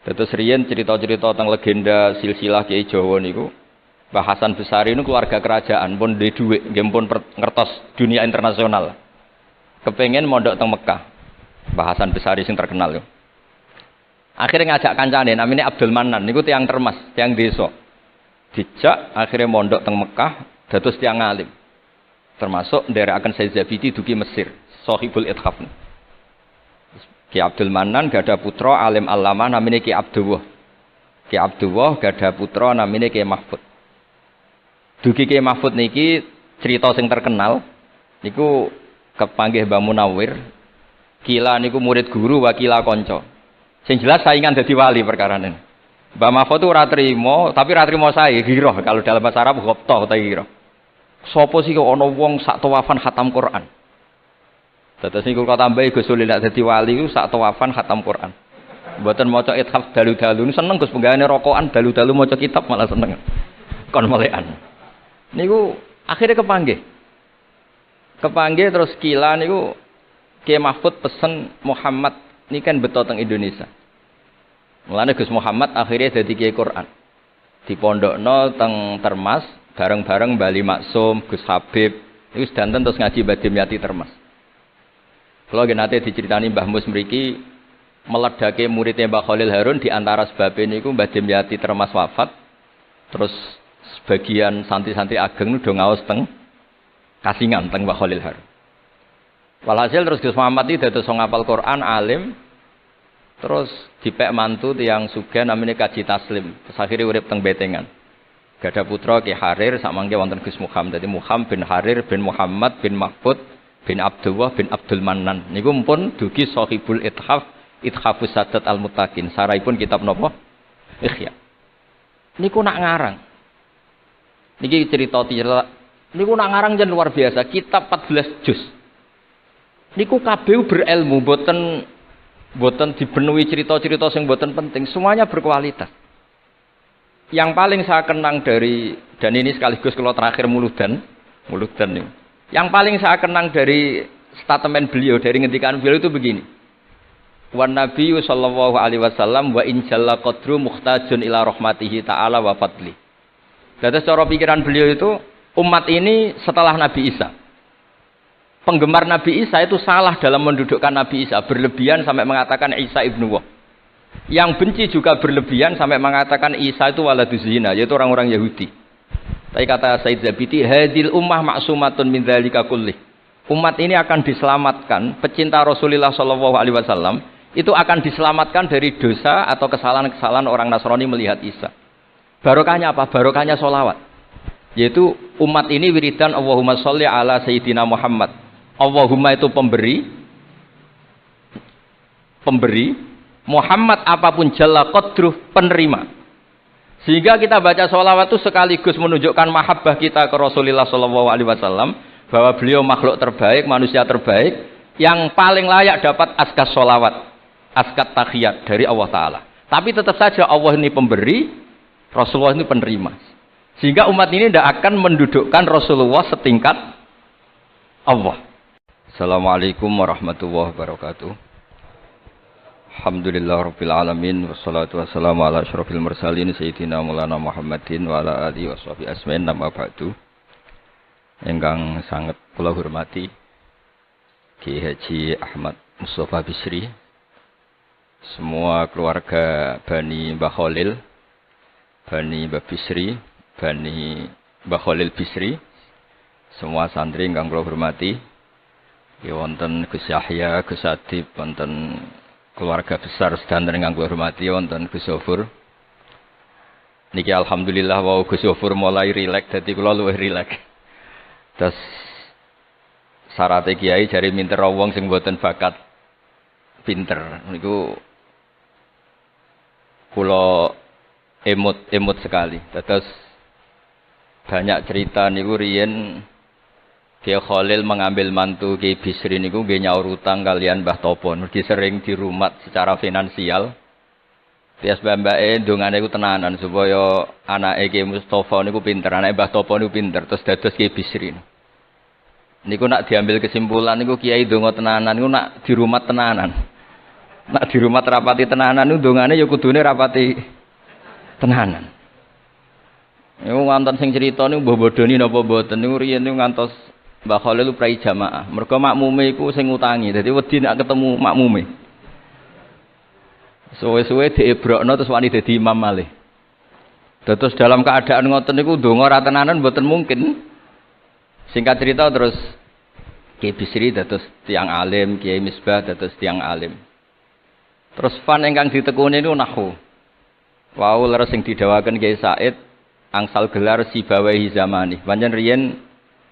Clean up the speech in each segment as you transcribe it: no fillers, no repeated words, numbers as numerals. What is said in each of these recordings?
Terus riyen cerita-cerita tentang legenda silsilah Kiai Jawa niku, Mbah Hasan Besari niku keluarga kerajaan, pun duwe dhuwit, nggih pun ngertos dunia internasional. Kepengen mondok teng Mekah. Mbah Hasan Besari sing terkenal yo. Akhirnya ngajak kancane namanya Abdul Manan niku tiyang Termas, tiyang desa. Dijak akhirnya mondok teng Mekah, dados tiyang alim. Termasuk nderekaken Sayyid Zabidi dugi Mesir, Shahibul Ithaf. Ki Abdul Manan gada putra alim alama namanya Ki Abdullah. Ki Abdullah gada putra namanya Ki Mahfud. Dugi Ki Mahfud niki cerita sing terkenal niku kepanggih Mbah Munawir. Kila niku murid guru wa kila kanca. Sing jelas saingan dadi wali perkarane. Mbah Mahfud itu ora trimo, tapi ora trimo sae giroh kalau dalam bahasa Arab ghobtoh ta giroh. Sopo sih kok ana wong sak tawafan khatam Quran? Dados niku kok tambahi Gus Sulil nek dadi wali ku sak tawafan khatam Quran. Mboten maca ithaf dalu-dalu seneng Gus penggaweane rokokan dalu-dalu maca kitab malah seneng. Kon melekan. Niku akhirnya kepanggih. Kepanggih terus kila niku Kiai Mahfud pesen Muhammad niki kan beto teng Indonesia. Mulane Gus Muhammad akhirnya dadi Kiai Quran. Dipondokno teng Termas bareng-bareng Bali Maksum, Gus Habib, niku sedanten terus ngaji Badim Yati Termas. Kalau nate diceritani Mbah Mus mriki meledake muridnya Mbah Khalil Harun di antara sebabnya niku Mbah Dimyati Termas wafat. Terus sebagian santri-santri ageng udah ngaos teng Kasingan teng Mbah Khalil Harun. Walhasil terus Gus Muhammad iki dados ngapal Quran alim. Terus dipek mantu tiyang sugih namanya Kaji Taslim. Terus akhire urip teng Betengan. Gada putra Ki Harir samangke wonten Gus Muhammad. Dadi Muhammad bin Harir bin Muhammad bin Mahfud bin Abdullah bin Abdul Manan niku pun dugi Shahibul Ithaf Ithafus Sadat Al-Muttaqin saraipun kitab napa Ikhya niku nak ngarang niki cerita niku nak ngarang jan luar biasa kitab 14 juz niku kabeh berilmu boten dipenuhi cerita-cerita sing boten penting semuanya berkualitas yang paling saya kenang dari dan ini sekaligus kalau terakhir muludan nih. Yang paling saya kenang dari statement beliau, dari ngendikan beliau itu begini. Wan Nabi sallallahu alaihi wasallam wa in jalla qadru muhtajun ila rahmatihi ta'ala wa fadli. Jadi secara pikiran beliau itu umat ini setelah Nabi Isa. Penggemar Nabi Isa itu salah dalam mendudukkan Nabi Isa, berlebihan sampai mengatakan Isa ibnu Wah. Yang benci juga berlebihan sampai mengatakan Isa itu waladuz zina, yaitu orang-orang Yahudi. Tapi kata Sayyid Zabidi, hadil ummah maksumatun min dzalika kullih. Umat ini akan diselamatkan, pecinta Rasulullah sallallahu alaihi wasallam itu akan diselamatkan dari dosa atau kesalahan-kesalahan orang Nasrani melihat Isa. Barokahnya apa? Barokahnya sholawat. Yaitu umat ini wiridan Allahumma sholli ala sayyidina Muhammad. Allahumma itu pemberi, Muhammad apapun jalla qadruh penerima. Sehingga kita baca sholawat itu sekaligus menunjukkan mahabbah kita ke Rasulullah SAW bahwa beliau makhluk terbaik, manusia terbaik yang paling layak dapat askas sholawat, askat tahiyat dari Allah Ta'ala. Tapi tetap saja Allah ini pemberi, Rasulullah ini penerima. Sehingga umat ini tidak akan mendudukkan Rasulullah setingkat Allah. Assalamualaikum warahmatullahi wabarakatuh. Alhamdulillah rabbil alamin wassalatu wassalamu ala asyrafil mursalin sayyidina Maulana Muhammadin wa ala alihi washabihi asmain nama ba'du. Ingkang sangat kula hormati Ki Haji Ahmad Mustafa Bisri, semua keluarga Bani Mbah Khalil, Bani Mbah Bisri, Bani Mbah Khalil Bisri, semua santri ingkang kula hormati. Ya wonten Gus Yahya, Gus Adib, wonten keluarga besar sedanten ingkang kula hormati wonten Gus Zofur. Niki alhamdulillah wau Gus Zofur mulai rileks dadi kula luwih rileks. Terus syaratnya kiai jari minter wong sing mboten bakat pinter niku kula emut sekali. Terus banyak cerita niku riyen Kiai Khalil mengambil mantu Kiai Bisri niku nggih nyaur utang kalian Mbah Topo. Mergi sering dirumat secara finansial. Tias mbake ndongane iku tenanan supaya anake Kiai Mustofa niku pinter, anake Mbah Topo niku pinter, terus dados Kiai Bisri. Niku nak diambil kesimpulan niku Kiai ndonga tenanan niku nak dirumat tenanan. Nak di rumah rapati tenanan itu dongane ya kudune rapati tenanan. Iku ngantos sing crita niku mbah bodoni napa mboten niku riyen niku ngantos Mbah Khalil prai jamaah. Mergo makmume iku sing ngutangi. Dadi wedi nek ketemu makmume. Suwe-suwe diebrokno terus wani dadi imam malih. Terus dalam keadaan ngoten niku ndonga ra tenanan mboten mungkin. Singkat cerita terus Kiai Bisri dados tiang alim, Kiai Misbah dados tiang alim. Terus fan ingkang ditekuni niku nahwu. Wau leres sing didhawaken Kiai Said angsal gelar sibawahi zamani. Pancen riyen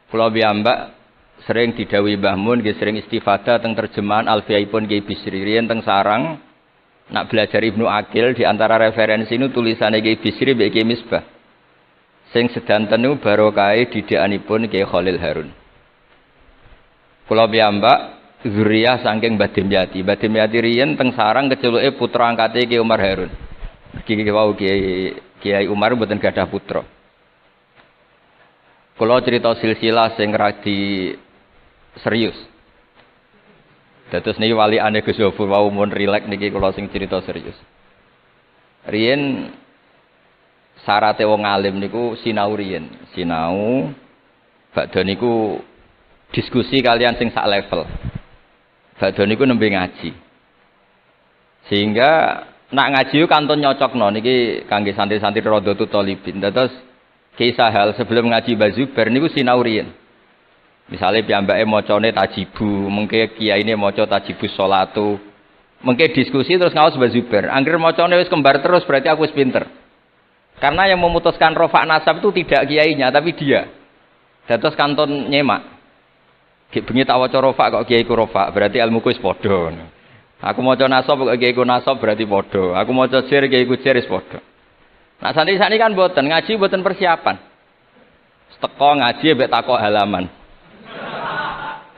kula piyambak sering didhawuhi Mbah Mun nggih sering istifadah teng terjemahan Alfiyaipun Kiai Bisri. Riyen teng sarang nak belajar Ibnu Aqil di antara referensi nu tulisane Kiai Bisri mbek Kiai Misbah. Sing sedanten niku barokahe didikanipun Kiai Khalil Harun. Kula piyambak zuriyah saking Mbah Dimyati. Mbah Dimyati riyen teng sarang keceluke putra angkate Kiai Umar Harun. Iki wau Kiai Umar mboten gadah putra. Kula cerita silsilah sing radi serius. Dados niki walikane Gus Yofur wau mun rileks niki kula sing cerita serius. Riyen syaraté wong alim niku sinau riyen. Sinau badhe niku diskusi kalian sing sak level. Badhe niku nembe ngaji. Sehingga nak ngaji ku kantun nyocokno niki kangge santri-santri Radhatul Thalibin. Dados kisah hal sebelum ngaji Mbah Zubair niku sinau riyen. Misale piyambake macane tajibu, mengke kiyaine maca tajibus sholatu. Mengke diskusi terus ngaos Mbah Zubair. Angger macane wis kembar terus berarti aku wis pinter. Karena yang memutuskan rofa nasab itu tidak kiainya tapi dia. Dados kantun nyemak. Ki bengi tak waca rofa kok kiaiku rofa, berarti ilmuku wis padha. Aku maca nasab kok kiaiku nasab berarti padha. Aku maca jer kiaiku jer wis padha. Nah santri-santri kan mboten ngaji mboten persiapan. Teko ngaji mbek takok halaman.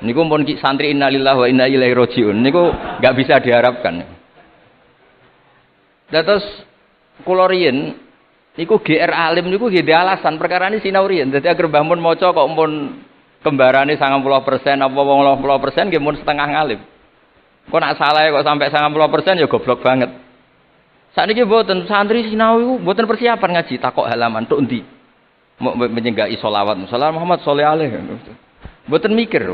Niku pun santri innalillahi wa inna ilaihi rajiun. Niku enggak bisa diharapkan. Terus kula riyen niku GR alim niku nggih alasan perkara ini sinau riyen. Dadi agar Mbah Mun maca kok mun kembarane 90% apa 80% nggih mun setengah ngalim. Kok nak salah kok sampai 90% ya goblok banget. Sakniki mboten santri sinau iku mboten persiapan ngaji takok halaman tok endi. Mau menyenggai sholawat Muhammad sholli alaihi. Mboten mikir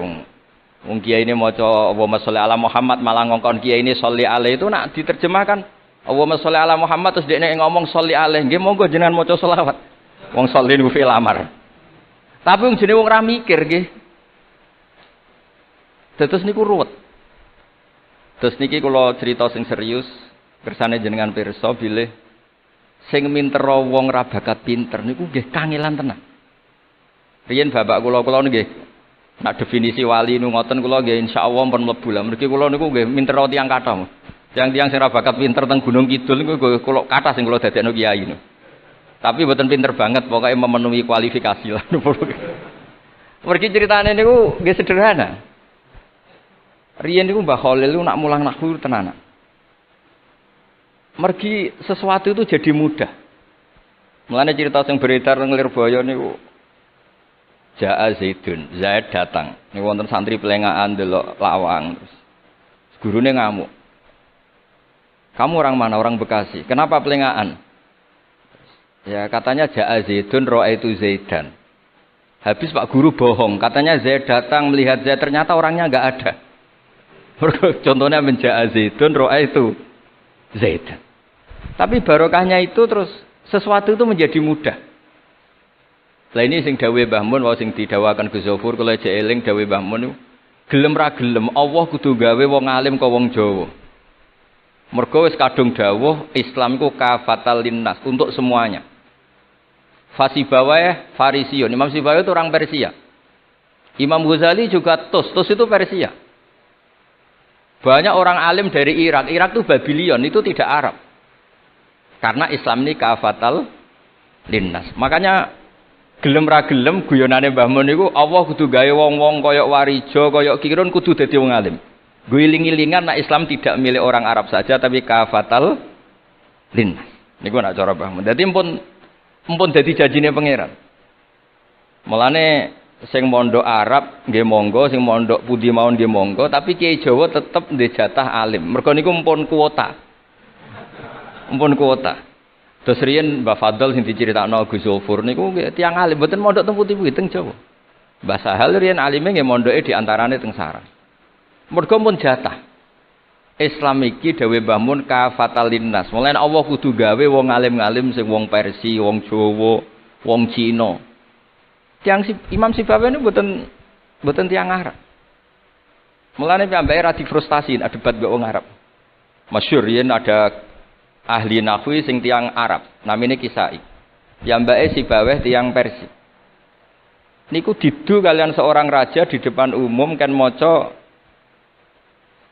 wong kiai ini maca Allahumma sholli ala Muhammad malah ngongkon kiai ini sholli alaihi itu nak diterjemahkan Allahumma sholli ala Muhammad terus dekne ngomong sholli alaihi nggih monggo jenengan maca sholawat. Wong sholli niku fi'il amar. Tapi wong jenenge wong ra mikir nggih. Terus niku ruwet. Terus niki kula cerita sing serius kersane jenengan pirsa bilih sing mintera wong ra bakat pinter niku nggih kangelan tenan. Riyen bapak kula nggih nak definisi wali nu ngoten kula nggih insyaallah pun mlebu lah. Mergi kula niku nggih mintera tiyang kathah. Tiang-tiang sing ra bakat pinter teng Gunung Kidul niku kula kathah sing kula dadekno kiai niku. Tapi mboten pinter banget pokoknya memenuhi kualifikasi lah. Mergi ceritane niku nggih sederhana. Riyen niku Mbah Khalil niku nak mulang nahwu tenanan. Mergi sesuatu itu jadi mudah. Mulane cerita sing beredar nang Lirboyo niku Ja'a Zaidun, Zaid datang. Niku wonten santri pelengahan delok lawang terus. Gurune ngamuk. Kamu orang mana? Orang Bekasi. Kenapa pelengahan? Ya katanya Ja'a Zaidun ra'aitu Zaidan. Habis Pak Guru bohong, katanya Zaid datang melihat Zaid ternyata orangnya enggak ada. Contohnya Ja'a Zaidun ra'aitu Zaidan. Tapi barokahnya itu terus sesuatu itu menjadi mudah. Lah ini sing dawuhe Mbah Mun wae sing didawakan Gus Zofur kula jek eling dawuhe Mbah Mun gelem ra gelem Allah kudu gawe wong alim kok wong Jawa. Mergo wis kadung dawuh Islam iku kafatal linnas untuk semuanya. Fasibawayh Farisiun. Imam Sibawayh itu orang Persia. Imam Ghazali juga Tus itu Persia. Banyak orang alim dari Irak. Irak itu Babylon, itu tidak Arab. Karena Islam ini kafatal linnas. Makanya gelem ra gelem guyonane Mbah Mun niku Allah kudu gawe wong-wong kaya Warijo, kaya Kirun kudu dadi wong alim. Guling-gilingan nek Islam tidak milik orang Arab saja tapi kafatal linnas. Niku nak cara Mbah Mun. Dadi empun dadi janjine pangeran. Mulane sing mondok Arab nggih monggo, sing mondok pundi mawon nggih monggo, tapi Kiai Jawa tetep ndek jatah alim. Mergo niku mpun kuota. Mpun kuota. Terus riyen Mbah Fadl sing diceritakno Gus Zulfur niku tiyang alim, mboten mondok teng pundi-pundi teng Jawa. Mbah Sahal riyen alime nggih mondoke di antarane teng Sarang. Mergo pun jatah. Islam iki dawuh Mbah Mun kafatal linnas. Mulane Allah kudu gawe wong alim-alim sing wong Persia, wong Jawa, wong Cina. Imam Sibawi ini mboten tiyang Arab. Mulane piyambake ra difrustasi debat mbek wong Arab. Masyhur yen ada ahli nahwi sing tiyang Arab, namine Kisai. Piyambake Sibawi tiyang Persia. Niku didu kalian seorang raja di depan umum kan maca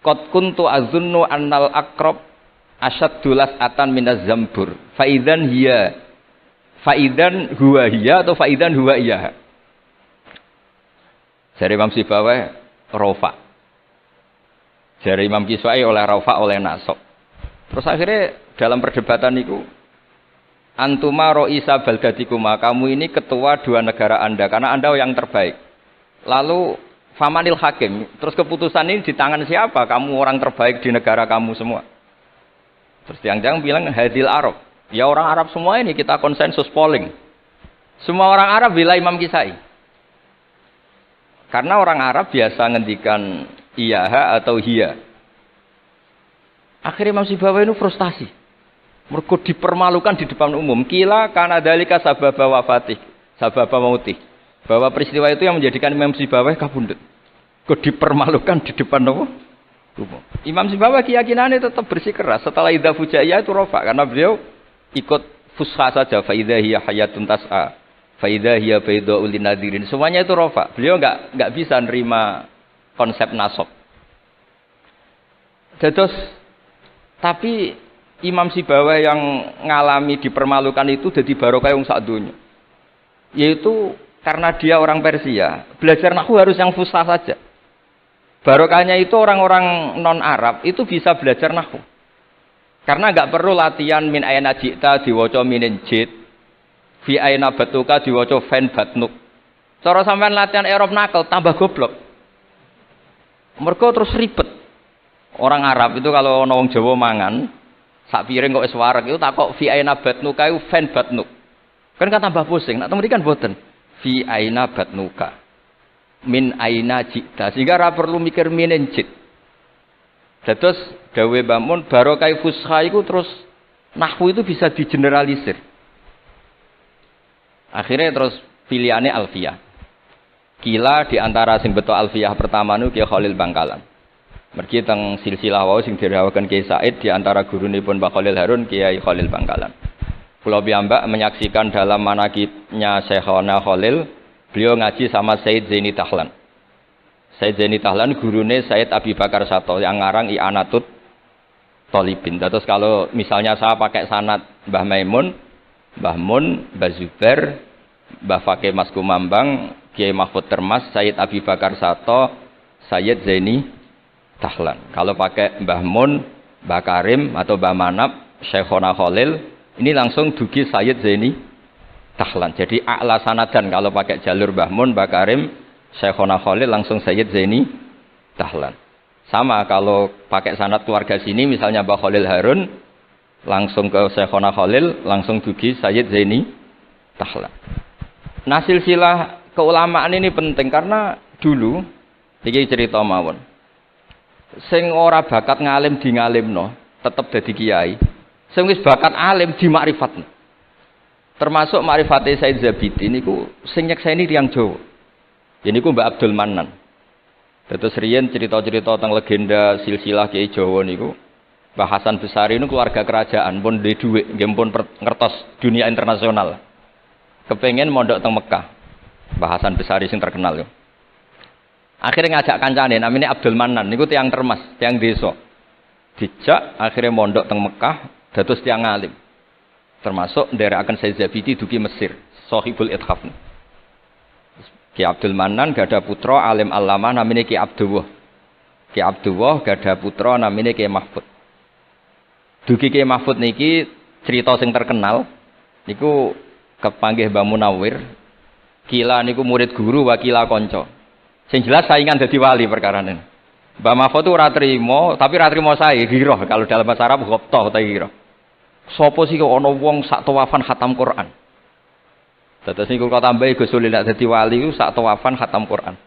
qad kuntu azunnu annal aqrab asyaddulas atan minaz zambur. Faidan huwa hiya atau faidan huwa iya. Jari Imam Sibawi rofa. Jari Imam Kisai oleh rofa oleh nasab. Terus akhirnya dalam perdebatan itu antuma ro'isa baldatikuma, kamu ini ketua dua negara Anda karena Anda yang terbaik. Lalu famanil hakim, terus keputusan ini di tangan siapa? Kamu orang terbaik di negara kamu semua. Terus yang bilang hadil Arab. Ya orang Arab semua ini kita konsensus polling. Semua orang Arab bila Imam Kisai. Karena orang Arab biasa ngendikan iyaha atau hiya. Akhirnya Imam Sibawi itu frustasi. Mergo dipermalukan di depan umum. Kila karena dalika sababa wafatih, sababa mautih. Bahwa peristiwa itu yang menjadikan Imam Sibawi kabundut. Kok dipermalukan di depan umum. Imam Sibawi keyakinannya tetap bersikeras. Setelah idza fujaiyah itu rofa karena beliau ikut fusha saja. Fa idza hiya hayatun tas'a. Fa idza hiya bayda'ul linadirin. Semuanya itu rofa. Beliau enggak bisa nerima konsep nasab. Tapi Imam Sibawi yang ngalami dipermalukan itu jadi barokah wong sak donya. Yaitu karena dia orang Persia, belajar nahwu harus yang fusha saja. Barokahnya itu orang-orang non-Arab itu bisa belajar nahwu. Karena enggak perlu latihan min ayna jita diwaca minin jid, fi ayna batuka diwaca fan batnuk. Cara sampean latihan Arab nakal tambah goblok. Mergo terus ribet. Orang Arab itu kalau ana wong Jawa mangan, sak piring kok wis wareg itu takok fi ayna batnuka iku fan batnuk. Kan tambah pusing. Nek mriki kan boten. Fi ayna batnuka. Min ayna jita. Sehingga ora perlu mikir minin jid. Dados dawuh Mbah Mun barokah fusha iku terus nahwu itu bisa digeneralisir. Akhirnya terus pilihannya Alfiyah. Kila di antara sing beto Alfiyah pertama niku Kiai Khalil Bangkalan. Mergi teng silsilah wau sing dirawaken Kiai Said di antara gurunipun Mbah Khalil Harun Kiai Khalil Bangkalan. Kula piyambak menyaksikan dalam manaqibnya Syekhona Khalil, beliau ngaji sama Said Zaini Tahlan. Said Zaini Tahlan gurune Said Abi Bakar Sato yang ngarang I'anatut Thalibin. Terus kalau misalnya saya pakai sanad Mbah Maimun, Mbah Mun, Mbah Zubair, Mbah Fakih Mas Kumambang, Kiai Mahfud Termas, Said Abi Bakar Sato, Said Zaini Tahlan. Kalau pakai Mbah Mun, Mbah Karim atau Mbah Manap, Syekhona Khalil, ini langsung dugi Said Zaini Tahlan. Jadi a'la sanadan kalau pakai jalur Mbah Mun, Mbah Karim, Syekhona Khalil langsung Said Zaini Tahlan. Sama kalau pakai sanad keluarga sini misalnya Mbah Khalil Harun langsung ke Syekhona Khalil langsung dugi Said Zaini Tahlan. Nah silsilah keulamaan ini penting karena dulu iki cerita mawon. Sing ora bakat ngalim di ngalimno, tetep dadi kiai. Sing wis bakat alim di makrifatno. Termasuk makrifate Said Zabidi niku sing nyekseni tiyang Jawa. Ya niku Mbak Abdul Manan. Terus riyen cerita-cerita tentang legenda silsilah Kiai Jawa niku Mbah Hasan Besari niku keluarga kerajaan pun duwe dhuwit, nggih pun ngertos dunia internasional. Kepengen mondok teng Mekah. Mbah Hasan Besari sing terkenal yo. Akhirnya ngajak kancane namanya Abdul Manan niku tiyang Termas, tiyang desa. Dijak akhirnya mondok teng Mekah dados tiyang alim. Termasuk nderekaken Said Zabidi dugi Mesir, Shahibul Ithaf. Ki Abdul Manan gada putra alim alama namanya Ki Abdullah. Ki Abdullah gada putra namanya Ki Mahfud. Dugi Ki Mahfud niki cerita sing terkenal niku kepanggih Mbah Munawir. Kila niku murid guru wa kila kanca. Sing jelas saingan dadi wali perkarane. Mbah Mahfud ora trimo, tapi ora trimo sae giroh kalau dalam bahasa Arab ghobtoh ta giroh. Sopo sih kok ana wong sak tawafan khatam Quran. Dados niku kok tambahi Gus Sulil nek dadi wali ku sak tawafan khatam Quran.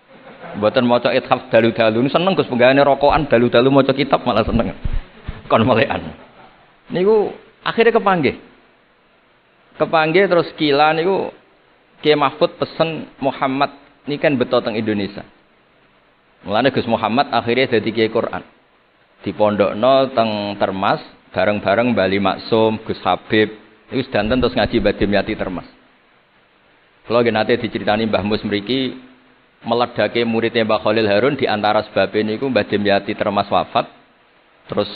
Mboten maca ithaf dalu-dalu seneng Gus penggane rokokan dalu-dalu maca kitab malah seneng. Kon melekan. Niku akhirnya kepanggih. Kepanggih terus kila niku Kiai Mahfud pesen Muhammad ini kan beto teng Indonesia. Mulane Gus Muhammad akhirnya dadi Kiai Quran. Dipondokno teng Termas bareng-bareng Bali Maksum, Gus Habib, itu sedanten terus ngaji Badim Yati Termas. Kalau nate diceritani Mbah Mus mriki meledake muridnya Mbah Khalil Harun di antara sebabnya niku Badim Yati Termas wafat. Terus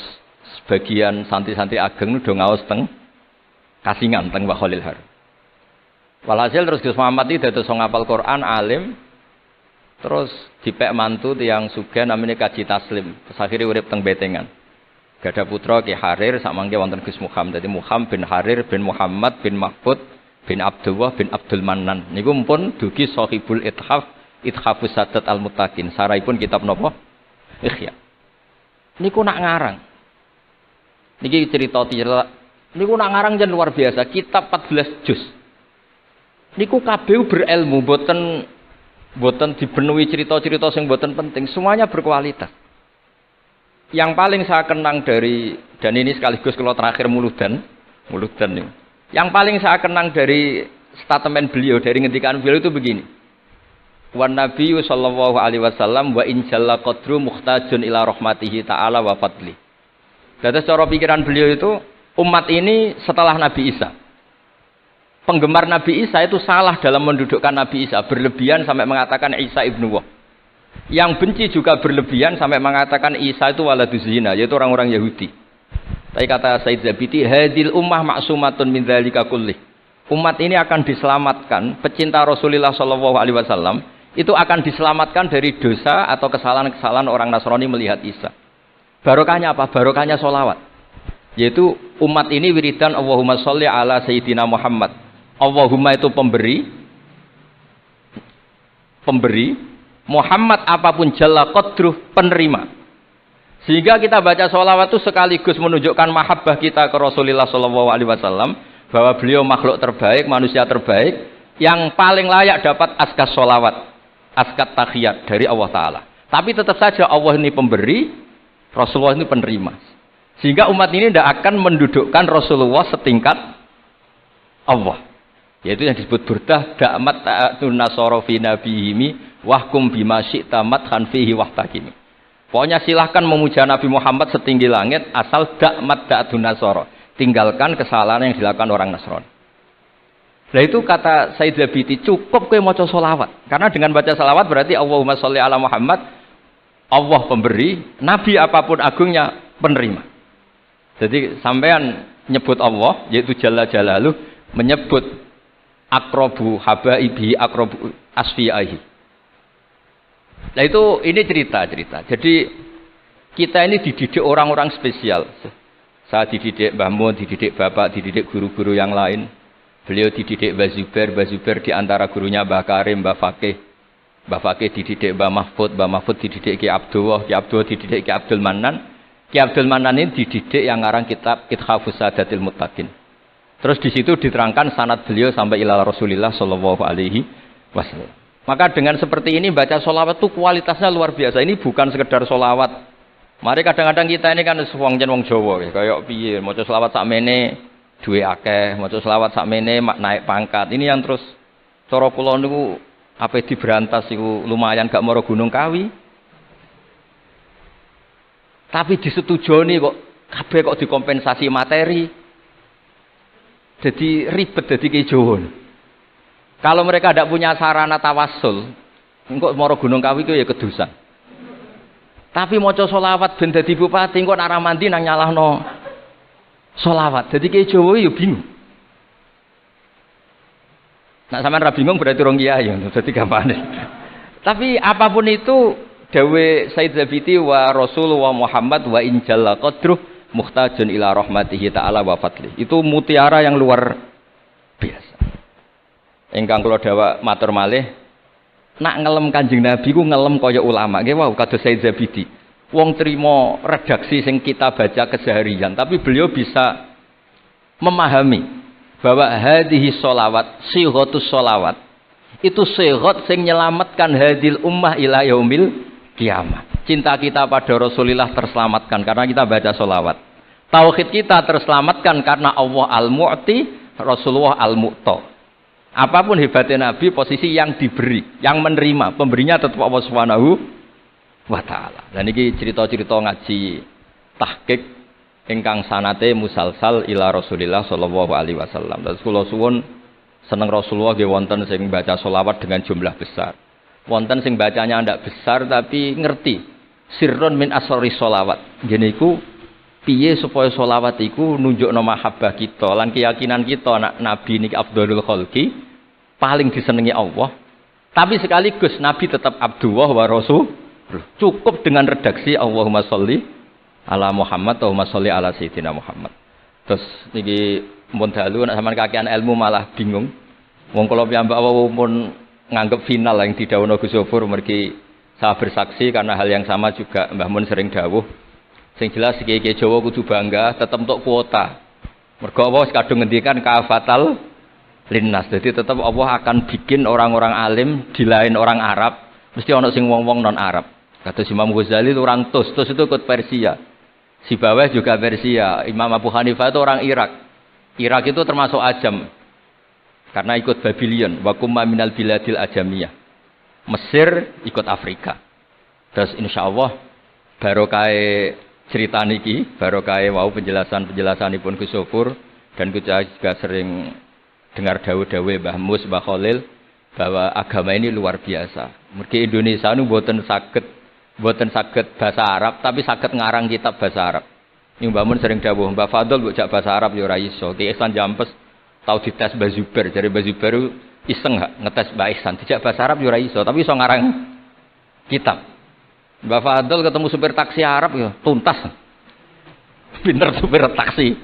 sebagian santri-santri ageng udah ngaos teng Kasingan teng Mbah Khalil Harun. Walhasil terus Gus Muhammad iki dados ngapal Quran alim. Terus dipek mantu tiyang sugih namanya Kaji Taslim. Terus akhirnya urip teng Betengan. Gada putra Ki Harir samangke wonten Gus Muhammad. Dadi Muhammad bin Harir bin Muhammad bin Mahfud bin Abdullah bin Abdul Manan. Niku pun dugi Sahibul Ithafus Sadat Al-Muttaqin. Saraipun kitab napa? Ikhya. Niku nak ngarang. Niki cerita niku nak ngarang jan luar biasa. Kitab 14 juz. Niku kabeh berilmu, boten dipenuhi cerita-cerita sing boten penting. Semuanya berkualitas. Yang paling saya kenang dari, dan ini sekaligus kalau terakhir muludan nih. Yang paling saya kenang dari statement beliau, dari ngendikan beliau itu begini. Wan Nabi sallallahu alaihi wasallam wa in jalla qadru muhtajun ila rahmatihi ta'ala wa fadli. Jadi cara pikiran beliau itu umat ini setelah Nabi Isa. Penggemar Nabi Isa itu salah dalam mendudukkan Nabi Isa, berlebihan sampai mengatakan Isa ibnu Wah. Yang benci juga berlebihan sampai mengatakan Isa itu waladuz zina, yaitu orang-orang Yahudi. Tapi kata Said Zabidi, hadil ummah ma'sumatun min dzalika kullih. Umat ini akan diselamatkan, pecinta Rasulullah sallallahu alaihi wasallam itu akan diselamatkan dari dosa atau kesalahan-kesalahan orang Nasrani melihat Isa. Barokahnya apa? Barokahnya sholawat. Yaitu umat ini wiridan Allahumma sholli ala sayyidina Muhammad. Allahumma itu pemberi. Muhammad apapun jalla qadruh penerima. Sehingga kita baca sholawat itu sekaligus menunjukkan mahabbah kita ke Rasulullah sallallahu alaihi wasallam, bahwa beliau makhluk terbaik, manusia terbaik yang paling layak dapat askas sholawat, askat tahiyat dari Allah Ta'ala. Tapi tetap saja Allah ini pemberi, Rasulullah ini penerima. Sehingga umat ini tidak akan mendudukkan Rasulullah setingkat Allah. Yaitu yang disebut burdah da'mat ta'atun nasara fi nabihimi wahkum bima syi'ta madhan fihi wahtaqimi. Pokoknya silahkan memuja Nabi Muhammad setinggi langit asal da'mat ta'atun nasara. Tinggalkan kesalahan yang dilakukan orang Nasrani. Nah itu kata Said Zabidi, cukup kowe maca sholawat. Karena dengan baca sholawat berarti Allahumma sholli ala Muhammad, Allah pemberi, Nabi apapun agungnya penerima. Jadi sampean nyebut Allah, yaitu Jalla Jalaluh, menyebut akrobu habaibi akrobu asfiyahi. Nah itu ini cerita. Jadi kita ini dididik orang-orang spesial. Saya dididik Mbah Mun, dididik Bapak, dididik guru-guru yang lain. Beliau dididik Mbah Zubair di antara gurunya Mbah Karim, Mbah Fakih. Mbah Fakih dididik Mbah Mahfud dididik Ki Abdullah dididik Ki Abdul Manan. Ki Abdul Manan ini dididik yang ngarang kitab Ithafus Sadatil Muttaqin. Terus di situ diterangkan sanad beliau sampai ila Rasulillah sallallahu alaihi wasallam. Maka dengan seperti ini baca sholawat itu kualitasnya luar biasa. Ini bukan sekedar sholawat. Mari kadang-kadang kita ini kan wong Jawa kayak piye maca sholawat sakmene duwe akeh, maca sholawat sakmene naik pangkat. Ini yang terus cara kula niku ape diberantas iku lumayan gak mara Gunung Kawi. Tapi disetujoni kok kabeh kok dikompensasi materi. Jadi ribet dadi ki Jawa. Kalau mereka tidak punya sarana tawassul, engko mara Gunung Kawi ku ya kedusan. Tapi maca sholawat ben dadi bupati engko nek ora mandi nang nyalahno sholawat. Dadi ki Jawa ya bingung. Nek sampean ra bingung berarti rong kiai ya, dadi gampane. Tapi apapun itu dawe Said Zabidi wa Rasulullah Muhammad wa in jalla qadruh muhtajun ila rahmatihi ta'ala wa fadli. Itu mutiara yang luar biasa. Ingkang kula dawuh matur malih, nak ngelem Kanjeng Nabi ku ngelem kaya ulama. Nggih wau kados Said Zabidi. Wong trimo redaksi sing kita baca keseharian, tapi beliau bisa memahami bahwa hadhihi sholawat, sighatus sholawat. Itu sighat sing nyelamatkan hadil ummah ila yaumil kiamat. Cinta kita pada Rasulullah terselamatkan karena kita baca sholawat. Tauhid kita terselamatkan karena Allah al-Mu'ti, Rasulullah al-Mu'ta. Apapun hebatnya Nabi, posisi yang diberi, yang menerima, pemberinya tetap Allah Subhanahu wa taala. Dan ini cerita-cerita ngaji tahqiq ingkang sanate musalsal ila Rasulillah sallallahu alaihi wasallam. Dan kula suwun seneng Rasulullah nggih wonten sing baca selawat dengan jumlah besar. Wonten sing bacanya ndak besar tapi ngerti sirrun min asrori sholawat. Ngene iku piye supaya sholawat iku nunjukno mahabbah kita lan keyakinan kita anak Nabi niki afdhalul khalqi, paling disenengi Allah. Tapi sekaligus Nabi tetap Abdullah wa Rasul. Cukup dengan redaksi Allahumma sholli ala Muhammad, Allahumma sholli ala Sayyidina Muhammad. Terus niki mun dalu nek sampean kakean ilmu malah bingung. Wong kula piyambak pun nganggep final yang didhawuhna Gus Zofur mergi saya bersaksi karena hal yang sama juga Mbah Mun sering dawuh. Sing jelas kiai-kiai Jawa kudu bangga tetep untuk kuota. Mergo Allah kadung ngendikan kafatal linnas. Jadi tetap Allah akan bikin orang-orang alim di lain orang Arab, mesti ana sing wong-wong non Arab. Kata Imam Ghazali itu orang Tus itu ikut Persia. Sibawayh juga Persia. Imam Abu Hanifah itu orang Irak. Irak itu termasuk Ajam. Karena ikut Babylon, wa kumma minal biladil ajamiyah. Mesir ikut Afrika. Terus insyaallah barokah cerita niki, barokah wau penjelasanipun Gus Sofur dan kita juga sering dengar dawuh-dawuh Mbah Mus, Mbah Khalil bahwa agama ini luar biasa. Mergi Indonesia nu mboten saged bahasa Arab tapi saged ngarang kitab bahasa Arab. Ini Mbah Mun sering dawuh, Mbah Fadl mbok jak bahasa Arab ya ora iso. Ki Ihsan Jampes tau dites Mbah Zubair, jare Mbah Zubair iseng gak ngetes Mbah Ihsan, dijak bahasa Arab ya ora iso, tapi iso ngarang kitab. Mbah Fadl ketemu supir taksi Arab ya tuntas. Pinter supir taksi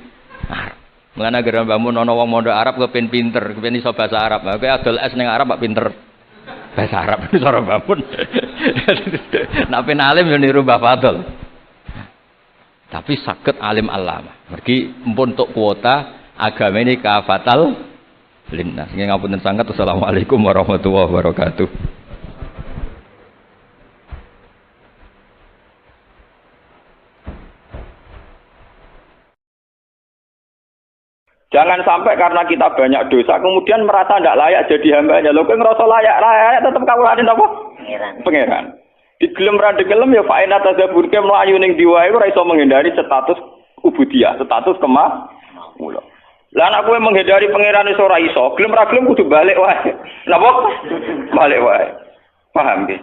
Arab. Mulane gara Mbah Mun ana wong mondok Arab kepen pinter, kepen iso bahasa Arab. Kowe adol es ning Arab kok pinter bahasa Arab cara Mbah Mun. Nek pen alim yo niru Mbah Fadl. Tapi saged alim alama. Mergi empun tuk kuota agama ini kafatal linnas. Nggih ngapunten sanget. Assalamualaikum warahmatullahi wabarakatuh. Jangan sampai karena kita banyak dosa kemudian merasa tidak layak jadi hambanya. Lho kowe ngerasa layak tetep kawulane napa? Pangeran. Digelem ra digelem ya faina tadzabur ke mlayu ning diwae ora iso menghindari status ubudiyah, status kemawula. Lah nek kowe menghindari pangeran iso ora iso, gelem ra gelem kudu balik wae. Napa? Balik wae. Paham nggih?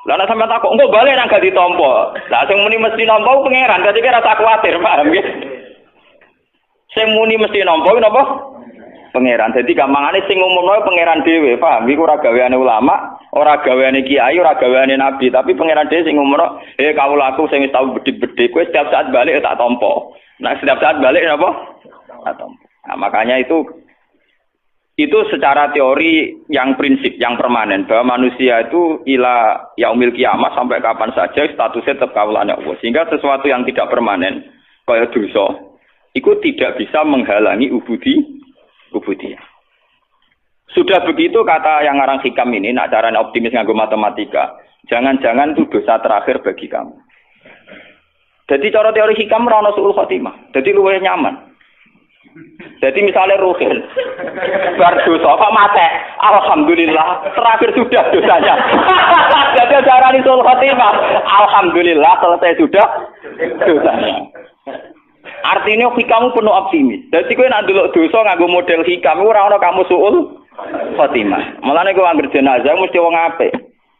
Lah nek sampeyan takok engko balik nang gak ditampa. Lah sing muni mesti nampa pangeran, dadi kira rasa kuwatir, paham nggih? Sing muni mesti nampa napa? Pangeran. Dadi gampangane sing umumno pangeran dhewe, paham? Iku ora gaweane ulama, ora gaweane kiai, ora gaweane nabi, tapi pangeran dhewe sing umumno, kawulaku sing wis tau bedik-bedik, kowe setiap saat balik tak tampa. Nah, setiap saat balik napa? Tak tampa. Nah, makanya itu secara teori yang prinsip, yang permanen bahwa manusia itu ila yaumil kiamat sampai kapan saja statusnya tetap kawulane Allah. Sehingga sesuatu yang tidak permanen kaya dosa itu tidak bisa menghalangi ubudiyah. Sudah begitu kata yang ngarang hikam ini, nak caranya optimis nganggo matematika, jangan-jangan itu dosa terakhir bagi kamu. Jadi cara teori hikam ora ono suul khotimah. Jadi luwih nyaman. Jadi misalnya Ruhin bar dosa kok mate, alhamdulillah terakhir sudah dosanya. Jadi caranya suul khotimah, alhamdulillah selesai sudah dosanya. Artinya hikamu penuh optimis. Jadi kowe nek ndelok dosa nganggo model hikam ora ana kamu suul khotimah. Mulane kowe anggere jenazah mesti wong apik.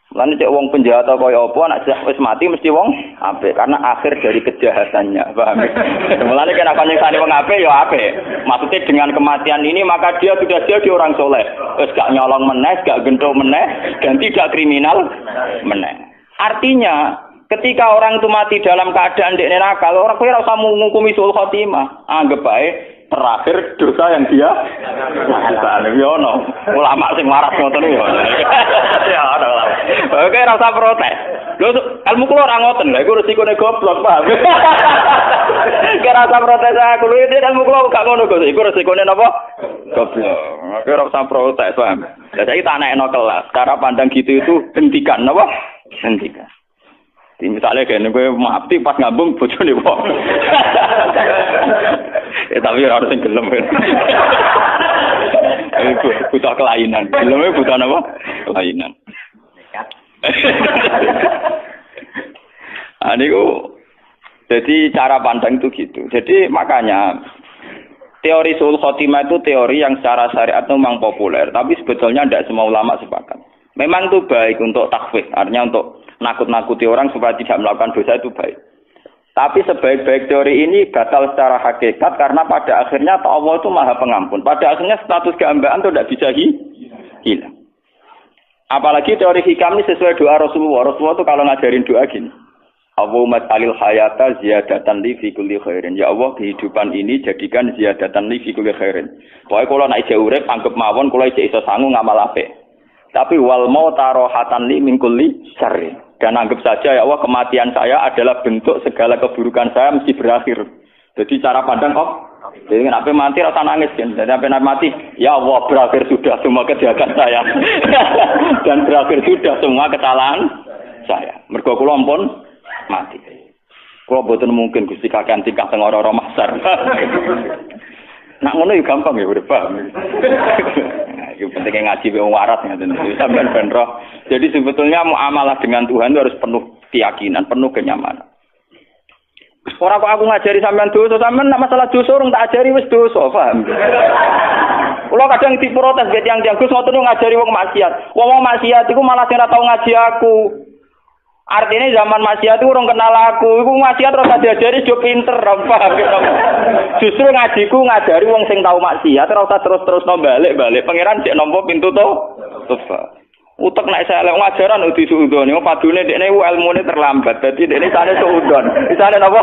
Mulane cek wong penjahat kaya apa nek wis mati mesti wong apik karena akhir dari kejahatannya. Paham? Mulane nek ana nyeksani wong apik ya apik. Maksudnya dengan kematian ini maka dia sudah jadi orang soleh. Wis gak nyolong meneh, gak gendho meneh, dan tidak kriminal meneh. Artinya ketika orang itu mati dalam keadaan ndek neraka, orang kowe ora usah ngukumi suul khotimah. Anggap bae terakhir dosa yang dia lakukan. Ya ono. Ulama sing waras ngoten ya. Ya ono. Oke, ora usah protes. Lho ilmu kula ora ngoten. Lha iku resikone goblok, paham. Kira usah protes aku. Lho ilmu kula gak ngono kok. Iku resikone napa? Goblok. Oke, ora usah protes, paham. Lah saiki tak anekno kelas. Cara pandang gitu itu hentikan napa? Hentikan. Misalnya kene kowe mati pas ngambung bojone kok. Tapi ora harus sing gelem. Iku butuh kelainan. Geleme butuh apa? Kelainan. Niku jadi cara pandang itu gitu. Jadi makanya teori suul khotimah itu teori yang secara syariat memang populer, tapi sebetulnya tidak semua ulama sepakat. Memang itu baik untuk takhwif, artinya untuk nakut-nakuti orang supaya tidak melakukan dosa itu baik. Tapi sebaik-baik teori ini batal secara hakikat karena pada akhirnya Allah itu Maha Pengampun. Pada akhirnya status kehambaan itu tidak bisa hilang. Apalagi teori hikam ini sesuai doa Rasulullah. Rasulullah itu kalau ngajarin doa gini. Allahumma jalil hayata ziyadatan li fi kulli khairin. Ya Allah, kehidupan ini jadikan ziyadatan li fi kulli khairin. Pokoknya kalau nak ijek urip anggap mawon kalau ijek iso sangu ngamal apik. Tapi wal mauta rohatan li min kulli syarri. Dan anggap saja ya Allah kematian saya adalah bentuk segala keburukan saya mesti berakhir. Jadi cara pandang jadi kenapa mati rasa nangis kan? Jadi apa mati? Ya Allah berakhir sudah semua kejahatan saya. Dan berakhir sudah semua kesalahan saya. Mergo kula ampun mati. Kula boten mungkin Gusti kakean tingkah teng ora-ora mahsyar. Nak ngono yo gampang ya urip paham. Itu pentingnya ngaji wong waras ngaten sampean ben roh. Jadi sebetulnya muamalah dengan Tuhan itu harus penuh keyakinan, penuh kenyamanan. Ora kok aku ngajari sampean dosa, sampean nek masalah dosa urung tak ajari wis dosa, paham? Kula kadang diprotes ge tiyang-tiyang Gus ngoten ngajari wong maksiat. Wong maksiat iku malah sing ora tau ngaji aku. Artinya zaman maksiat itu orang kenal aku, iku maksiat terus diajari jo pinter, paham gitu. Justru ngajiku ngajari wong sing tau maksiat, terus balik. Pangeran cek nompo pintu to. Utek nek saya lek ngajaran disuudoni, padune dekne ilmune terlambat. Dadi dekne sane suudon. Isane napa?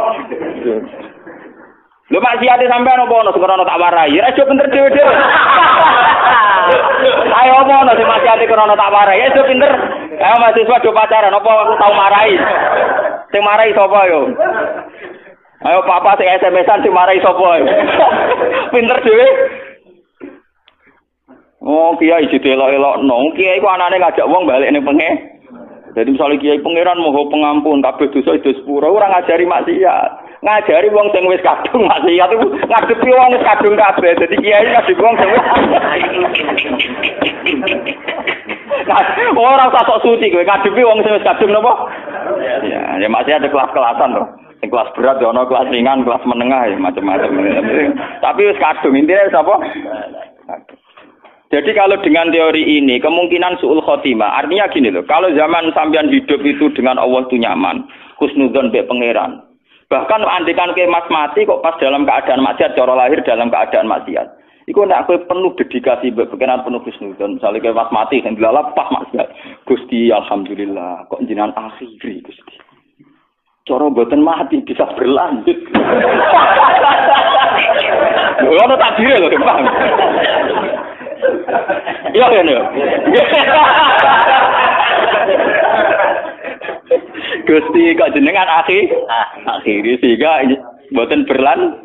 Lho maksiat sampean opo ono sekono tak warai. Aja pinter dhewe-dhewe. Ayo ono sing maksiat krono tak warai. Aja pinter. Ayo mahasiswa do pacaran apa aku tau marai. Sing marai sapa yo? Ayo papa sing SMS-an sing marai sapa yo? Pinter dhewe. Oh, kiai didelok-elokno. Kiai ku anane ngajak wong balik ning pengen. Jadi misalnya kiai pangeran moho pengampun kabeh dosa itu sepuro ora ngajari maksiat. Ngajari wong sing wis kadung maksiat iku ngadepi wong wis kadung kabeh. Dadi kiai ngadepi wong sing wis ora usah sok suci kowe ngadepi wong sing wis kadung napa? Ya maksiat ada kelas-kelasan to. Sing kelas berat ya ana kelas ringan, kelas menengah ya macam-macam. Tapi wis kadung intine sapa? Jadi kalau dengan teori ini, kemungkinan su'ul khotimah, artinya gini loh, kalau zaman sampean hidup itu dengan Allah itu nyaman, husnudzon be pangeran. Bahkan andikan ke mas mati kok pas dalam keadaan maksiat, cara lahir dalam keadaan maksiat. Iku nek kowe penuh dedikasi be pangeran penuh husnudzon, misalnya ke mas mati sing dilalap pas maksiat. Gusti alhamdulillah, kok jenengan akhiri Gusti. Cara mboten mati bisa berlanjut. Lho ono takdire lho, Bang. Iya kan ya. Gusti kok jenengan akhiri sehingga mboten berlan.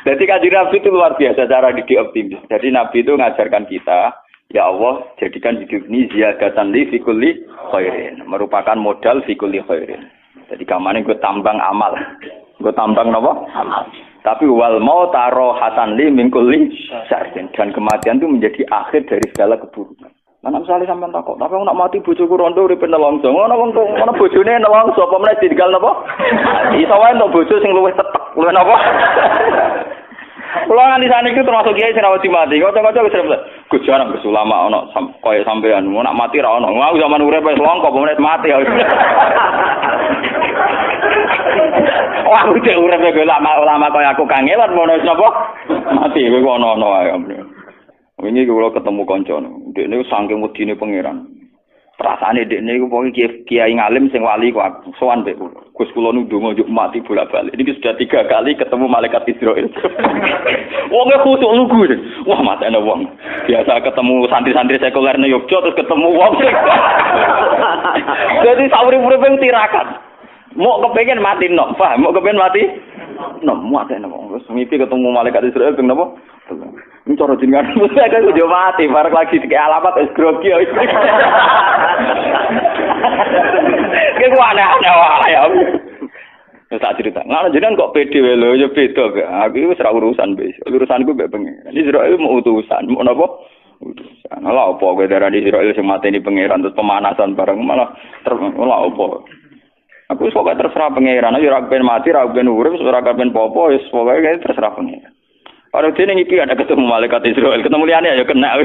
Jadi kanjeng Nabi itu luar biasa cara didik optimis. Jadi Nabi itu ngajarkan kita, ya Allah jadikan hidup ini ziyadatan li fi kulli khairin, merupakan modal fi kulli khairin. Jadi kamane gue tambang amal. Gue tambang napa? Amal. Tapi wal mauta rohatan li min kulli syarrin, dan kematian itu menjadi akhir dari segala keburukan. Mana misalnya sampean takok, tapi nak mati bojoku rondo urip nelongso. Ngono wong ngono bojone nelongso apa meneh ditinggal napa? Iso wae entuk bojo sing luwih tetek, luwih napa? Kulo nganti saniki termasuk kiai sing rawati mati. Kocok-kocok wis Gus jarang Gus ulama ana kaya sampean. Nak mati ra ono. Aku zaman urip wis longko apa meneh mati. Wah, aku cek urip kaya ulama kaya aku kangelan ngono sapa? Mati kowe ono-ono ae. Wingi kula ketemu kanca. Dekne saking wedine pangeran. Perasaane dekne iku pokoke kiai ngalim sing wali kok sowan mbek kula. Gus kula nu ndonga njuk mati bolak-balik. Niki sudah 3 kali ketemu malaikat Israil. Wong e khusuk lugu. Wah, matane wong. Biasa ketemu santri-santri sekuler nang Yogya terus ketemu wong. Jadi sauri-uripe tirakat. Mau kepengin mati nok, paham? Mau kepengin mati nok, matane wong. Terus mimpi ketemu malaikat Israil ping napa? Ini cara jenengan saya kan udah mati, bareng lagi di alamat es grogi. Kayak gua aneh-aneh wae ya. Tak cerita. Ngono jenengan kok pede wae lho, ya beda gak. Aku wis ora urusan wis. Urusanku mbek pengen. Israil mau utusan, mau napa? Utusan. Lha opo kowe darani Israil sing mateni pangeran terus pemanasan bareng malah lha opo. Aku wis pokoke terserah pangeran, ya ora ben mati, ora ben urip, ora ben popo, wis pokoke terserah pangeran. Orang dia ngipi ada ketemu malaikat Israel, ketemu liane ya kena.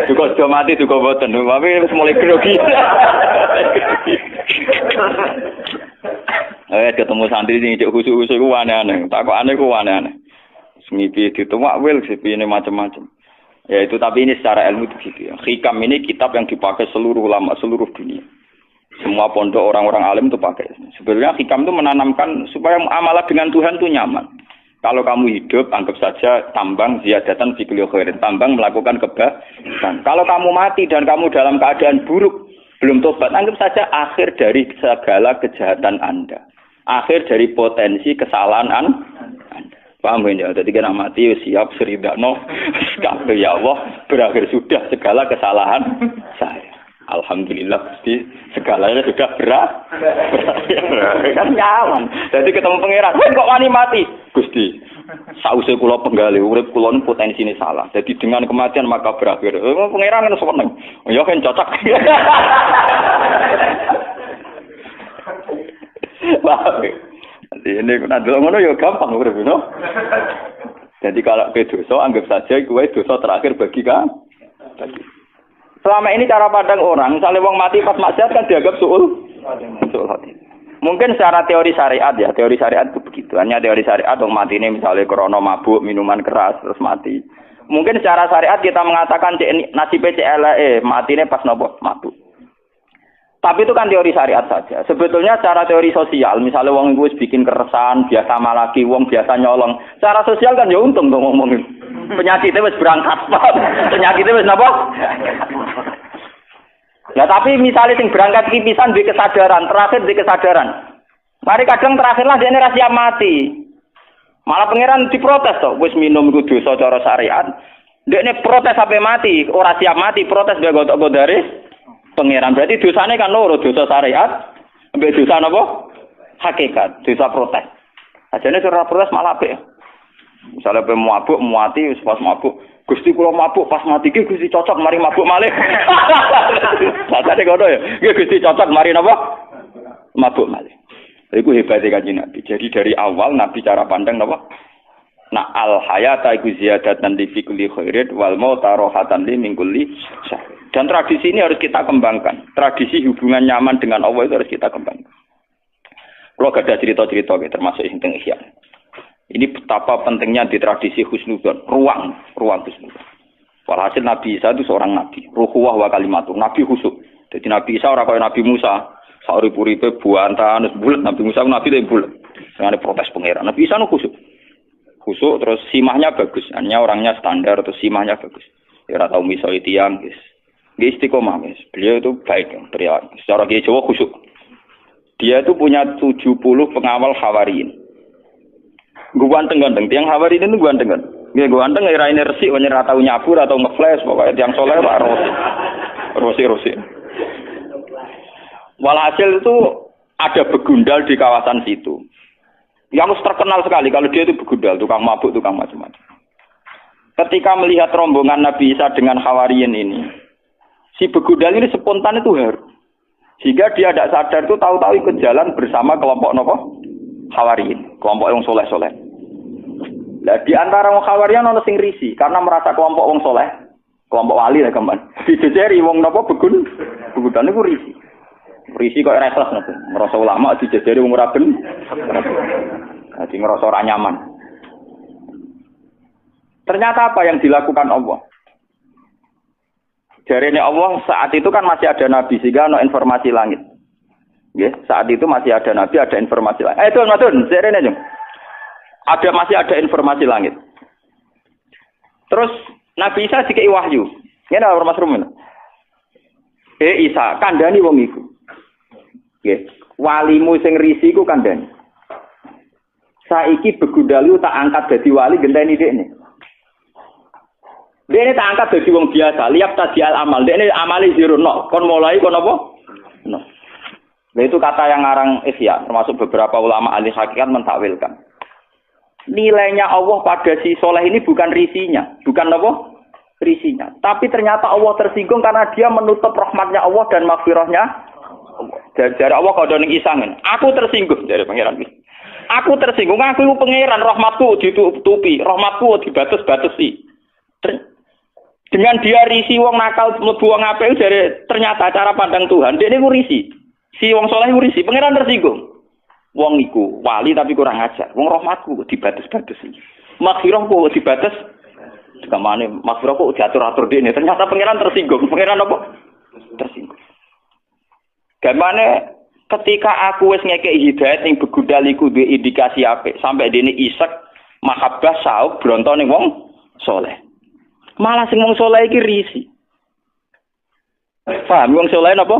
Juga sudah mati juga boten, tapi mulai grogi. Ketemu santri sing cek khusus-khusus ku aneh-aneh, tak kok aneh ku aneh-aneh. Ngipi dituwak wil sipi ini macam-macam. Ya itu tapi ini secara ilmu begitu ya. Hikam ini kitab yang dipakai seluruh ulama seluruh dunia. Semua pondok orang-orang alim itu pakai. Sebenarnya hikam itu menanamkan supaya muamalah dengan Tuhan itu nyaman. Kalau kamu hidup, anggap saja tambang ziyadatan fi kulli khairin. Tambang melakukan kebaikan. Kalau kamu mati dan kamu dalam keadaan buruk, belum tobat, anggap saja akhir dari segala kejahatan Anda. Akhir dari potensi kesalahan Anda. Paham ya? Jadi kena mati, siap seridakno. Kabeh ya Allah, berakhir sudah segala kesalahan saya. Alhamdulillah, Gusti, segalanya sudah berakhir. Kan nyaman. Jadi ketemu pangeran, kok wani mati? Gusti, sause kula penggali, urip kula niku potensine salah. Jadi dengan kematian maka berakhir. Pangeran kan seneng. Ya kan cocok. Wah. Ini nanti ngono ya gampang urip, no? Jadi kalau ke dosa, anggap saja kowe dosa terakhir bagi kamu. Selama ini cara pandang orang, misalnya wong mati pas maksiat kan dianggap suul hati. Mungkin secara teori syariat ya, teori syariat itu begitu. Hanya teori syariat wong mati ini misalnya krono mabuk, minuman keras terus mati. Mungkin secara syariat kita mengatakan nasibnya CLE, mati ini pas nopo mabuk. Tapi itu kan teori syariat saja. Sebetulnya secara teori sosial, misalnya wong iku wis bikin keresahan, biasa malaki, wong biasa nyolong. Secara sosial kan ya untung dong ngomongin. Penyakitnya wis berangkat, penyakitnya wis napa? Ya tapi misalnya sing berangkat iki pisan duwe kesadaran, terakhir duwe kesadaran. Mari kadang terakhirlah dia ra siap mati. Malah pangeran diprotes to, wis minum iku dosa cara syariat. Dekne protes sampai mati, ora siap mati, protes dia gotok-godare pangeran. Berarti dosane kan loro, dosa syariat, mbek dosa napa? Hakikat, dosa protes. Ajane ora protes malah apik. Misalnya pe mabuk, muati pas mabuk. Gusti kula mabuk pas mati ki Gusti cocok mari mabuk malih. Sakjane ngono ya. Nggih Gusti cocok mari napa? Mabuk malih. Iku hebate Kanjeng Nabi. Jadi dari awal Nabi cara pandang napa? Nah al hayata iku ziyadatan li fi kulli khairin wal mauta rahatan li min kulli syarr. Dan tradisi ini harus kita kembangkan. Tradisi hubungan nyaman dengan Allah itu harus kita kembangkan. Kalau ada cerita-cerita termasuk yang teng Ihya. Ini betapa pentingnya di tradisi husnudzon, ruang husnudzon. Walhasil Nabi Isa itu seorang nabi, ruhuwah wa kalimatur, nabi khusuk. Jadi Nabi Isa ora kaya Nabi Musa, saurip-uripe buantan terus bulet. Nabi Musa nabi tapi bulet. Dengan protes pangeran. Nabi Isa nu khusuk. Khusuk terus simahnya bagus, hanya orangnya standar terus simahnya bagus. Ya ora tau miso tiyang, guys. Dia istiqomah, guys. Beliau itu baik, perilaku. Secara Kiai Jawa khusuk. Dia itu punya 70 pengawal Hawariyin. Gue ganteng-ganteng, tiang Hawariyin itu ganteng-ganteng. Gue ganteng, ngirainnya resik, ora tau nyabur atau ngeflash, pokoknya tiang soleh Pak Rosi. Walhasil itu ada begundal di kawasan situ. Yang terkenal sekali kalau dia itu begundal, tukang mabuk, tukang macam-macam. Ketika melihat rombongan Nabi Isa dengan Hawariyin ini, si begundal ini spontan itu haru. Sehingga dia tidak sadar itu tahu-tahu ikut jalan bersama kelompok nopo Hawariyin, kelompok yang soleh-soleh. Nah, di antara wong Hawariyin ono sing risi karena merasa kelompok wong soleh, kelompok wali lah kemban. Dijejeri wong nopo begundan niku risi. Risi kok ora ikhlas nopo. Ngerasa ulama dijejeri wong ora ben. Dadi ngerasa ora nyaman. Ternyata apa yang dilakukan Allah? Jarene Allah saat itu kan masih ada nabi sehingga ada informasi langit. Ya, saat itu masih ada nabi, ada informasi langit. Matun, jarene aja. Masih ada informasi langit. Terus Nabi Isa dikei wahyu. Ngene ora Mas Rumen. Isa, kandhani wong iku. Nggih, walimu sing risi iku kandhani. Saiki begundalu tak angkat dadi wali genteni dekne. Dekne tak angkat dadi wong biasa, liap tadial amal. Dekne amali zero no. Kon mulai kon apa? No. Nah itu kata yang ngarang Ihya, termasuk beberapa ulama ahli hakikat mentakwilkan. Nilainya Allah pada si soleh ini bukan risinya, bukan apa? Risinya. Tapi ternyata Allah tersinggung karena dia menutup rahmatnya Allah dan maghfirahnya. Dari Allah kau doning isangin. Aku tersinggung dari pangeran. Aku tersinggung. Aku itu pangeran, rahmatku ditutupi, rahmatku dibatas-batasi. Dengan dia risi wong nakal mlebu wong apik dari ternyata cara pandang Tuhan. Dia ini risi. Si wong soleh risi, pangeran tersinggung. Wong iku wali tapi kurang ajar. Wong rahmatku dibatas-batasi. Maghfirahku dibatas. Kamane maghfirahku diatur-atur dene. Ternyata pangeran tersinggung. Pangeran apa? Tersinggung. Gamane ketika aku wis ngekeki hidayat ning begudal iku duwe indikasi apik sampai dene isek mahabbah sauk bronto ning wong soleh. Malah sing wong soleh iki risi. Paham wong soleh napa?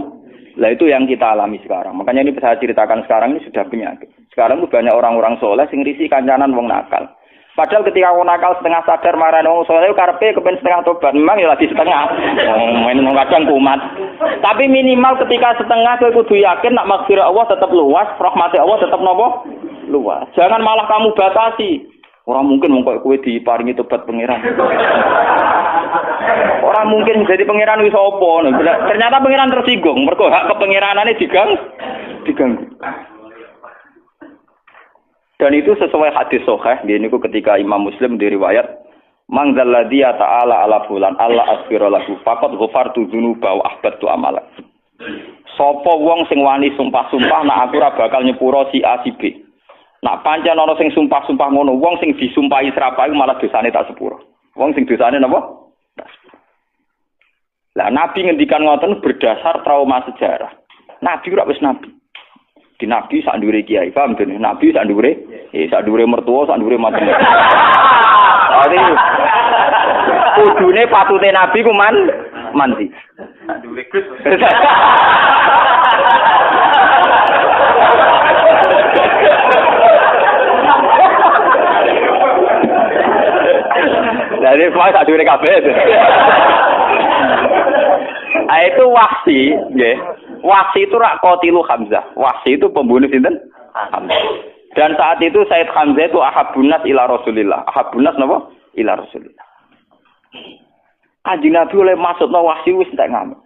Lah itu yang kita alami sekarang. Makanya ini saya ceritakan sekarang ini sudah penyakit. Sekarang itu banyak orang-orang soleh sing risi kancanan wong nakal. Padahal ketika wong nakal setengah sadar marah wong soleh karepe kepen setengah tobat. Memang ya lagi setengah. Main kadang kumat. Tapi minimal ketika setengah kowe kudu yakin nak maghfirah Allah tetap luas, rahmat Allah tetap nopo? Luas. Jangan malah kamu batasi. Orang mungkin mung kowe diparingi tobat pangeran. Orang mungkin jadi pangeran wis apa. Ternyata pangeran tersinggung, mergo hak kepangeranane diganggu. Dan itu sesuai hadis sahih. Niku ketika Imam Muslim diriwayat, "Man dzalladzi ta'ala ala fulan Allah asfira lahu faqad ghafartu dzunuba wa ahbattu amala." Sapa wong sing wani sumpah-sumpah nak aku ora bakal nyepuro si A si B. Nak pancen ana sing sumpah-sumpah ngono, wong sing disumpahi serapahe malah dosane tak sepuro. Wong sing dosane napa? Lah Nabi ngendikan ngoten berdasar trauma sejarah. Nabi ora wis nabi. Di Nabi sak ndure kiai, paham to? Nabi sak ndure mertua, sak ndure mantu. Ade. Kudune patute Nabi ku mandi. Sak ndure Gus. Jadi semua sak ndure kabeh. Itu Wahsi, nggih. Wahsi itu rak qatilu Hamzah. Wahsi itu pembunuh sinten? Hamzah. Dan saat itu Said Hamzah itu ahabun nas ila Rasulillah. Ahabun nas napa? Ila Rasulillah. Kanjeng Nabi oleh maksudna Wahsi wis entek ngamuk.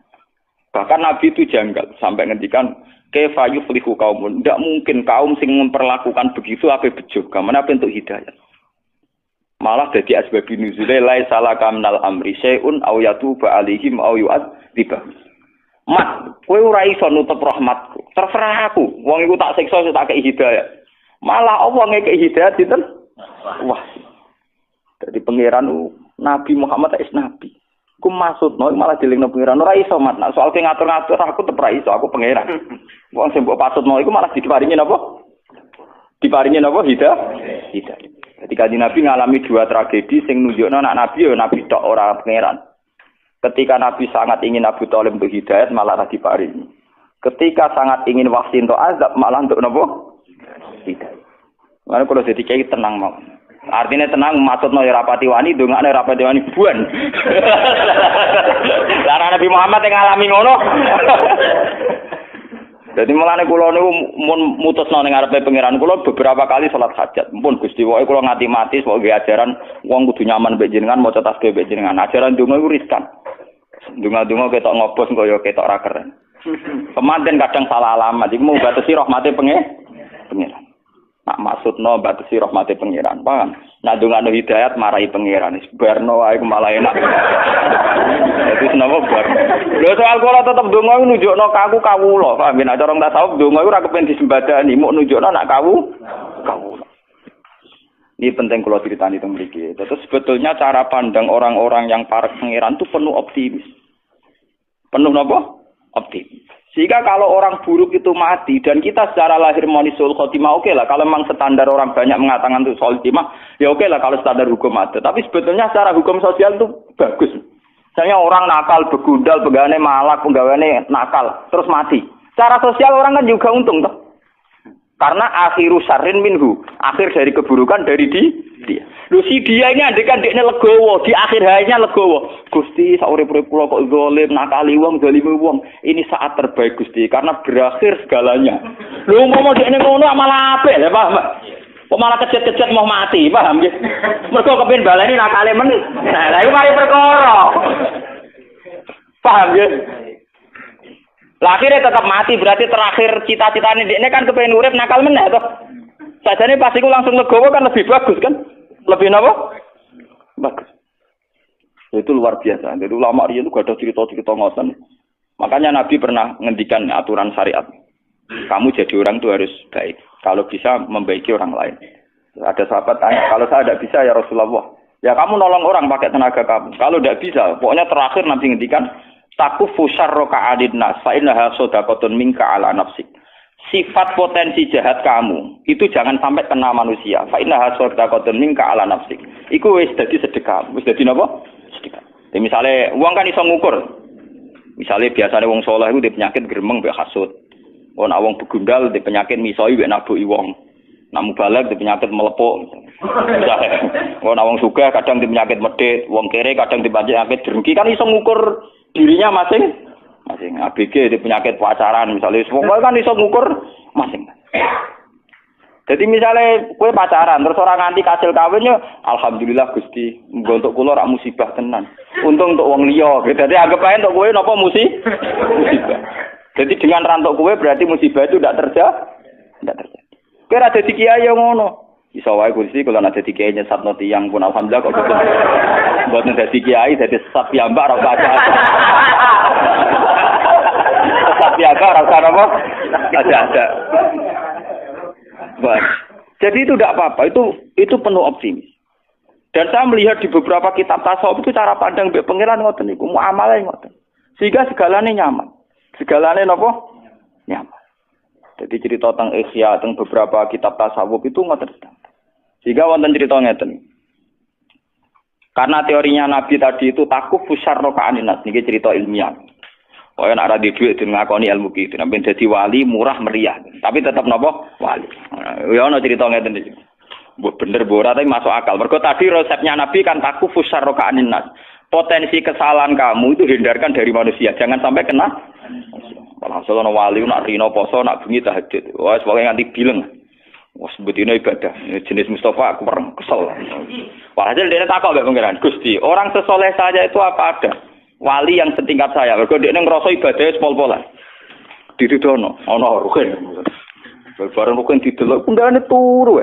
Bahkan Nabi itu janggal sampai ngendikan kaifa yuflihu qaumun. Tidak mungkin kaum sing memperlakukan begitu ape bejo. Gamane ape untuk hidayah. Malah dadi asbabun nuzule la salaka minal amri syai'un aw yatuba alaihim aw yu'adzibah. Mat, kowe ora iso nutup rahmatku. Terserah aku. Wong iku tak siksa tak kei hidayah. Malah Allah ngekei hidayah sinten? Wah. Dadi pangeran Nabi Muhammad is nabi. Ku maksudno malah dilingno pangeran ora iso mat. Nek soal ngatur-ngatur aku tetep ora iso, aku pangeran. Wong sing mbok pasutno iku malah diparingi napa? Diparingi napa? Hidayah. Jadi Kanjeng Nabi ngalami dua tragedi sing nunjukno nek nabi ya nabi tok ora pangeran. Ketika Nabi sangat ingin Abu Thalib untuk hidayat malah diparingi. Ketika sangat ingin Wahsi untuk azab malah untuk nopo? Hidayat. Mana kalau jadi kiai tenang mau. Artinya tenang maksudnya ya rapati wani, dongane rapati wani buan. Lah Nabi Muhammad yang ngalami ngono. Jadi mulane kula niku mun mutusno ning ngarepe pangeran kula beberapa kali salat hajat. Mumpun Gusti wae kula nganti mati sok nggih ajaran wong kudu nyaman mbek jenengan maca tasbih mbek jenengan. Ajaran donga iku riskan. Donga-donga ketok ngobos kaya ketok ra keren. Pemanten kadang salah alamat iku mau batasi rahmate pangeran. Nak maksudno batasi rahmate pangeran. Paham? Nak dongano hidayat marahi pangeran. Barno wae malah enak. Itu senapa bar. Lho soal kula tetep donga iku nunjukno kaku kawula. Paham yen cara tasawuf donga iku ora kepen disembadani, muk nunjukno nak kawula. Ini penting kalau ceritani teng mriki. Terus sebetulnya cara pandang orang-orang yang para pangeran itu penuh optimis. Penuh napa? Optimis. Sehingga kalau orang buruk itu mati dan kita secara lahir monisul khotimah oke lah. Kalau memang standar orang banyak mengatakan itu soal khotimah, ya oke lah kalau standar hukum ada. Tapi sebetulnya secara hukum sosial itu bagus. Misalnya orang nakal, begundal, pegawainya malak, pegawainya nakal, terus mati. Secara sosial orang kan juga untung toh. Karena akhiru syarrin minhu, akhir dari keburukan dari dia. Lu si dia ini andekan dekne legowo, di akhir hayatnya legowo. Gusti saurip-urip kula kok zalim, nakali wong, zalimi wong. Ini saat terbaik Gusti karena berakhir segalanya. Lu mau dekne ngono malah apik lha paham. Kok malah kecet-kecet mau mati, paham nggih? Mergo kepengin baleni nakale men. Nah, lha iku mari perkara. Paham nggih? Lah akhirnya tetap mati berarti terakhir cita-citane dekne kan kepengin urip nakal meneh toh. Sajane pas iku langsung legowo kan lebih bagus kan? Lebih apa? Bagus. Itu luar biasa. Jadi ulama dia itu gak ada cerita-cerita ngoten. Makanya Nabi pernah ngendikan aturan syariat. Kamu jadi orang itu harus baik. Kalau bisa membaiki orang lain. Ada sahabat tanya, kalau saya tidak bisa ya Rasulullah. Ya kamu nolong orang pakai tenaga kamu. Kalau tidak bisa, pokoknya terakhir Nabi ngendikan takufu syarroka adidnas fa innaha shadaqatun minka ala nafsik. Sifat potensi jahat kamu itu jangan sampai kena manusia. Fa innaha shadaqatun minka ala nafsik. Iku wis dadi sedekah. Wis dadi napa? Sedekah. Misale wong kan iso ngukur. Misale biasane wong saleh iku di penyakit gremeng mbek hasud. Wong wong begundal di penyakit misoi mbek nabuki wong. Namu balik di penyakit melepuk. Wong wong sugih kadang di penyakit medhit, wong kere kadang di penyakit drengki kan iso ngukur dirinya masing-masing. ABG di penyakit pacaran misalnya, semua kan iso ngukur masing. Jadi misalnya kue pacaran terus orang nganti kasil kawinnya, alhamdulillah Gusti, untuk kula rak musibah tenan. Untung untuk wong liya. Jadi anggap ae untuk kue napa musibah. Jadi dengan rantok kue berarti musibah itu tidak terjadi. Kira dadi kiai yang ngono. Iso wae Gusti kula nek dadi kiai nyesatno tiyang pun alhamdulillah kok mboten dadi kiai dadi sesat piyambak ora baca. Sesat piyambak ora apa? Ada. Baik. Jadi itu tidak apa-apa, itu penuh optimis. Dan saya melihat di beberapa kitab tasawuf itu cara pandang mbek pangeran ngoten niku, muamalah ngoten. Sehingga segalane nyaman. Segalane napa? Nyaman. Jadi cerita tentang Ihya, tentang beberapa kitab tasawuf itu ngoten. Sehingga wonten cerita ngeten. Karena teorinya Nabi tadi itu takuf syarra ka'aninat, niki cerita ilmiah. Oh nek ora di dhuwit den ngakoni ilmu ki, sampeyan dadi wali murah meriah, tapi tetap napa? Wali. Ya ana cerita ngeten iki. Mbok bener mbok ora tapi masuk akal. Mergo tadi resepnya Nabi kan takuf syarra ka'aninat. Potensi kesalahan kamu itu hindarkan dari manusia, jangan sampai kena. Walhasil ana wali nak rino poso nak bengi tahajud. Wah, pokoke nganti bileng. Wah, sebetulnya ibadah. Jenis Mustafa aku pernah kesel. Walhasil dia takut mbek pangeran, Gusti, orang sesoleh saja itu apa ada? Wali yang setingkat saya. Mergo dia ngrasa ibadahnya pol-polan. Didudono, ana rugen. Bareng rugen didelok, pundane turu.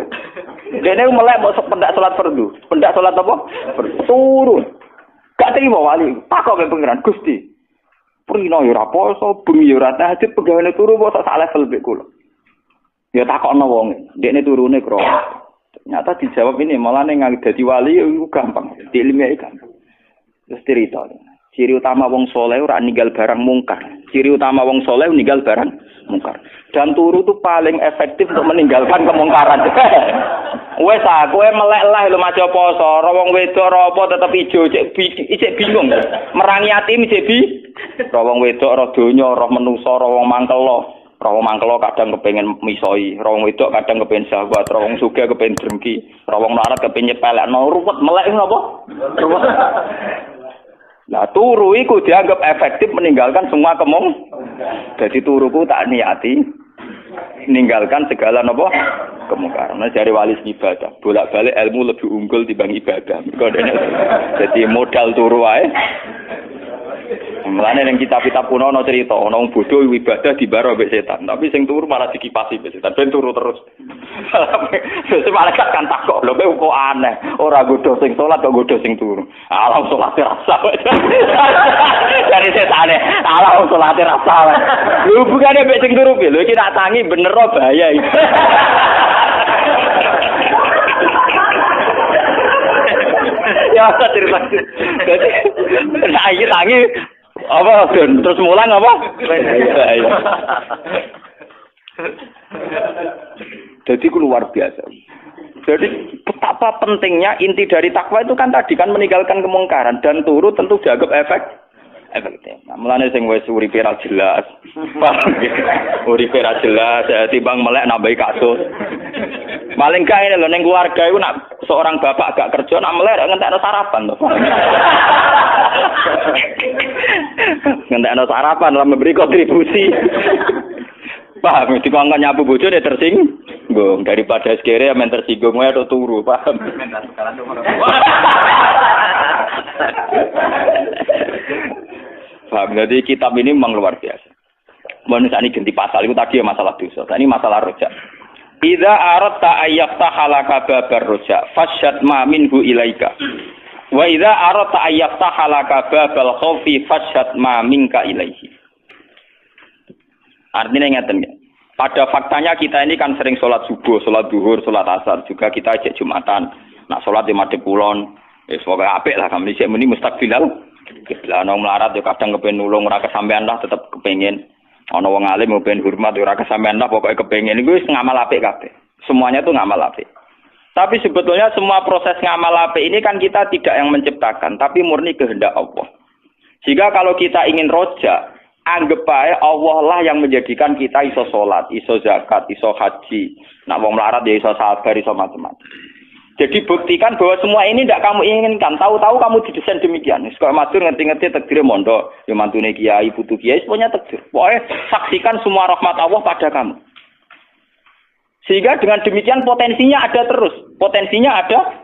Dene melek mau pendak salat fardu. Pendak salat apa? Turu. Gak terima wali. Takut mbek pangeran, Gusti. Prino ya ora poso, bengi ya ora tahajud, pegawane turu kok sak level mbek kula. Ya takokno wong, dekne turune kro. Ternyata dijawab ini malah ning dadi wali iku gampang, di ilmiah gampang. Terus cerita. Ciri utama wong saleh ora ninggal barang mungkar. Ciri utama wong saleh ninggal barang mungkar. Dan turu itu paling efektif untuk meninggalkan kemungkaran. Wes kowe melek lah lho maca poso, ora wong wedok ora apa tetep ijo, cek bingung. Merangi ati cek ora wong wedok ora donya, ora menungso, ora wong mangkelo. Ora wong mangkelo kadang kepengin misoi, ora wong wedok kadang kepengin sahabat, ora wong sugih kepengin drengki, ora wong larat kepengin nyepelekno ruwet melek napa? Ruwet. Lah turu iku dianggap efektif meninggalkan semua Jadi turuku tak niati meninggalkan segala napa kemungkaran. Nah dari wali ibadah, bolak-balik ilmu lebih unggul dibanding ibadah. Jadi modal turu wae. Mulane ning kitab-kitab kuno ana cerita, ana wong bodho ibadah dibaro mbek setan, tapi sing turu malah dikipasi mbek setan, ben turu terus. Sesuk malaikat kan takok, lho kok aneh, ora godho sing salat kok godho sing turu. Alah salate rasa. Dari setane, alah salate rasa. Lho bukane mbek sing turu lho iki tak tangi bener bahaya iki. Ya cerita. Jadi tangi Apa don terus mulang apa? Jadi itu luar biasa. Jadi betapa pentingnya inti dari takwa itu kan tadi kan meninggalkan kemungkaran dan turu tentu dianggap efektif. Nah, mulane sing wis uripe ra jelas. Uripe ra jelas timbang melek nambahi kasus. Paling gak ini lho ning keluarga iku nak seorang bapak gak kerja nak melek ngentekno sarapan to. Ngentekno sarapan lah memberi kontribusi. Paham, dikongkon nyapu bojone tersinggung daripada sekere men tersinggung wae atau turu, paham. Paham, jadi kitab ini memang luar biasa. Manusia ini ganti pasal, itu tadi masalah dosa, ini masalah rojak. Idza aradta ayyaftaha laka babar rojak, fasyad ma minhu ilaika. Wa idza aradta ayyaftaha laka babal khaufi fasyad ma minka ilaihi. Artinya ngeten ya. Pada faktanya kita ini kan sering sholat subuh, sholat duhur, sholat asar. Juga kita ajak Jumatan. Nak sholat di madhep kulon. Semoga apik lah. Kami disini muni mustaqbilal. Lah ana melarat yo kadang kepen nulung ora kesampean lah tetep kepengin. Ana wong alim kepen hormat ora kesampean lah pokoke kepengin. Iku wis ngamal apik kabeh. Semuanya tuh ngamal apik. Tapi sebetulnya semua proses ngamal apik ini kan kita tidak yang menciptakan, tapi murni kehendak Allah. Jika kalau kita ingin rojak, anggap aja Allah lah yang menjadikan kita iso sholat, iso zakat, iso haji. Nak wong melarat ya iso sabar, iso macam-macam. Jadi buktikan bahwa semua ini tidak kamu inginkan. Tahu-tahu kamu didesain demikian. Sekolah matur ngerti-ngerti takdir mondok, ya mantune kiai, putu kiai, semuanya takdir. Pokoknya saksikan semua rahmat Allah pada kamu. Sehingga dengan demikian potensinya ada terus. Potensinya ada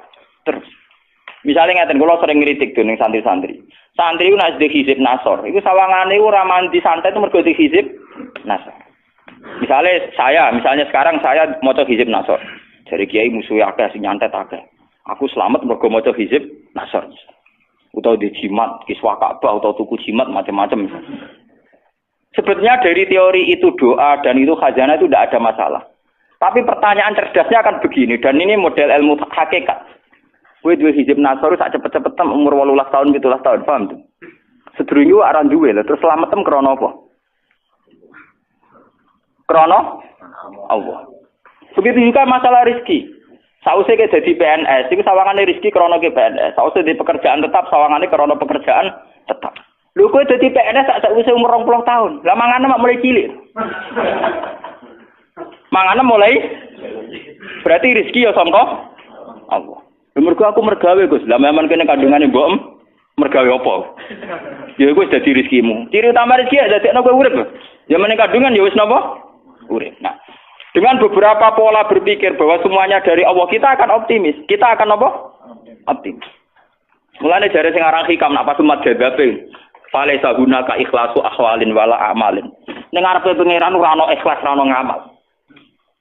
terus. Misalnya ngeten, kalau sering ngritik tuh ning santri-santri. Santri itu nak hizib nasor. Itu sawangane ora mandi santai itu mergo hizib nasor. Misalnya sekarang saya maca hizib nasor. Dari kiai musuh akeh sing nyantet akeh. Aku selamat mergo maca hizib nasor. Utawa di jimat, kiswah Ka'bah atau tuku jimat macam-macam. Sebetulnya dari teori itu doa dan itu khazanah itu tidak ada masalah. Tapi pertanyaan cerdasnya akan begini, dan ini model ilmu hakikat. Kowe duwe hizib nasor sak cepet-cepetan umur 18 tahun 17 tahun, paham tuh? Sedurunge aran duwe lho, terus selametem krana apa? Krana Allah. Begitu juga masalah rezeki. Sausé ke dadi PNS, iku sawangane rezeki krana ke PNS. Sausé di pekerjaan tetap, sawangane krana pekerjaan tetap. Lho kowe dadi PNS sak sausé umur 20 tahun. Lah mangane mak mulai cilik. Mangane mulai berarti rezeki ya sangka Allah. Mergo aku mergawe Gus. Lah memang kene kandungane mbok mergawe apa? Ya iku wis dadi rezekimu. Ciri utama rezeki ya dadekno kowe urip. Ya meneng kandungan ya wis napa? Urip. Nah, dengan beberapa pola berpikir bahwa semuanya dari Allah, kita akan optimis. Kita akan apa? Optimis. Mulane jare sing aran hikam nak pas umat jadabe. Falaisa hunaka ikhlasu ahwalin wala amalin. Ning arepe pangeran ora ana ikhlas ora ana ngamal.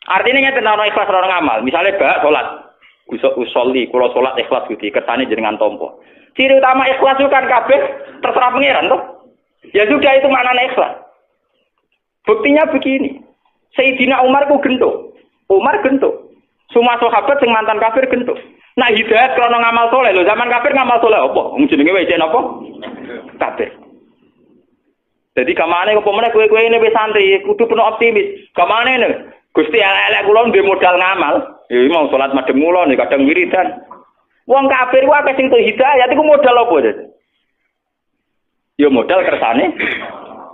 Artinya ngeten ana ikhlas ora ana ngamal. Misale bak salat usolli kula salat ikhlas Gusti kersane jenengan tampa. Ciri utama ikhlas itu kan kabeh terserah pangeran toh. Ya sudah itu maknanya ikhlas. Buktinya begini. Sayyidina Umar ku gentuk. Umar gentuk. Semua sahabat sing mantan kafir gentuk. Nah hidayat krana ngamal saleh lho, zaman kafir ngamal saleh apa? Wong jenenge wae apa? Kafir. Jadi kamane apa meneh kowe-kowe ini wis santri kudu penuh optimis. Kamane ne? Gusti elek kula ndek modal ngamal. Ya mau salat madhep kula nek kadang wiridan. Wong kafir ku akeh sing hidayat iku modal apa to? Ya modal kersane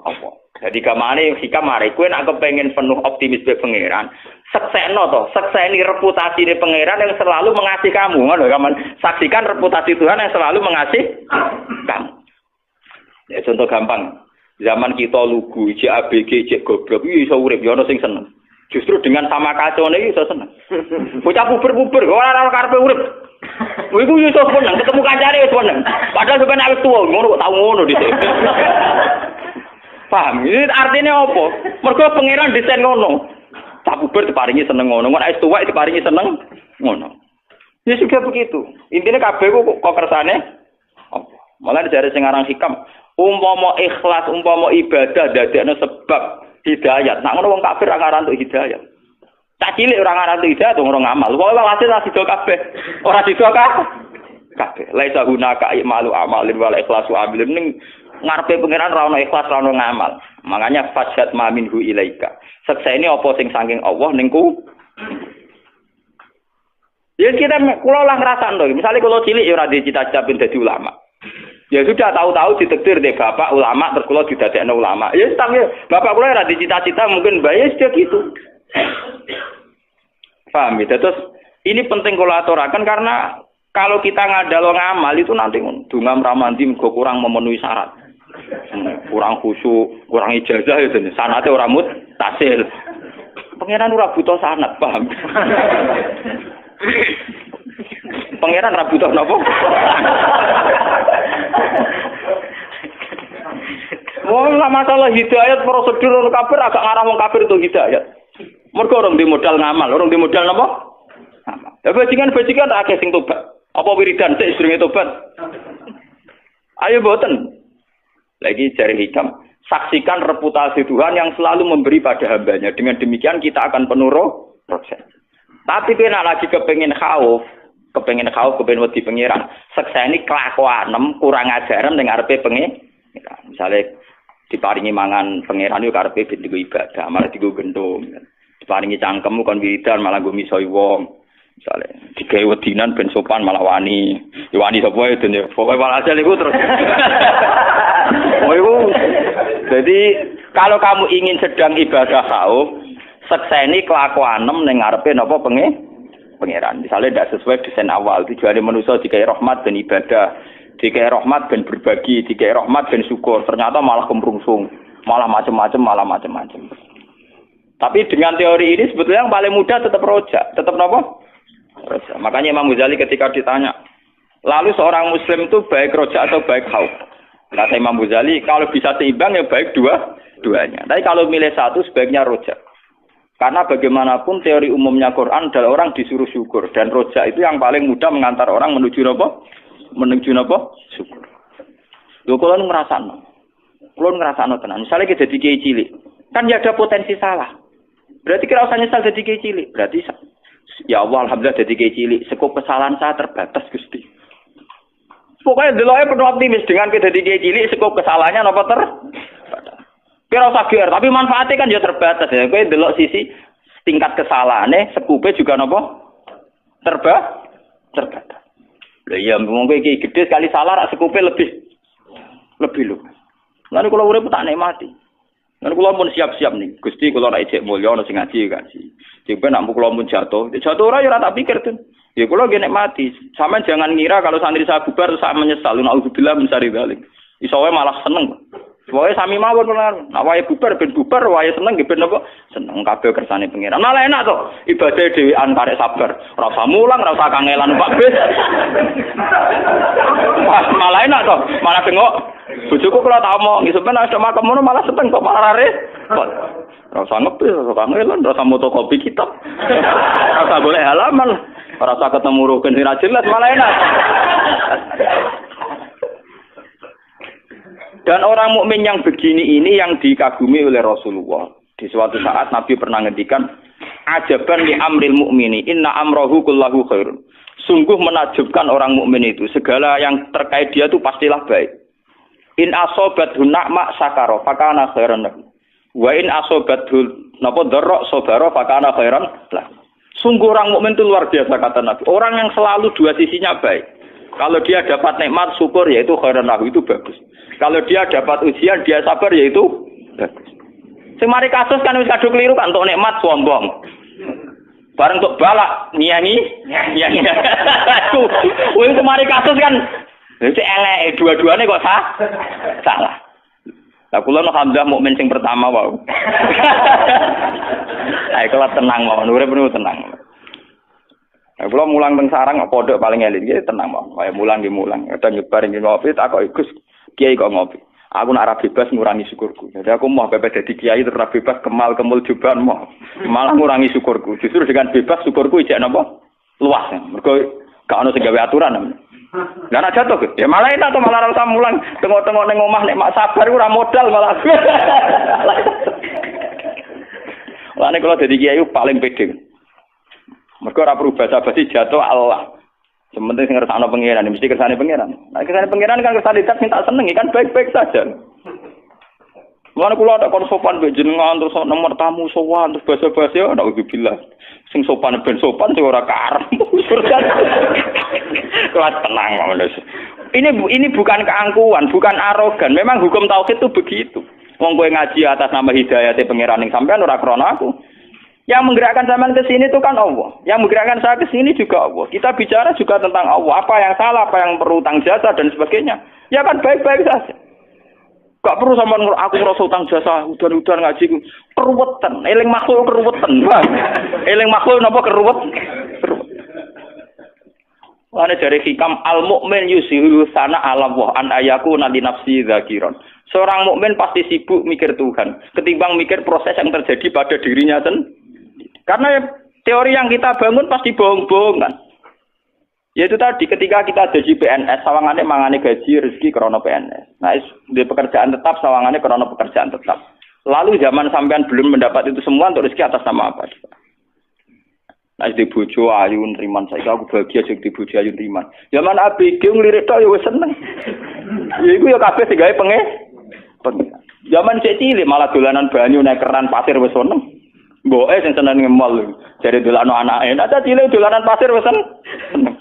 apa? Jadi kamane hikam mari kowe nek kepengin penuh optimis be pangeran, seksekno to, sekseni reputasine pangeran yang selalu mengasihi kamu. Ngono kaman saksikan reputasi Tuhan yang selalu mengasihi kamu. Ya contoh gampang. Zaman kita lugu, ABG, goblok iki iso urip ya ono sing seneng. Justru dengan sama kacone iki iso seneng. Bocah puber-puber ora karepe urip. Iku yo iso seneng, ketemu kancane wis seneng. Padahal sampeyan awis tuwa, ngono kok tau ngono dhisik. Paham? Ini artinya apa? Mergo pangeran desain ngono. Cah puber diparingi seneng ngono, nek wis tuwa diparingi seneng ngono. Ya juga begitu. Intinya kabeh kok kersane apa? Malah dari sing aran hikam, umpama ikhlas, umpama ibadah dadekno sebab hidayat. Nek ngono wong kafir ora ngaran untuk hidayat. Tak cilik ora ngaran untuk hidayat, ora ngamal. Pokoke hasil ra sida kabeh. Ora sida kabeh. Laisa hunaka malu amalin wal ikhlasu amilin ning ngarepe pangeran ra ono ikhlas ra ono ngamal. Makanya fajat ma minhu ilaika. Seksene apa sing saking Allah ning ku. Ya kita kula lah ngrasakno. Misale kula cilik ya ora dicita-cita ben dadi ulama. Ya sudah tahu-tahu ditakdir deh bapak ulama terus kula didadekno ulama. Ya tapi bapak kula ora dicita-cita mungkin bae sudah gitu. Paham ya? Terus ini penting kula aturaken karena kalau kita ngadalo ngamal itu nanti dungam ramanti mergo kurang memenuhi syarat. Kurang khusyuk, kurang ijazah itu sanate ora muttasil. Pangeran ora butuh sanad, paham? Pangeran ra butuh napa? Wong masalah hidayat prosedur kafir agak ngarah wong kafir itu hidayat. Mergo orang di modal ngamal, orang di modal napa? Ngamal. Ya bajingan akeh sing tobat. Apa wiridan sik sedurunge tobat? Ayo boten. Lagi cari hikam. Saksikan reputasi Tuhan yang selalu memberi pada hambanya. Dengan demikian kita akan penuh proses. Tapi kena lagi kepengen khauf, kepengen wedi pangeran. Sekseni kelakuanem kurang ajaran ning ngarepe pangeran. Misale diparingi mangan pangeran yo karepe ben ibadah, malah digo gendong. Diparingi cangkem kon wiridan malah go misoi wong. Misale digawe wedinan ben sopan malah wani. Ya wani sapa ya den pokoke walhasil iku terus. Jadi kalau kamu ingin sedang ibadah khauf, sekseni kelakuanem ning ngarepe napa pangeran. Misalnya tidak sesuai desain awal, tujuane manusia dikai rahmat dan ibadah, dikai rahmat dan berbagi, dikai rahmat dan syukur. Ternyata malah kemrungsung, malah macam-macam. Tapi dengan teori ini sebetulnya yang paling mudah tetap roja, tetap apa? Roja. Makanya Imam Ghazali ketika ditanya, lalu seorang muslim itu baik roja atau baik khauf? Kata Imam Ghazali, kalau bisa seimbang ya baik duanya. Tapi kalau milih satu sebaiknya roja. Karena bagaimanapun teori umumnya Quran adalah orang disuruh syukur dan roja itu yang paling mudah mengantar orang menuju apa? Menuju apa? Syukur. Lho kula ngrasakno tenan. Misalnya kita jadi kiai cilik, kan ya ada potensi salah. Berarti kira usah nyesal jadi kiai cilik. Berarti ya Allah alhamdulillah jadi kiai cilik, skop kesalahan saya terbatas Gusti. Pokoknya deloke penuh optimis dengan kita jadi kiai cilik, skop kesalahannya apa terbatas. Kira usah gear, tapi manfaatnya kan ya terbatas ya. Kowe delok sisi tingkat kesalahane, sekupe juga napa? Terbatas. Lah iya monggo iki gede sekali salah rak sekupe lebih lho. Lan kula urip tak nikmati. Lan kula pun siap-siap nih. Gusti kula nek cek mulya ono sing ngaji ngaji. Jek nak kula pun jatuh. Jatuh ora ya ora tak pikir tuh. Ya kula nggih nikmati. Sampeyan jangan ngira kalau santri saya bubar terus saya menyesal. Nauzubillah min syarri dzalik. Iso wae malah seneng. Wae sami mawon bener. Nek wae bubar ben bubar, wae seneng nggih ben apa? Seneng kabeh kersane pangeran. Malah enak to. Ibadah dhewean karek sabar. Ora usah mulang, ora usah kangelan Pak Bis. Malah enak to. Malah tengok bojoku kula tak omong, sampeyan nek makem ngono malah seneng kok malah repot. Ora usah ngebis, ora usah kangelan, ora usah motokopi kitab. Ora usah golek halaman, ora usah ketemu rukun sing jelas, malah enak. Dan orang mukmin yang begini ini yang dikagumi oleh Rasulullah. Di suatu saat Nabi pernah ngendikan, ajaban li amril mukmini, inna amrohu kullahu khairun. Sungguh menakjubkan orang mukmin itu, segala yang terkait dia itu pastilah baik. In asobathu na'ma sakara fakana khairan lahu. Wa in asobathu napa dharra sabara fakana khairan lahu. Sungguh orang mukmin itu luar biasa kata Nabi. Orang yang selalu dua sisinya baik. Kalau dia dapat nikmat syukur yaitu khairan lahu, itu bagus. Kalau dia dapat ujian dia sabar yaitu bagus. Sing mari kasus kan wis kadung keliru kan untuk nikmat sombong. Bareng untuk balak nyanyi. Wong mari kasus kan iki elek dua-duane kok salah. Lah kula nek Hamzah mukmin sing pertama wae. Ayo kula tenang mawon, urip niku tenang. Kula mulang teng sarang pondok paling eling nggih tenang mawon. Kaya mulang nggih mulang. Kadang nyebar nggih ngopi tak kok Gus kiai kok ngopi. Aku nak ora bebas ngurangi syukurku. Jadi aku mau bebas dadi kiai terus bebas kemul juban mau. Malah ngurangi syukurku. Justru dengan bebas syukurku ijek napa? Luas. Mergo gak ono sing gawe aturan. Lah nek jatuh ya malah enak to malah ora usah mulang tengok-tengok ning omah nek mak sabar ora modal malah. Lah nek kula dadi kiai paling pede. Mergo ora perlu basa-basi jatuh Allah. Sementing sing ngersakno pangeran, mesti kersane pangeran. Nah, kersane pangeran kan kersane dat minta seneng kan baik-baik saja. Mana kula ada kon sopan mbek jenengan terus nomor tamu sowan terus basa-basi ya ndak ubilah. Sing sopan ben sopan sing ora karep. Kelas tenang ngono. Ini bukan keangkuhan, bukan arogan. Memang hukum tauhid itu begitu. Wong kowe ngaji atas nama hidayate pangeran ning sampean ora krana aku. Yang menggerakkan sampean ke sini itu kan Allah. Yang menggerakkan saya ke sini juga Allah. Kita bicara juga tentang Allah. Apa yang salah, apa yang perlu utang jasa dan sebagainya. Ya kan baik-baik saja. Gak perlu sampean aku ngrasa utang jasa, udan-udan ngaji keruwetan. Eling makhluk keruwetan. Eling makhluk napa keruwet? Ana jare hikam al-mukmin yusiru sana ala wa an ayaku nali nafsi zakiron. Seorang mukmin pasti sibuk mikir Tuhan ketimbang mikir proses yang terjadi pada dirinya sendiri. Karena teori yang kita bangun pasti bohong-bohongan. Yaitu tadi ketika kita jadi PNS, sawangane mangane gaji rezeki krana PNS. Nah, di pekerjaan tetap sawangane krana pekerjaan tetap. Lalu zaman sampean belum mendapat itu semua untuk rezeki atas nama apa? Nah, di bojo ayu nriman saiki aku bahagia sing di bojo ayu nriman. Zaman ABG nglirik tok ya wis seneng. Ya iku ya kabeh sing gawe Zaman cek cilik malah dolanan banyu nek keran pasir wis seneng. Mboke sing seneng ngemol. Jare dolano anake. Nek cilik dolanan pasir wis seneng.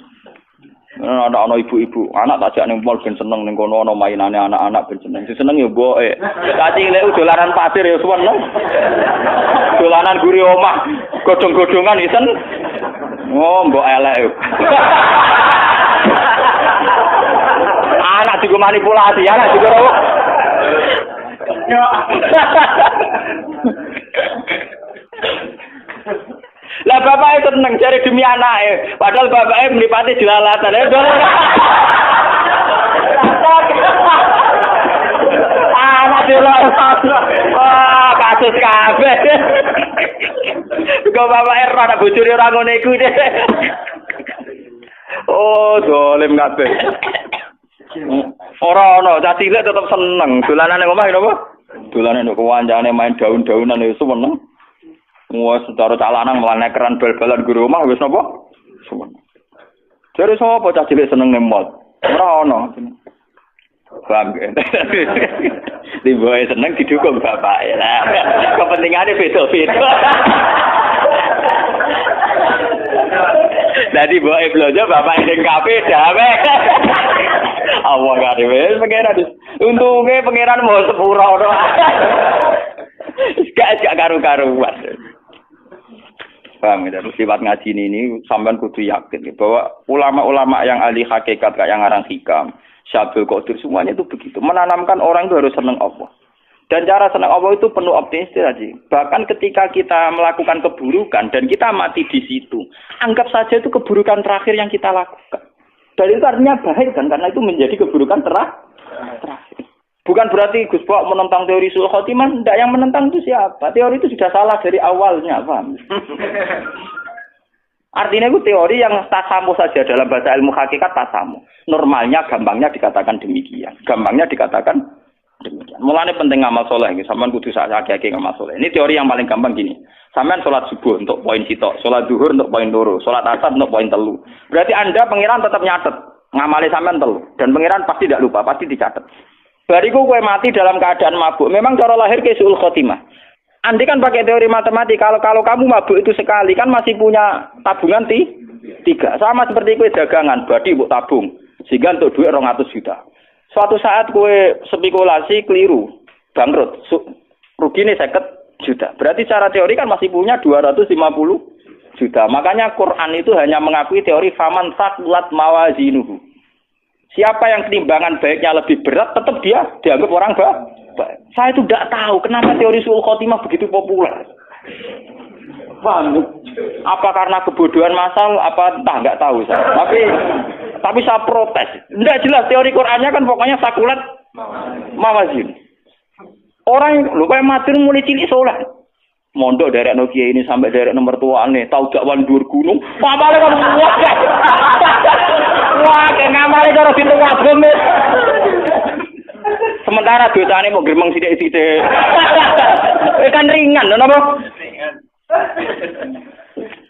Ana ibu-ibu, anak tak jak ning mall ben seneng ning kono ana mainane anak-anak ben seneng. Sing seneng ya mboke. Tak cilik dolanan pasir ya seneng. Dolanan guri omah, godhong-godhongan isen. Oh, mbok elek. Anak juga manipulasi, anak juga rawuh. Lah bapake seneng jare demi anake, padahal bapake mripate jelalatan. Anak jelalatan. Wah, kasus kabeh. Kok bapake ora bojone ora ngene iku. Oh, dolim kabeh. Ora ono, cah cilik tetep seneng. Dolanan ning omah napa? Dolanan nek kancane main daun-daunan ya seneng. Wah, secara calanan melane keran bal-balan guru omah wis napa? Seneng. Jare sapa cah cilik seneng ning mall? Ora ono. Paham kan? Dibae seneng didukung bapake. Lah, kepentingane beda-beda. Dadi bae blojo bapak ning kafe dawe. Allah gak wis pengeran. Untunge pengeran mau sepura ora. Gak karu-karuan. Paham ya, terus lewat ngaji ini sampean kudu yakin bahwa ulama-ulama yang ahli hakikat kayak yang ngarang hikam, Syabul Qadir semuanya itu begitu. Menanamkan orang itu harus senang Allah. Dan cara senang Allah itu penuh optimistis tadi. Bahkan ketika kita melakukan keburukan dan kita mati di situ, anggap saja itu keburukan terakhir yang kita lakukan. Dan itu artinya baik kan, karena itu menjadi keburukan terakhir. Bukan berarti Gus Bok menentang teori Su'ul Khotimah, tidak, yang menentang itu siapa? Teori itu sudah salah dari awalnya, paham? Artinya itu teori yang tasamu saja dalam bahasa ilmu hakikat tasamu. Normalnya, gampangnya dikatakan demikian. Mulanya penting ngamal soleh, sampean kudu sakake ngamal soleh. Ini teori yang paling gampang gini. Sampean sholat subuh untuk poin sitok, sholat zuhur untuk poin loro, sholat asar untuk poin 3. Berarti Anda pangeran tetap nyatet, ngamali sampean 3, dan pangeran pasti tidak lupa, pasti dicatat. Bariku kowe mati dalam keadaan mabuk. Memang cara lahir ke Su'ul Khotimah. Andai kan pakai teori matematika, kalau kamu mabuk itu sekali kan masih punya tabungan 3. Sama seperti kowe dagangan, badi mbok tabung. Sehingga untuk duit 200 juta. Suatu saat kowe spekulasi keliru, bangkrut, rugine 50 juta. Berarti secara teori kan masih punya 250 juta. Makanya Quran itu hanya mengakui teori faman saqulat mawazinuhu. Siapa yang timbangan baiknya lebih berat, tetap dia dianggap orang baik. Saya itu tidak tahu kenapa teori Su'ul Khotimah begitu populer. Paham? Apa karena kebodohan massal, apa entah, nggak tahu saya. Tapi saya protes. Tidak jelas teori Qur'annya kan pokoknya sakulat mawazin. Orang lupa mati mulai cilik soleh. Mondok dari Nokia ini sampai dari nomor tuane, tahu dakwan dhuwur gunung. Pamale kan wah, ngamale karo pintu wagem. Sementara dosane mau gremeng sithik-sithik. Kan ringan, napa? Ringan.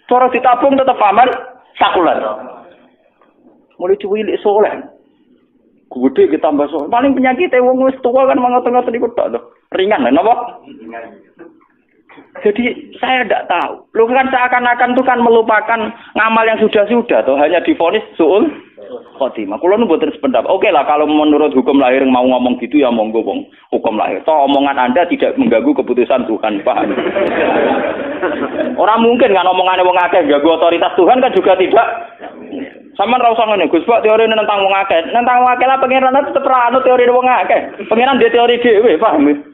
Cara ditabung tetap paman sakulat. mulai cuwilik soleh. Gede kita tambah soleh. Paling penyakit wong wis tua kan mangot-ngot niku tok to. Ringan lho napa? Jadi saya tidak tahu. Lu kan seakan-akan itu kan melupakan ngamal yang sudah-sudah tuh hanya divonis suul khotimah. Kulo nu mboten sependapat. Oke lah kalau menurut hukum lahir mau ngomong gitu ya monggo wong hukum lahir. Toh omongan Anda tidak mengganggu keputusan Tuhan, paham? Orang mungkin kan omongane wong akeh ganggu otoritas Tuhan kan juga tidak. Sama ra usah ngene, Gus, Pak teori tentang wong akeh. Tentang wong akeh lah pangeran tetep ra anu teori wong akeh. Pangeran dia teori dhewe, paham?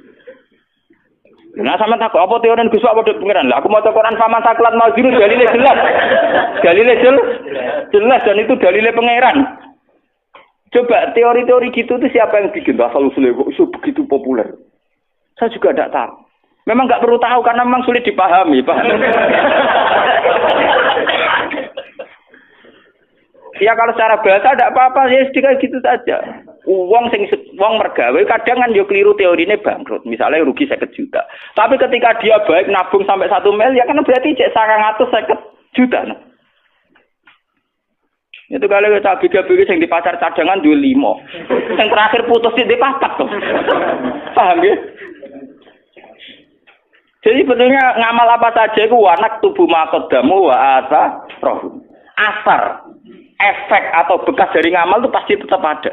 Nah sama takut apa teori Gus Pak padha pengiran lah. Aku mau Quran faman saklat mazinu dalile jelas. Dalile jelas dan itu dalile pangeran. Coba teori-teori gitu itu siapa yang bikin asal usulnya kok iso begitu populer? Saya juga tidak tahu. Memang nggak perlu tahu karena memang sulit dipahami, Pak. Ya kalau secara bahasa tidak apa-apa ya sedikit gitu saja. Wong mergawe kadang kan yo keliru teorine bangkrut. Misalnya rugi 50 juta. Tapi ketika dia baik nabung sampai 1 miliar kan berarti cek 950 juta. Nah. Itu kalau kita bagi-bagi yang di pasar cadangan 25. Yang terakhir putus di 4 tuh. Paham ya? Jadi sebetulnya ngamal apa saja itu wanak tubuh makodamu wa asa roh. Asar, efek atau bekas dari ngamal itu pasti tetap ada.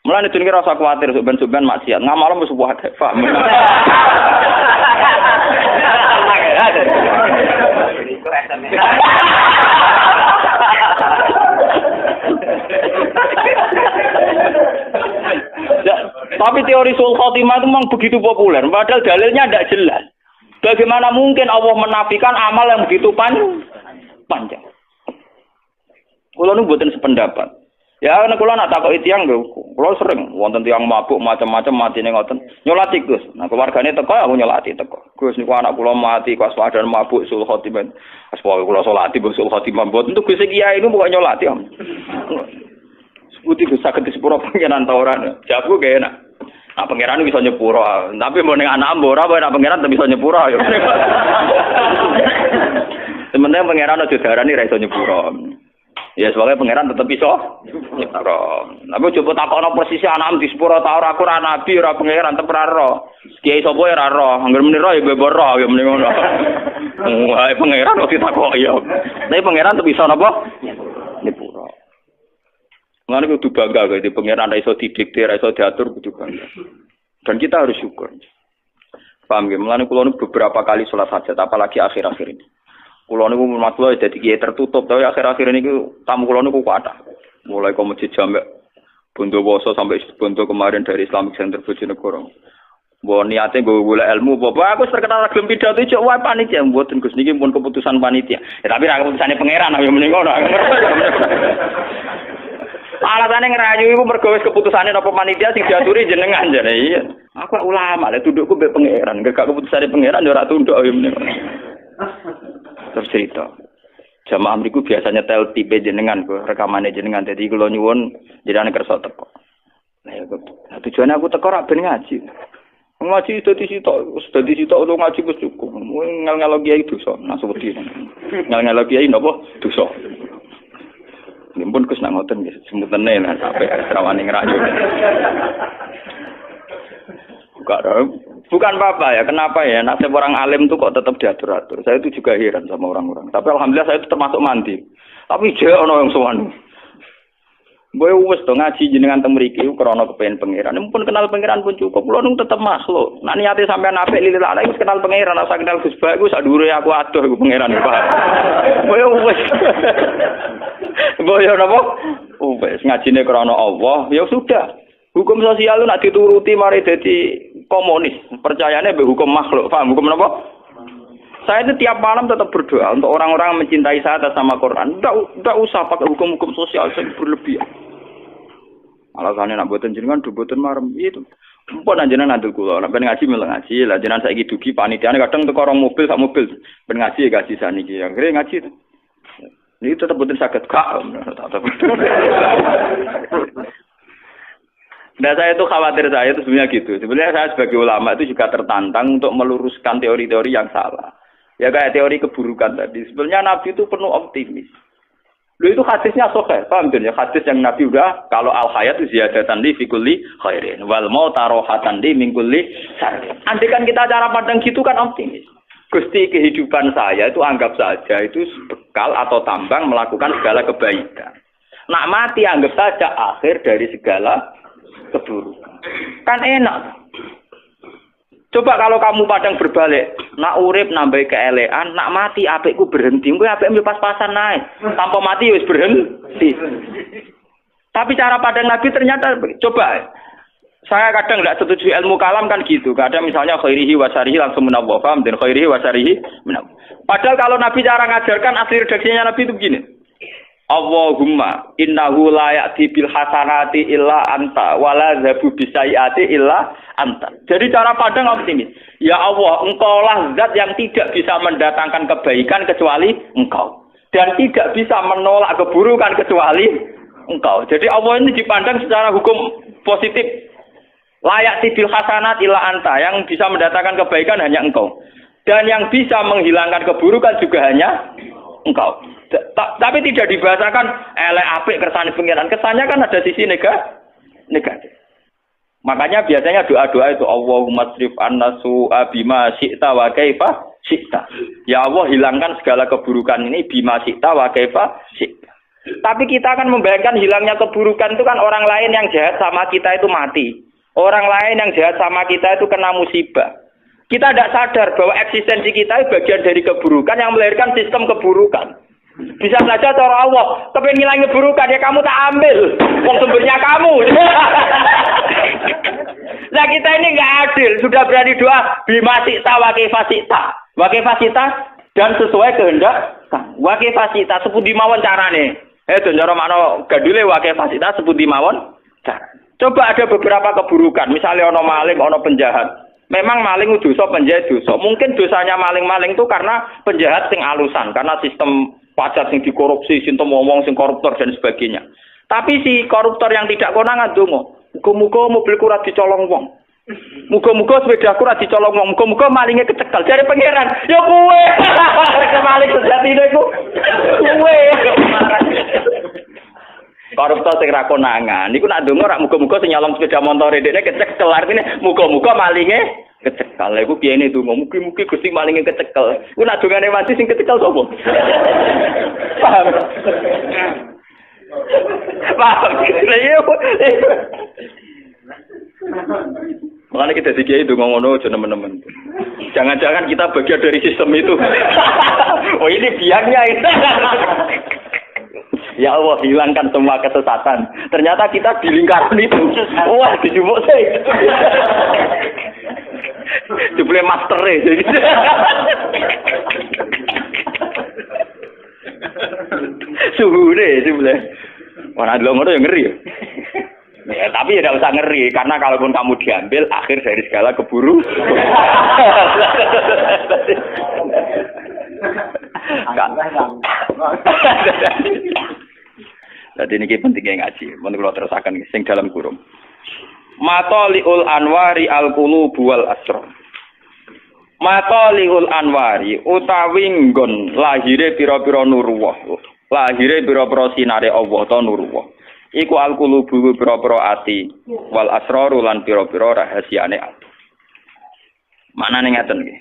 Mulane jenenge rasa kuwatir suben-suben maksiat. Ngamal mesti buat paham. Tapi teori sul khotimah itu memang begitu populer, padahal dalilnya tidak jelas. Bagaimana mungkin Allah menafikan amal yang begitu panjang? Kulo nu mboten sependapat. Ya nek kula nak takoki tiyang lho, kula sering wonten tiyang mabuk macam-macam matine ngoten. Nyolati Gus. Nah keluargane teko aku nyolati teko. Gus niku anak kula mati pas wadan mabuk sul khotimah. Pas pokoke kula salati sul khotimah mboten tuh Gus kiai niku pokoke nyolati. Sebuti Gus saged disepuro pangeran ta ora. Jawabku gak enak. Nah pangeran bisa nyepuro, tapi mau ning anak ora wae nak pangeran bisa nyepuro ya. Sementara pangeran aja darani ra iso nyepuro. Ya sebagai pangeran tetap iso nyepuro. Tapi coba takono persis anak di sepuro ta ora aku ora nabi ora pangeran tetep ora ro. Kiai sapa ya ora ro, anggere meni ro ya bebo ro ya meni ngono. Wae pangeran kok ditakoki ya. Tapi pangeran tetep iso napa? Nyepuro. Mengenai kudu bangga gitu, pengiran iso didikte, iso diatur kudu bangga. Dan kita harus syukur. Paham ya? Mengenai kulo beberapa kali sholat hajat, apalagi akhir-akhir ini. Kulo niku matlo jadi kiai tertutup, tapi akhir-akhir ini tamu kulo niku kuat. Mulai ke masjid Jamek Bondowoso sampai Bondo kemarin dari Islamic Center Bojonegoro. Mbok niate nggo golek ilmu, Bapak aku terkenal gelem pidato cok wae panitia mboten Gus niki pun keputusan panitia. Ya tapi ra keputusane pangeran ya mending ngono. Alasane ngerayu iku mergo wis keputusane napa panitia sing diaturi jenengan jane. Iya. Aku ulama, lek tundukku mbek pangeran, gak keputusane pangeran ya ora tunduk ya mending. Terus cerita. Jamaah mriku biasanya tel tipe jenengan kok rekamane jenengan dadi kula nyuwun jenengan kersa teko. Nah, tujuane aku teko rak ben ngaji. Ngaji dadi sitok lu ngaji wis cukup. Ngel-ngelo kiai dosa, nang wedi. Ngel-ngelo kiai napa dosa. Nimpun Gus nak ngoten nggih, semutene lah sampai rawane ngrayu. Bukan apa-apa ya, kenapa ya? Nasib orang alim tuh kok tetap diatur-atur. Saya itu juga heran sama orang-orang. Tapi alhamdulillah saya itu termasuk mandi. Tapi jek ono yang sowan. Boy wis to ngaji jenengan teng mriki krana kepengin pangeran. Mumpun kenal pangeran pun cukup. Kulo nung tetep makhluk. Nek niate sampean apik lillah ala wis kenal pangeran, asa kenal Gus Ba iku sak dhuwure aku adoh iku pangeran Pak. Boy wis. Boy napa? Wis ngajine krana Allah, ya sudah. Hukum sosial itu nak dituruti mari dadi komunis. Percayane mbek hukum makhluk. Paham hukum napa? Saya itu tiap malam tetap berdoa untuk orang-orang yang mencintai saya atas nama Quran. Tidak usah pakai hukum-hukum sosial yang berlebihan. Alasannya nak buatan jenengan, buatan marem itu. Mpun anjenan adil kula, nak ben ngaji melu ngaji. Lah jenengan saiki dugi panitiane kadang teko orang mobil sak mobil. Ben ngaji gaji saniki. Akhire ngaji. Ini tetap buatan saged gak. Nah saya itu khawatir saya itu sebenarnya gitu. Sebenarnya saya sebagai ulama itu juga tertantang untuk meluruskan teori-teori yang salah. Ya kayak teori keburukan tadi. Sebenarnya Nabi itu penuh optimis. Lho itu hadisnya sahih, paham ya? Hadis yang Nabi udah kalau al hayat ziyadatan li fi kulli khairin wal maut rohatan li min kulli syarrin. Andaikan kita cara pandang gitu kan optimis. Gusti kehidupan saya itu anggap saja itu bekal atau tambang melakukan segala kebaikan. Nak mati anggap saja akhir dari segala keburukan. Kan enak. Coba kalau kamu padang berbalik, nak urip nambah keelean, nak mati apikku berhenti, kowe apik pas-pasan naik. Tanpa mati wis berhenti. Tapi cara padang Nabi ternyata coba saya kadang tidak setuju ilmu kalam kan gitu. Kadang misalnya khairihi wa syarihi langsung menawwaf, dan khairihi wa syarihi menawwaf. Padahal kalau Nabi cara ngajarkan asli redaksinya Nabi itu begini. Allahumma innahu la ya'ti bil hasanati illa anta wala zabu bisayati illa anta. Jadi cara pandang optimis. Ya Allah, engkaulah zat yang tidak bisa mendatangkan kebaikan kecuali engkau. Dan tidak bisa menolak keburukan kecuali engkau. Jadi Allah ini dipandang secara hukum positif. Layak bil hasanat illa anta. Yang bisa mendatangkan kebaikan hanya engkau. Dan yang bisa menghilangkan keburukan juga hanya engkau. Tapi tidak dibahasakan elek apik kersane pengiran. Kesannya kan ada sisi negatif. Makanya biasanya doa-doa itu Allahumma srif anna su'a bima syi'ta wa kaifa syi'ta. Ya Allah hilangkan segala keburukan ini bima syi'ta wa kaifa syi'ta. Tapi kita akan membayangkan hilangnya keburukan itu kan orang lain yang jahat sama kita itu mati. Orang lain yang jahat sama kita itu kena musibah. Kita tidak sadar bahwa eksistensi kita itu bagian dari keburukan yang melahirkan sistem keburukan. Bisa saja cara Allah, kepengen ngilangi keburukan ya kamu tak ambil, wong sumbernya kamu. Nah kita ini nggak adil, sudah berani doa bima syi'ta wa kaifa syi'ta dan sesuai kehendak wa kaifa syi'ta sepundi mawon carane. Cara makna gadule wa kaifa syi'ta sepundi mawon cara. Coba ada beberapa keburukan, misalnya ono maling, ono penjahat. Memang maling dosa, penjahat dosa. Mungkin dosanya maling-maling itu karena penjahat sing alusan, karena sistem pajak sing dikorupsi, sing ngomong sing koruptor dan sebagainya. Tapi si koruptor yang tidak konangan dongo, muga-muga mobilku ora dicolong wong. Muga-muga sepedaku ora dicolong wong, muga-muga malingnya kecekel. Jare pangeran, ya kowe. Rek maling sejatine iku. Kowe. Koruptor sing ra konangan, niku nak dongo ora muga-muga sing nyolong sepeda motor dekne kecekel. Artine muga-muga malingnya kecekel. Lha iku piyene dongo, mugi-mugi Gusti malinge kecekel. Ku nak dongane mati sing kecekel sapa? Paham? Paham. Lha iya. Makanya kita dikiai dongo ngono aja nemen-nemen. Jangan-jangan kita bagian dari sistem itu. Oh ini biangnya itu. Ya Allah, hilangkan semua kesesatan. Ternyata kita di lingkaran itu. Wah, dijupuk sih. Jupuk master jadi. Suhu deh, sebelah. Mana dulu ngono yang ngeri. Ya, tapi ya tidak usah ngeri, karena kalaupun kamu diambil, akhir dari segala keburu. Jadi ini pentingnya ngaji. Menurut terus akan sing dalam kurung. Matoliul anwari al-qulubu wal asrar. Matoliul anwari utawi nggon lahire pira-pira nurullah. Lahire pira-pira sinare Allah ta nurullah. Iku al-qulubu pira-pira ati wal asrar lan pira-pira rahasiane ati. Manane ngaten nggih.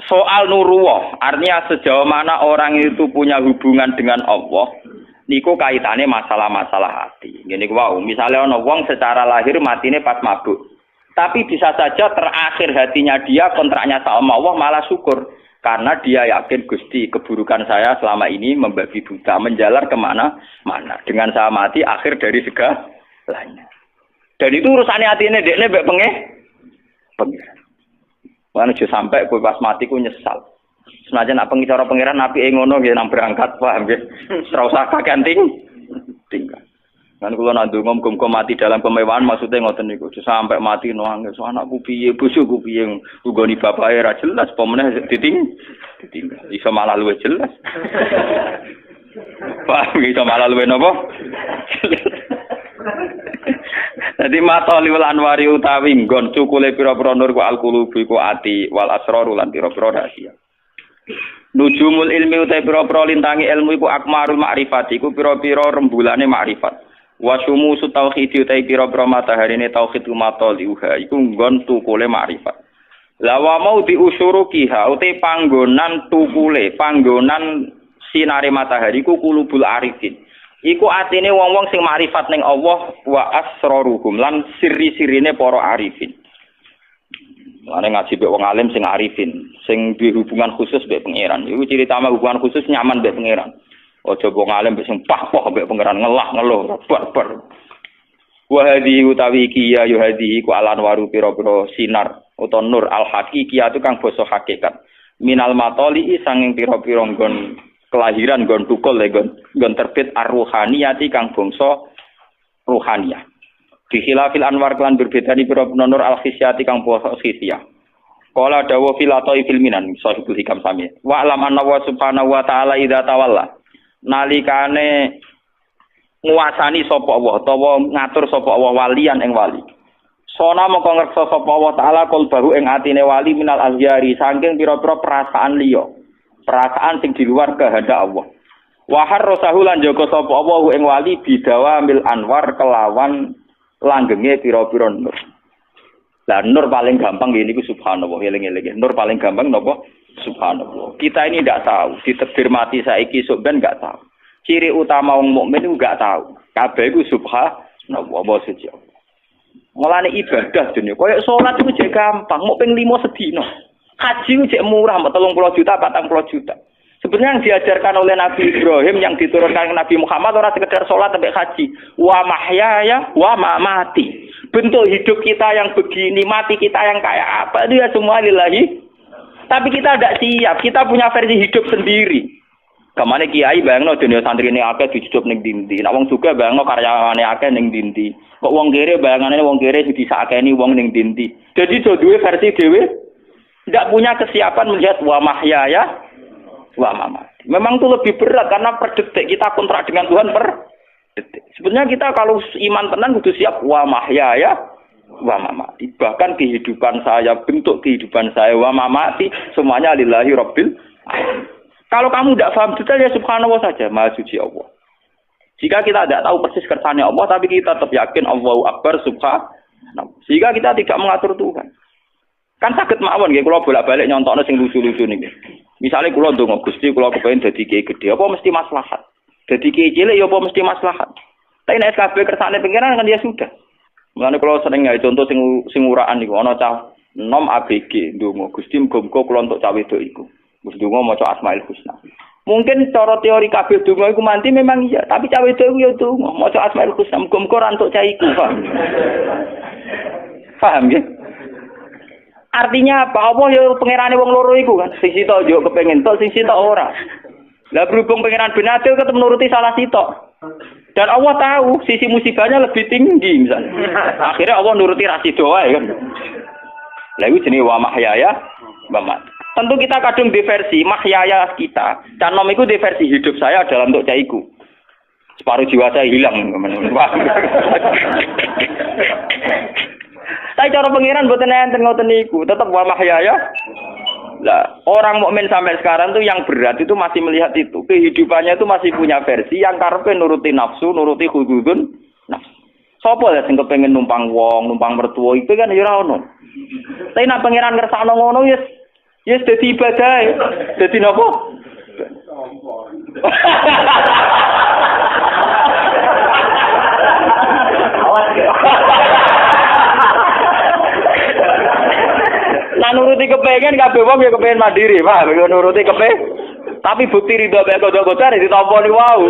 Soal nurullah, artinya sejauh mana orang itu punya hubungan dengan Allah, niku kaitannya masalah-masalah hati. Gini wow, misalnya ono wong secara lahir matine pas mabuk. Tapi bisa saja terakhir hatinya dia kontraknya sama Allah malah syukur. Karena dia yakin Gusti keburukan saya selama ini membabi buta, menjalar kemana-mana. Dengan saya mati akhir dari segalanya. Dan itu urusannya hati ini, dekne mbek pengen. Mana aja sampai kowe pas mati ku nyesal. Senajan nak pengicara pangeran api ngono nggih nang berangkat paham nggih. Ora usah kakean tinggal. Kan kula nak ndonga muga mati dalam kemewahan maksudnya ngoten niku. Sampai mati nangis anakku piye, bojoku piye, nggoni bapake ra jelas apa meneh ditinggal. Iso malah luwih jelas. Paham iso malah luwih napa? Jadi matoliul anwari utawi nggon cukule pira-pira nur ku al-qulubi ku ati wal asrar lan pira-pira rahasia. Nujumul ilmi utai pira-pira lintangi ilmu iku akmarul ma'rifat iku pira-pira rembulane ma'rifat. Wa syumusu tauhid utai pira-pira mataharine tauhid mataliuha iku nggon tukule ma'rifat. La wa mau diusurukiha utai panggonan tukule, panggonan sinare matahari iku kulubul arifin. Iku atine wong-wong sing ma'rifat ning Allah wa asraruhum lan siri-sirine para arifin. Lane ngaji mbek wong alim sing arifin, sing duwe hubungan khusus mbek pangeran. Iku ciri utama hubungan khusus nyaman mbek pangeran. Aja wong alim mbek sing pah-pah mbek pangeran ngelah-ngeluh bar-bar. Wa hadhi utawi iki ya hadhi ku alan waru pira-pira sinar utawa nur al haqiqiyatu kang basa hakikat. Minal matoli sanging pira-pira nggon kelahiran nggon tukul nggon terbit ar-ruhaniyati kang bangsa ruhaniyah. Di khilafil anwar kelan berbedani pira-pira nur al-khisyati kang basa khisyah. Qala dawu fil atoi fil minan sahibul hikam sami. Wa alam anna wa subhanahu wa ta'ala idza tawalla. Nalikane nguasani sapa Allah utawa ngatur sapa Allah walian ing wali. Sona moko ngreksa sapa Allah taala qalbahu ing atine wali minal azyari saking pira-pira perasaan liya. Perasaan sing di luar kehendak Allah. Wa harrasahu lan jaga sapa Allah ing wali bidawamil anwar kelawan langgenge pira-pira nur. Lah nur paling gampang ngene iku subhanallah, eling-eling. Nur paling gampang napa? Subhanallah. Kita ini ndak tahu, ditebir mati saiki sok ben ndak tahu. Ciri utama wong mukmin iku ndak tahu. Kabeh iku subhanallah wa suci. Mulane ibadah dunya koyo salat iku jek gampang, mung ping 5 sedina. Haji jek murah, 30 juta, 40 juta. Sebenarnya yang diajarkan oleh Nabi Ibrahim yang diturunkan ke Nabi Muhammad ora sekedar sholat sampai haji. Wa mahyaya wa mamati. Bentuk hidup kita yang begini, mati kita yang kayak apa, itu ya semua lillahi. Tapi kita tidak siap, kita punya versi hidup sendiri. Kemana kiai bayangno dunia santri ini akeh dicucup ning dindi. Nek wong juga bayangno karyawane akeh ning dindi. Kok wong kere bayangane wong kere disakeni wong ning dindi. Jadi duwe versi dhewe tidak punya kesiapan melihat wa mahyaya wa mamati. Memang itu lebih berat karena per detik kita kontrak dengan Tuhan per detik. Sebenarnya kita kalau iman tenan kudu siap wa mahyaya wa mamati. Bahkan kehidupan saya, bentuk kehidupan saya wa mamati semuanya lillahi rabbil alamin. Kalau kamu tidak paham detail ya subhanallah saja, maha suci Allah. Jika kita tidak tahu persis kersane Allah tapi kita tetap yakin Allahu akbar subhanallah. Jika kita tidak mengatur Tuhan. Kan saged mawon nggih kula bolak-balik nyontokno sing lucu-lucu niki. Misale kula ndonga Gusti kula kepengin dadi kiai gedhe, apa mesti maslahat? Dadi kiai cilik ya apa mesti maslahat? Tapi nek kabeh kersane pengiran kan ya sudah. Mulane kula sering gawe contoh sing uraan niku ana cah nom ABG ndonga Gusti muga-muga kula entuk cah wedok iku. Wis ndonga maca Asmaul Husna. Mungkin cara teori kabeh donga iku manti memang iya, tapi cah wedok iku ya donga maca Asmaul Husna muga-muga ora entuk cah iku, paham? Paham ya? Artinya apa? Allah ya pengerane wong loro iku kan. Sing sitok yo kepengin tok, sing sitok ora. Lah berhubung pengeran benatil ketemu nuruti salah sitok. Dan Allah tahu sisi musibahnya lebih tinggi misalnya. Akhirnya Allah nuruti rasido wae kan. Lah iku jenenge wa mahyaya wa mamati. Tentu kita kadung diversi mahyaya kita. Dan nom iku diversi hidup saya dalam untuk caiku. Separuh jiwa saya hilang. Tapi cara pengiran mboten enten ngoten niku, tetep wa mahyaya. Lah, orang mukmin sampai sekarang tuh yang berat itu masih melihat itu. Kehidupannya itu masih punya versi yang karepe nuruti nafsu, nuruti hududun nafsu. Sopo ya sing kepengin numpang wong, numpang mertua itu kan ya ora ono. Tapi nek pengiran ngersakno ngono yes dadi ibadah. Dadi napa? Nah nuruti kepengen kabeh wong ya kepengen mandiri, Pak. Nuruti kepengen. Tapi bukti ridho mek godho-godho ditampa ni wau.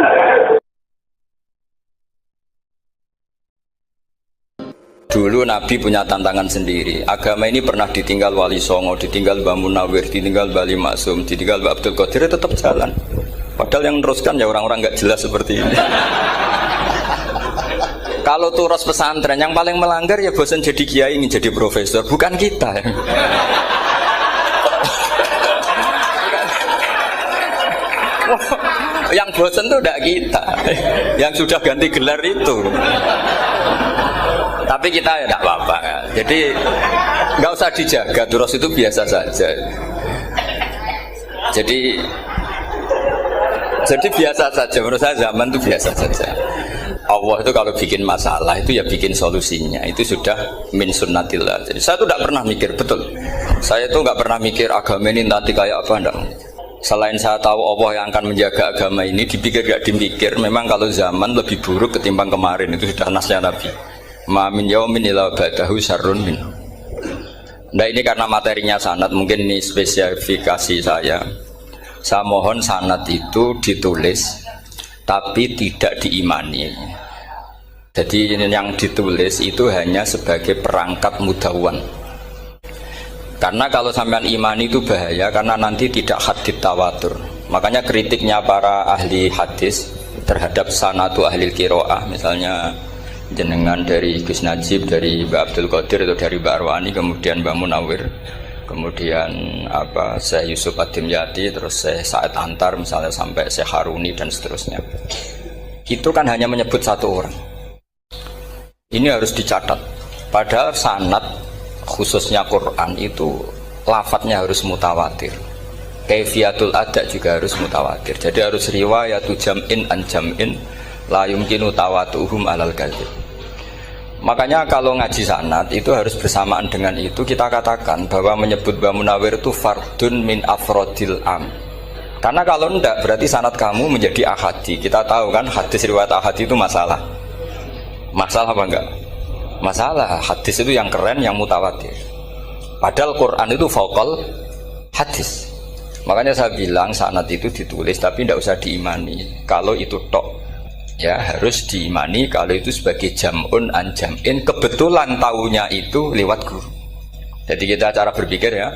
Dulu Nabi punya tantangan sendiri. Agama ini pernah ditinggal Wali Songo, ditinggal Mbah Munawir, ditinggal Mbah Ali Maksum, ditinggal Mbah Abdul Qadir, tetap jalan. Padahal yang meneruskan ya orang-orang nggak jelas seperti ini. Kalau turus pesantren yang paling melanggar ya bosan jadi kiai ingin jadi profesor, bukan kita. Yang bosan tuh tidak kita, yang sudah ganti gelar itu. Tapi kita ya tidak apa-apa. Jadi nggak usah dijaga, turus itu biasa saja. Jadi biasa saja, menurut saya zaman itu biasa saja. Allah itu kalau bikin masalah itu ya bikin solusinya, itu sudah min sunnatillah. Jadi saya tuh tidak pernah mikir, betul. Saya tuh nggak pernah mikir agama ini nanti kayak apa, enggak. Selain saya tahu Allah yang akan menjaga agama ini, dipikir gak dipikir, memang kalau zaman lebih buruk ketimbang kemarin, itu sudah nasnya Nabi. Ma min yaumin illa ba'dahu syarrun min. Nah ini karena materinya sanad, mungkin ini spesifikasi saya. Saya mohon sanad itu ditulis tapi tidak diimani. Jadi yang ditulis itu hanya sebagai perangkat mudawwan. Karena kalau sampean imani itu bahaya, karena nanti tidak hadits tawatur. Makanya kritiknya para ahli hadis terhadap sanadu ahli qiraah, misalnya jenengan dari Gus Najib, dari Mbak Abdul Qadir atau dari Mbak Arwani, kemudian Mbak Munawir, kemudian Syekh Yusuf Ad-Dimyati, terus Syekh Sa'id Antar, misalnya sampai Syekh Haruni dan seterusnya. Itu kan hanya menyebut satu orang. Ini harus dicatat. Padahal sanad khususnya Quran itu lafadznya harus mutawatir. Kaifiyatul ada juga harus mutawatir. Jadi harus riwayatu jam'in an jam'in la yumkinu tawatuhum alal kadzib. Makanya kalau ngaji sanad itu harus bersamaan dengan itu kita katakan bahwa menyebut Mbah Munawir itu fardun min afrodil am. Karena kalau enggak berarti sanad kamu menjadi ahadi. Kita tahu kan hadis riwayat ahadi itu masalah. Masalah apa enggak? Masalah. Hadis itu yang keren, yang mutawatir. Padahal Quran itu fauqal hadis. Makanya saya bilang sanad itu ditulis tapi tidak usah diimani. Kalau itu tok, ya harus diimani kalau itu sebagai jam'un an jam'in, kebetulan taunya itu lewat guru. Jadi kita cara berpikir ya,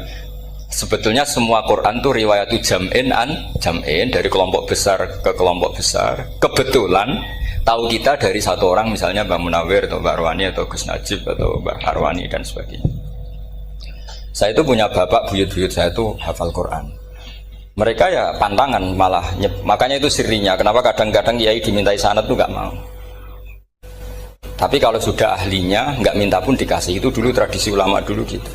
sebetulnya semua Quran itu riwayatu jam'in an jam'in, dari kelompok besar ke kelompok besar. Kebetulan tahu kita dari satu orang, misalnya Mbak Munawir atau Mbak Arwani atau Gus Najib atau Mbak Arwani dan sebagainya. Saya itu punya bapak, buyut-buyut saya itu hafal Quran. Mereka ya pantangan malah, makanya itu sirinya. Kenapa kadang-kadang kiai dimintai sanad tuh nggak mau. Tapi kalau sudah ahlinya nggak minta pun dikasih. Itu dulu tradisi ulama dulu gitu.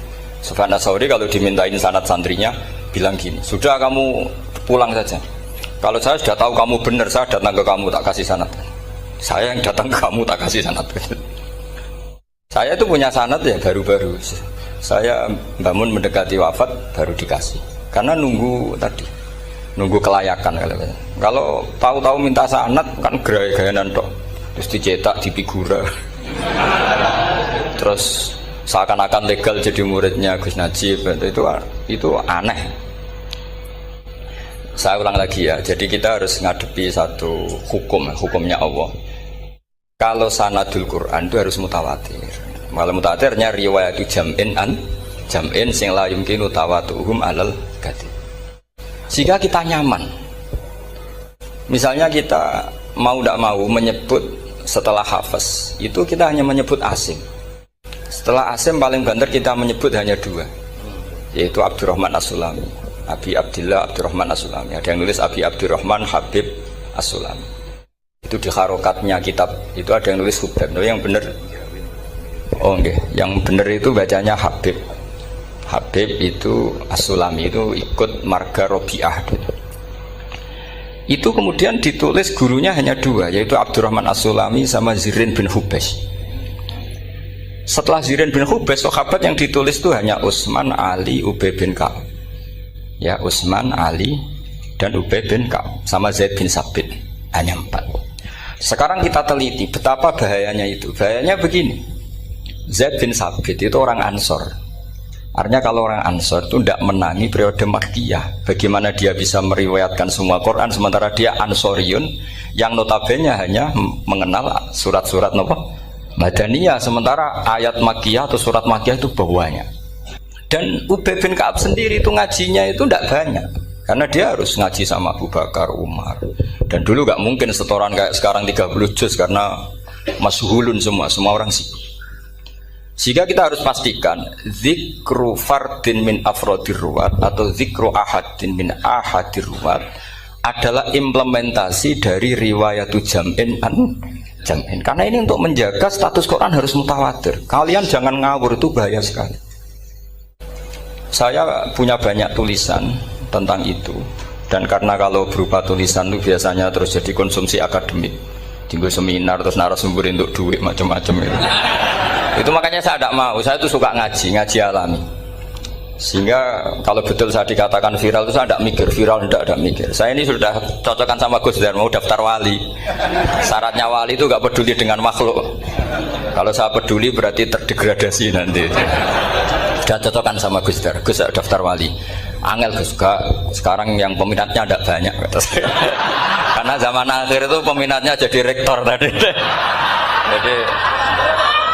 Sufyan Ats-Tsauri kalau dimintain sanad santrinya bilang gini, sudah kamu pulang saja. Kalau saya sudah tahu kamu benar, saya datang ke kamu tak kasih sanad. Saya yang datang ke kamu tak kasih sanad. Saya itu punya sanad ya baru-baru. Saya bangun mendekati wafat baru dikasih. Karena nunggu tadi, nunggu kelayakan. Kalau tahu-tahu minta sanad kan gaya-gayanan toh, terus dicetak di figura, terus seakan-akan legal jadi muridnya Gus Najib, itu aneh. Saya ulang lagi ya, jadi kita harus ngadepi satu hukumnya Allah. Kalau sanadul Quran itu harus mutawatir. Kalau mutawatirnya riwayatu jam'in an jam'in sing la yumkinu tawatuhum alal kadzib. Jika kita nyaman, misalnya kita mau tidak mau menyebut setelah hafaz, itu kita hanya menyebut asim. Setelah asim paling banter kita menyebut hanya dua, yaitu Abdurrahman As-Sulami, Abi Abdillah Abdurrahman As-Sulami. Ada yang nulis Abi Abdurrahman Habib As-Sulami. Itu di harokatnya kitab itu ada yang nulis Hubab. Yang benar, oh enggak, yang benar itu bacanya Habib. Habib itu As-Sulami, itu ikut marga Robi'ah. Itu kemudian ditulis gurunya hanya dua, yaitu Abdurrahman As-Sulami sama Zirin bin Hubes. Setelah Zirin bin Hubes, sahabat yang ditulis itu hanya Utsman, Ali, Ubay bin Ka'ab. Ya, Utsman, Ali dan Ubay bin Ka'ab sama Zaid bin Sabit, hanya 4. Sekarang kita teliti betapa bahayanya itu. Bahayanya begini, Zaid bin Sabit itu orang Ansor. Artinya kalau orang Ansor itu tidak menangi periode Makkiyah. Bagaimana dia bisa meriwayatkan semua Quran sementara dia Ansoriun yang notabene hanya mengenal surat-surat Madaniyah, sementara ayat Makkiyah atau surat Makkiyah itu bawahnya. Dan Ubay bin Ka'ab sendiri itu ngajinya itu tidak banyak, karena dia harus ngaji sama Abu Bakar, Umar. Dan dulu gak mungkin setoran kayak sekarang 30 juz karena masyhulun semua orang sibuk. Sehingga kita harus pastikan zikru fardin min afrodir ruwat atau zikru ahadin min ahadir ruwat adalah implementasi dari riwayatu jam'in an jam'in. Karena ini untuk menjaga status Quran harus mutawatir. Kalian jangan ngawur, itu bahaya sekali. Saya punya banyak tulisan tentang itu. Dan karena kalau berupa tulisan itu biasanya terus jadi konsumsi akademik, tinggal seminar terus narasumber untuk duit macam-macam itu. Itu makanya saya tidak mau. Saya itu suka ngaji alami. Sehingga kalau betul saya dikatakan viral itu saya tidak mikir, viral tidak mikir. Saya ini sudah cocokkan sama Gus Dar, mau daftar wali. Syaratnya wali itu gak peduli dengan makhluk. Kalau saya peduli berarti terdegradasi nanti. Sudah cocokkan sama Gus Dar, Gus daftar wali. Angel Gus, sekarang yang peminatnya tidak banyak kata saya. Karena zaman akhir itu peminatnya jadi rektor tadi.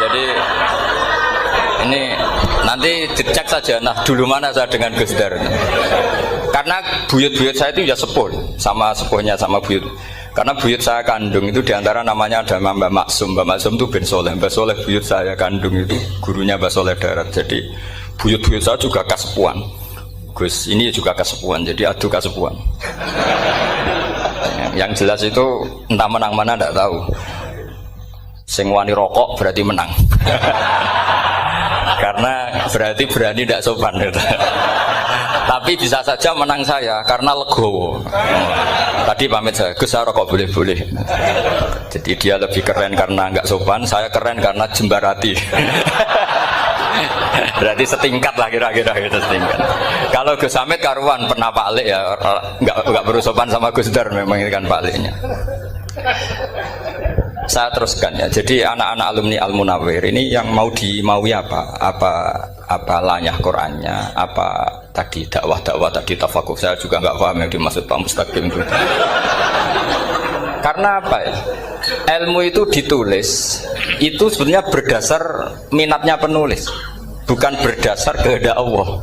Jadi ini nanti dicek saja, nah dulu mana saya dengan Gus Dar. Karena buyut-buyut saya itu ya sepuh, sama sepuhnya sama buyut. Karena buyut saya kandung itu diantara namanya ada Mbak Maksum. Mbak Maksum itu bin Soleh. Mbak Soleh buyut saya kandung itu gurunya Mbak Soleh Darat. Jadi buyut-buyut saya juga kasepuan. Gus ini juga kasepuan, jadi adu kasepuan. Yang jelas itu entah menang mana tidak tahu. Sing wani rokok berarti menang. Karena berarti berani tidak sopan gitu. Tapi bisa saja menang saya karena legowo. Tadi pamit saya, Gus saya rokok boleh-boleh. Jadi dia lebih keren karena nggak sopan, saya keren karena jembarati. Berarti setingkat lah kira-kira gitu, setingkat. Kalau Gus Hamid karuan pernah Pak Lek ya, nggak perlu sopan sama Gus Dar, memang ini kan Pak Leknya. Saya teruskan ya. Jadi anak-anak alumni Al Munawwir ini yang mau dimaui apa lanyah Qurannya, apa tadi dakwah tadi tafakuh. Saya juga nggak paham yang dimaksud Pak Mustaqim itu. Karena apa ya? Ilmu itu ditulis itu sebenarnya berdasar minatnya penulis, bukan berdasar kehendak Allah.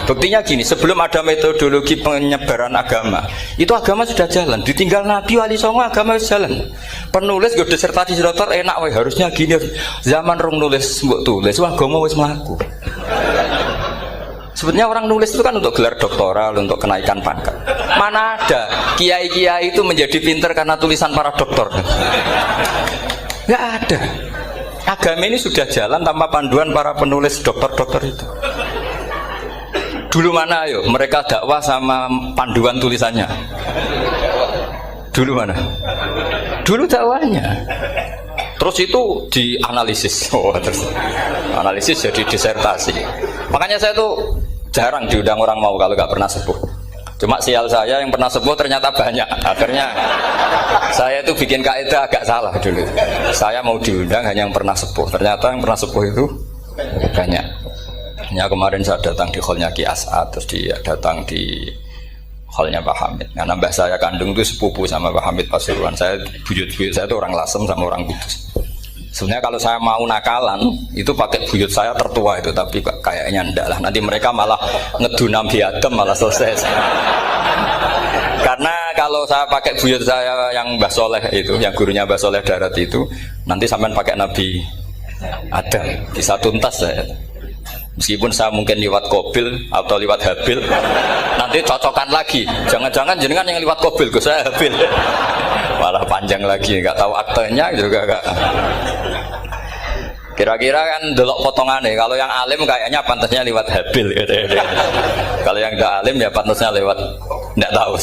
Buktinya gini, sebelum ada metodologi penyebaran agama, itu agama sudah jalan. Ditinggal Nabi Wali Songo agama sudah jalan. Penulis gue disertasi dokter enak, weh harusnya gini. Zaman rong nulis mbok tulis, wah agama wis mlaku. Sebenarnya orang nulis itu kan untuk gelar doktoral, untuk kenaikan pangkat. Mana ada kiai-kiai itu menjadi pinter karena tulisan para doktor? Nggak ada. Agama ini sudah jalan tanpa panduan para penulis dokter-dokter itu. Dulu mana ayo mereka dakwah sama panduan tulisannya? Dulu mana? Dulu dakwahnya. Terus itu dianalisis. Terus analisis jadi disertasi. Makanya saya tuh jarang diundang orang mau kalau nggak pernah sepuh. Cuma sial saya yang pernah sepuh ternyata banyak. Akhirnya saya itu bikin kaidah agak salah dulu. Saya mau diundang hanya yang pernah sepuh. Ternyata yang pernah sepuh itu banyak. Ya kemarin saya datang di hallnya Ki As'ad, terus dia datang di hallnya Pak Hamid. Karena mbah saya kandung itu sepupu sama Pak Hamid Pasuruan. Saya buyut-buyut saya itu orang Lasem sama orang Kudus. Sebenarnya kalau saya mau nakalan itu pakai buyut saya tertua itu, tapi kayaknya enggak lah. Nanti mereka malah ngedu Nabi Adam malah selesai. Karena kalau saya pakai buyut saya yang Mbah Soleh itu, yang gurunya Mbah Soleh Darat itu, nanti sampean pakai Nabi Adam, bisa tuntas saya. Meskipun saya mungkin lewat Kobil atau lewat Habil, nanti cocokkan lagi. Jangan-jangan jenengan yang lewat Kobil, gue saya Habil. Malah panjang lagi, nggak tahu aktenya juga nggak. Kira-kira kan delok potongannya. Kalau yang alim kayaknya pantasnya lewat Habil. Gitu. Kalau yang nggak alim ya pantasnya lewat nggak tahu.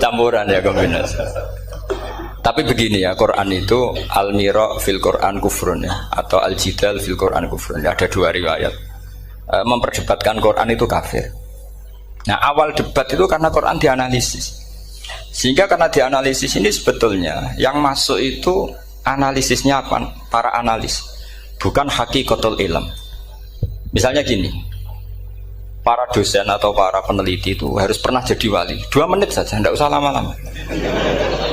Campuran ya kombinasi. Tapi begini ya, Quran itu al-mira fil Quran kufrun ya, atau al-jidal fil Quran kufrun ya, ada dua riwayat. Memperdebatkan Quran itu kafir. Nah awal debat itu karena Quran dianalisis. Sehingga karena dianalisis ini sebetulnya yang masuk itu analisisnya apa? Para analis, bukan hakikatul ilm. Misalnya gini, para dosen atau para peneliti itu harus pernah jadi wali 2 menit saja, tidak usah lama-lama.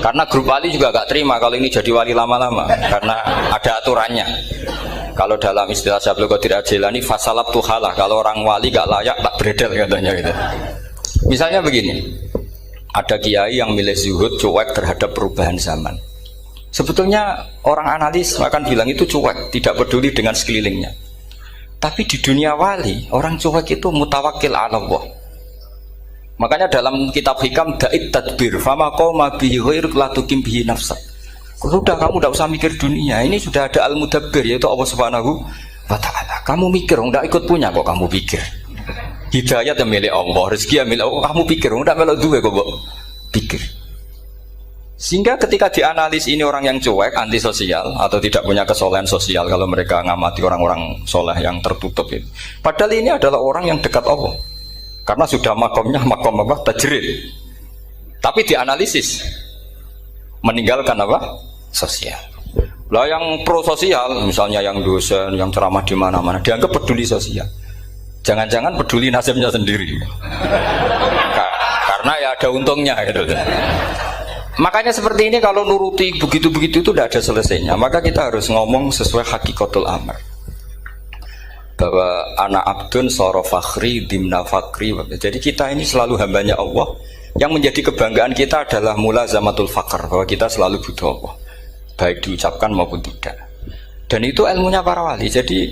Karena grup wali juga gak terima kalau ini jadi wali lama-lama, karena ada aturannya. Kalau dalam istilah Syaikhul Qadir Al-Jilani fasalab tuhalah, kalau orang wali gak layak tak beredel katanya gitu. Misalnya begini, ada kiai yang milih zuhud, cuek terhadap perubahan zaman. Sebetulnya orang analis akan bilang itu cuek, tidak peduli dengan sekelilingnya. Tapi di dunia wali, orang cuek itu mutawakkil ala Allah. Makanya dalam kitab hikam da'id tadbir fama qawma bihi ghairuk la tukim bihi nafsak. Sudah kamu tidak usah mikir dunia, ini sudah ada al-mudabbir yaitu Allah Subhanahu wa ta'ala. Kamu mikir, tidak ikut punya kok kamu pikir. Hidayat yang milik Allah, rezeki yang milik Allah. Kamu pikir, enggak melok duwe kok, Mbok. Pikir. Sehingga ketika dianalisis ini orang yang cuek, antisosial atau tidak punya kesolehan sosial kalau mereka ngamati orang-orang soleh yang tertutup itu. Padahal ini adalah orang yang dekat Allah. Karena sudah makomnya makom apa? Tajrid. Tapi dianalisis meninggalkan apa? Sosial. Lah yang pro sosial, misalnya yang dosen, yang ceramah di mana-mana, dianggap peduli sosial. Jangan-jangan peduli nasibnya sendiri. Karena ya ada untungnya gitu. Makanya seperti ini kalau nuruti begitu-begitu itu tidak ada selesainya. Maka kita harus ngomong sesuai hakikatul amr. Bahwa anak abdun soro fakhri dimna fakri. Jadi kita ini selalu hambanya Allah. Yang menjadi kebanggaan kita adalah mulazamatul fakr, bahwa kita selalu butuh Allah, baik diucapkan maupun tidak. Dan itu ilmunya para wali. Jadi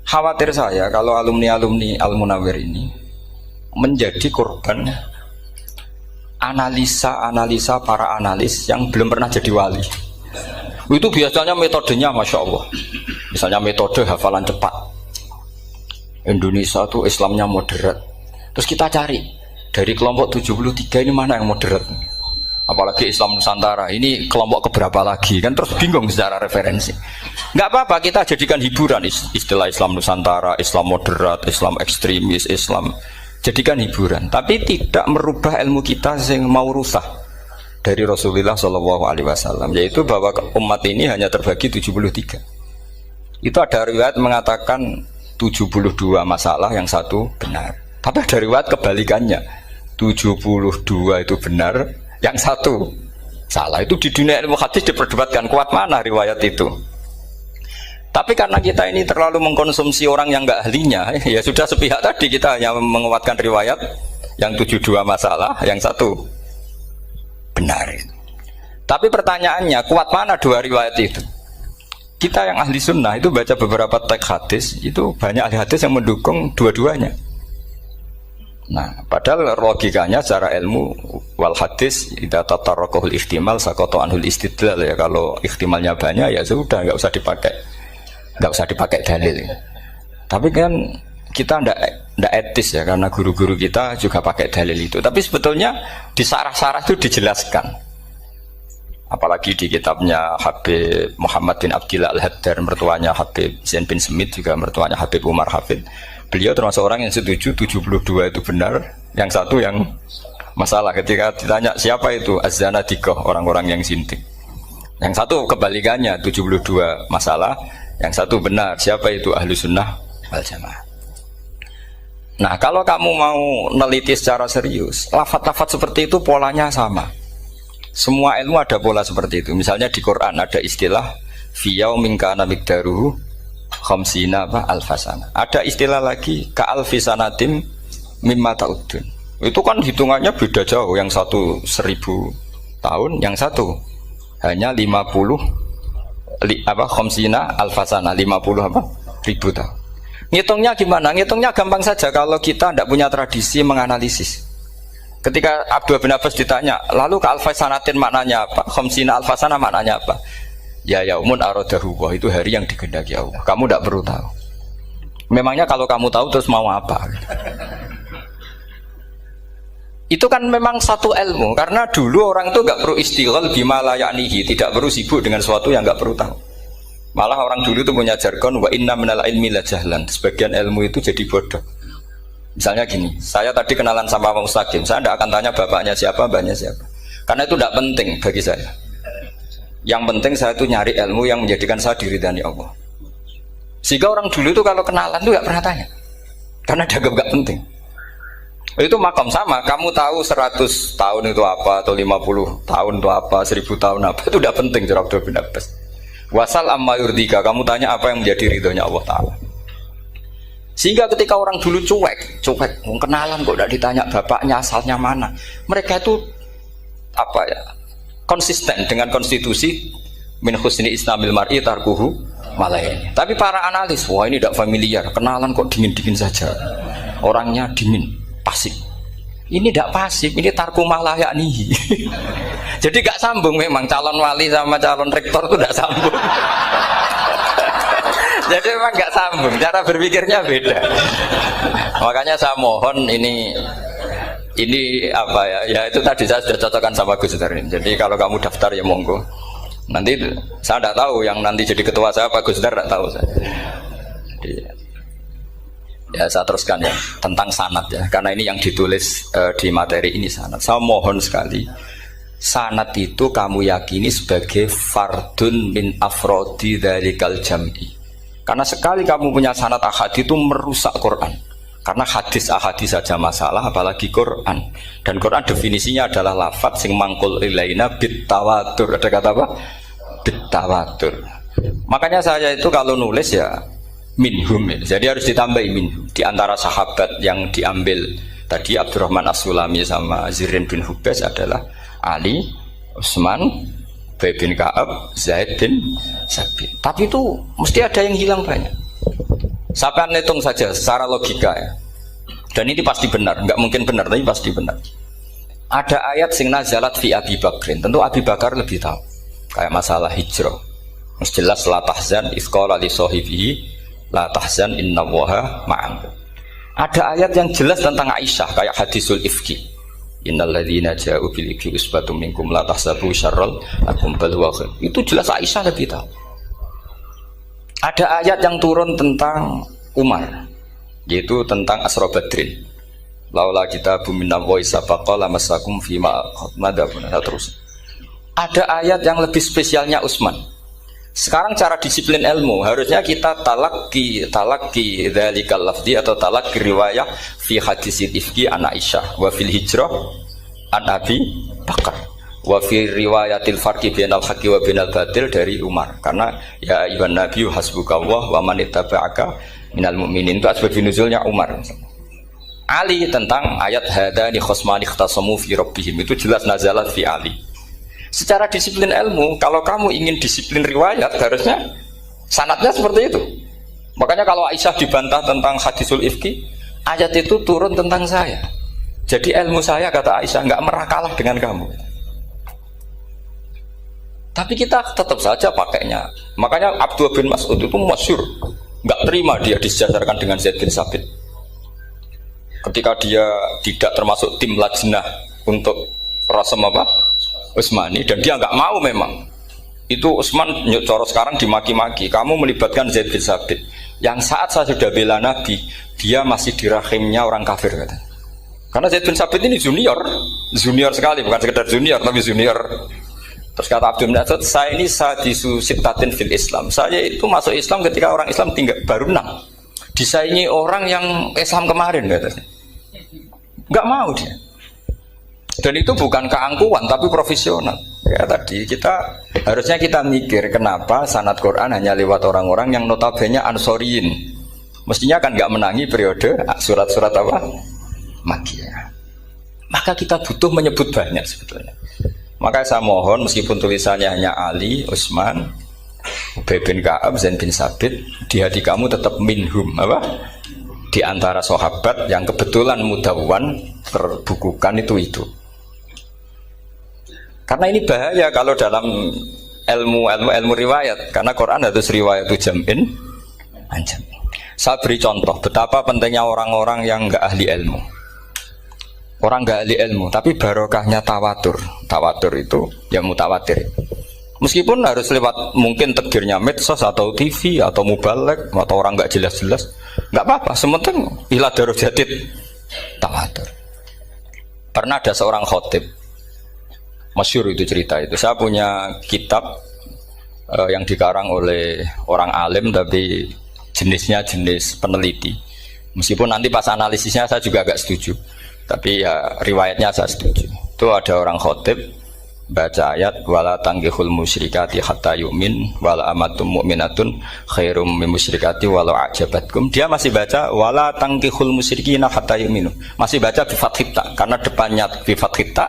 khawatir saya kalau alumni-alumni Al-Munawwir ini menjadi korban analisa para analis yang belum pernah jadi wali. Itu biasanya metodenya Masya Allah. Misalnya metode hafalan cepat. Indonesia tuh Islamnya moderat. Terus kita cari dari kelompok 73 ini mana yang moderat? Apalagi Islam Nusantara ini kelompok keberapa lagi? Kan terus bingung secara referensi. Nggak apa-apa, kita jadikan hiburan istilah Islam Nusantara, Islam moderat, Islam ekstremis, Islam. Jadikan hiburan, tapi tidak merubah ilmu kita yang mau rusak dari Rasulullah SAW, yaitu bahwa umat ini hanya terbagi 73. Itu ada riwayat mengatakan 72 masalah, yang satu benar. Tapi ada riwayat kebalikannya, 72 itu benar, yang satu salah. Itu di dunia ilmu hadis diperdebatkan kuat mana riwayat itu. Tapi karena kita ini terlalu mengkonsumsi orang yang nggak ahlinya, ya sudah sepihak tadi kita hanya menguatkan riwayat yang 72 masalah, yang satu benar. Tapi pertanyaannya, kuat mana dua riwayat itu? Kita yang ahli sunnah itu baca beberapa teks hadis, itu banyak ahli hadis yang mendukung dua-duanya. Nah, padahal logikanya secara ilmu wal hadis idza tatarraqahul ihtimal saqata anhul istidlal, ya kalau ihtimalnya banyak ya sudah nggak usah dipakai dalil. Tapi kan kita ndak etis ya, karena guru-guru kita juga pakai dalil itu. Tapi sebetulnya di sarah-sarah itu dijelaskan. Apalagi di kitabnya Habib Muhammad bin Abdillah Al-Haddar, mertuanya Habib Zain bin Smith, juga mertuanya Habib Umar Hafid. Beliau termasuk orang yang setuju 72 itu benar, yang satu yang masalah. Ketika ditanya siapa itu Az-Zanadiqah, orang-orang yang sintik. Yang satu kebalikannya, 72 masalah, yang satu benar. Siapa itu? Ahlu sunnah wal jamaah. Nah, kalau kamu mau neliti secara serius, lafaz-lafaz seperti itu polanya sama. Semua ilmu ada pola seperti itu. Misalnya di Quran ada istilah fiyau minkana mikdaruhu khamsina alfasana. Ada istilah lagi ka'alfisanatim mimma ta'udun. Itu kan hitungannya beda jauh. Yang satu 1000 tahun, yang satu hanya 50 khamsina alfasana, 50 ribu tahun. Ngitungnya gimana? Ngitungnya gampang saja kalau kita tidak punya tradisi menganalisis. Ketika Abdul bin Abbas ditanya, lalu ke alfasanatin maknanya apa? Khamsina alfasana maknanya apa? Ya yaumun aradahu, itu hari yang dikehendaki Allah. Kamu tidak perlu tahu. Memangnya kalau kamu tahu terus mau apa? Itu kan memang satu ilmu, karena dulu orang itu nggak perlu istighal bima la ya'nihi, tidak perlu sibuk dengan sesuatu yang nggak perlu tahu. Malah orang dulu itu punya jargon wa inna minal ilmi la jahlan. Sebagian ilmu itu jadi bodoh. Misalnya gini, saya tadi kenalan sama Pak Mustaqim, saya tidak akan tanya bapaknya siapa, mbaknya siapa, karena itu tidak penting bagi saya. Yang penting saya itu nyari ilmu yang menjadikan saya diridani Allah. Sehingga orang dulu itu kalau kenalan itu nggak pernah tanya, karena dianggap nggak penting. Itu makam sama, kamu tahu 100 tahun itu apa, atau 50 tahun itu apa, 1000 tahun apa, itu tidak penting. Cara Abdul bin Abbas, wasal amma yurdika, kamu tanya apa yang menjadi ridhonya Allah Ta'ala. Sehingga ketika orang dulu cuek, kenalan kok tidak ditanya bapaknya asalnya mana, mereka itu apa ya, konsisten dengan konstitusi min husni islamil mar'i tarkuhu malaini. Tapi para analis, wah ini tidak familiar, kenalan kok dingin-dingin saja, orangnya dingin, pasif. Ini tidak pasif, ini tarku malah yaknihi. Jadi gak sambung memang calon wali sama calon rektor itu tidak sambung. Jadi memang nggak sambung, cara berpikirnya beda. Makanya saya mohon ini apa ya? Ya itu tadi saya sudah cocokkan sama Gus Dur. Jadi kalau kamu daftar ya monggo. Nanti saya tidak tahu yang nanti jadi ketua saya Pak Gus Dur, tidak tahu saya. Jadi, ya saya teruskan ya tentang sanad ya, karena ini yang ditulis di materi ini sanad. Saya mohon sekali, sanad itu kamu yakini sebagai fardun min afrodi dzalikal jam'i. Karena sekali kamu punya sanad ahad itu merusak Quran. Karena hadis saja masalah, apalagi Quran. Dan Quran definisinya adalah lafadz sing mangkul ilaina bit tawatur. Ada kata apa? Bit tawatur. Makanya saya itu kalau nulis ya minhum ya. Jadi harus ditambahi minhum. Di antara sahabat yang diambil tadi Abdurrahman As-Sulami sama Zirin bin Hubes adalah Ali, Utsman, Ubay bin Ka'ab, Zaid bin Sabit. Tapi itu mesti ada yang hilang banyak. Sampai hitung saja secara logika ya. Dan ini pasti benar, nggak mungkin benar tapi pasti benar. Ada ayat sing nazalat fi Abi Bakrin. Tentu Abi Bakar lebih tahu. Kayak masalah hijrah. Mas jelas la tahzan isqala li sahibihi la tahzan innallaha ma'an. Ada ayat yang jelas tentang Aisyah kayak hadisul ifki. Innal ladzina ja'u bil ifki usbatum minkum la tahsabu syarral lakum bal huwa khair. Itu jelas Aisyah lebih tahu. Ada ayat yang turun tentang Umar, yaitu tentang Asra Badrin. Laula kitabu minallahi sabaqa lamassakum fima madabun. Terus. Ada ayat yang lebih spesialnya Utsman. Sekarang cara disiplin ilmu harusnya kita talaqi dzalikal lafzi atau talaqi riwayah fi hadisil ifki an Aisyah wa fil hijrah an Abi Bakar. Wa fi riwayatil farqi bainal haqqi wa bainal batil dari Umar, karena ya ayyuhan nabiyyu hasbukallah wa man ittaba'aka minal mu'minin, itu asbab nuzulnya Umar. Ali tentang ayat hadani khosmani ikhtasamu fi rabbihim, itu jelas nazalat fi Ali. Secara disiplin ilmu, kalau kamu ingin disiplin riwayat harusnya sanadnya seperti itu. Makanya kalau Aisyah dibantah tentang hadisul ifki, ayat itu turun tentang saya. Jadi ilmu saya, kata Aisyah, enggak merah kalah dengan kamu. Tapi kita tetap saja pakainya. Makanya Abdullah bin Mas'ud itu masyhur, nggak terima dia disejajarkan dengan Zaid bin Sabit. Ketika dia tidak termasuk tim lajnah untuk Rasam apa? Utsmani, dan dia nggak mau memang. Itu Utsman coro sekarang dimaki-maki. Kamu melibatkan Zaid bin Sabit. Yang saat saya sudah bela Nabi, dia masih di rahimnya orang kafir kata. Karena Zaid bin Sabit ini junior sekali, bukan sekedar junior tapi junior. Terus kata Abdul Nasud, saya ini sadisu sittatin fil Islam. Saya itu masuk Islam ketika orang Islam tinggal baru 6. Disaingi orang yang Islam kemarin katanya. Enggak mau dia. Dan itu bukan keangkuhan tapi profesional. Ya tadi harusnya kita mikir kenapa sanad Quran hanya lewat orang-orang yang notabene ansoriyin. Mestinya kan enggak menangi periode surat-surat apa? Makkiyah. Maka kita butuh menyebut banyak sebetulnya. Maka saya mohon meskipun tulisannya hanya Ali, Utsman, Ubay bin Ka'ab, Zaid bin Sabit, di hati kamu tetap minhum apa? Di antara sahabat yang kebetulan mudawwan terbukukan itu. Karena ini bahaya kalau dalam ilmu riwayat, karena Quran harus riwayat itu jam'in anjam. Saya beri contoh betapa pentingnya orang-orang yang enggak ahli ilmu. Orang nggak ahli ilmu, tapi barokahnya tawatur. Tawatur itu ya mutawatir. Meskipun harus lewat mungkin tegirnya medsos atau TV atau mubalek atau orang nggak jelas-jelas, nggak apa-apa. Sementing ila darajatid tawatur. Pernah ada seorang khotib, masyhur itu cerita itu. Saya punya kitab yang dikarang oleh orang alim tapi jenisnya jenis peneliti. Meskipun nanti pas analisisnya saya juga agak setuju. Tapi ya riwayatnya saya setuju. Itu ada orang khotib baca ayat wala tangkihul musyrikati hatta yu'min wala amatum mu'minatun khairum min musyrikati walau ajabatkum. Dia masih baca wala tangkihul musyrikina hatta yu'minu. Masih baca bi fathit ta karena depannya bi fathit ta,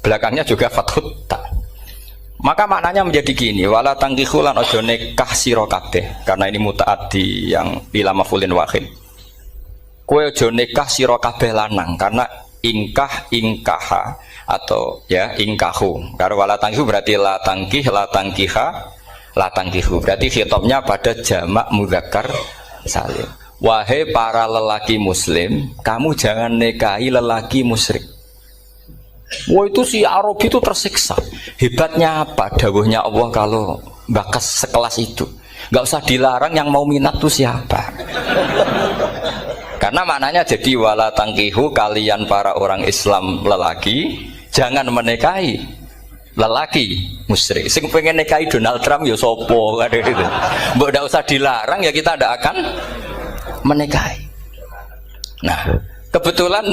belakangnya juga fathut ta. Maka maknanya menjadi gini, wala tangkihul lan aja nikah sira kabeh karena ini mutaaddi yang ila mafulin wahid. Kowe aja nikah sira kabeh lanang karena ingkaha atau ya ingkahu. Karo wala tangkihu berarti la tangkiha latangkihu. Berarti khitabnya pada jamak mudzakkar salim. Wahai para lelaki muslim, kamu jangan nikahi lelaki musyrik. Wah, itu si Arabi itu tersiksa. Hebatnya apa? Dawuhnya Allah kalau bakas sekelas itu. Gak usah dilarang, yang mau minat tuh siapa? Karena maknanya jadi wala tangkihu, kalian para orang Islam lelaki jangan menikahi lelaki musyrik. Sing pengen nikahi Donald Trump ya sopo kan gitu. Mbok ndak usah dilarang ya kita ndak akan menikahi. Nah, kebetulan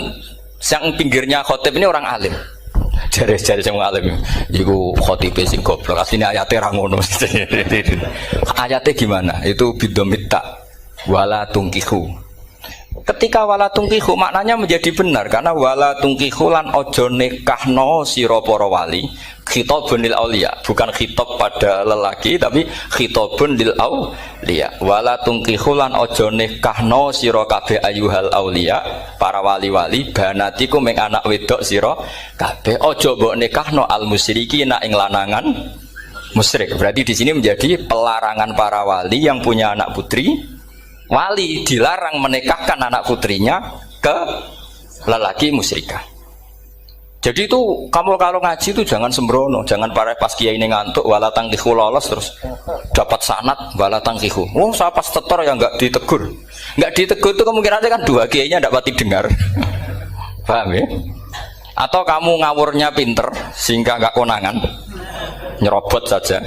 yang pinggirnya khotib ini orang alim. Jari-jari sing alim iku khotibe sing goblok. Asline ayate ra ngono. Ayate gimana? Itu bidomita wala tungkihu. Ketika wala tungkihu maknanya menjadi benar karena wala tungkihu lan ojo nikahno sira para wali khitabun lil auliya, bukan khitab pada lelaki tapi khitabun lil auliya. Wala tungkihu lan ojo nikahno sira kabeh ayuhal auliya, para wali-wali banatiku ming anak wedok sira kabeh, ojo mbok nikahno al musyrikina ing lanangan musyrik. Berarti di sini menjadi pelarangan para wali yang punya anak putri. Wali dilarang menikahkan anak putrinya ke lelaki musyrikah. Jadi itu kamu kalau ngaji itu jangan sembrono, jangan pas kiai ini ngantuk wala tangkihu lolos terus dapat sanad wala tangkihu. Oh, saya pas tetor yang enggak ditegur. Enggak ditegur itu kemungkinannya kan dua kiainya enggak pati dengar. Paham ya? Atau kamu ngawurnya pinter sehingga enggak konangan. Nyerobot saja.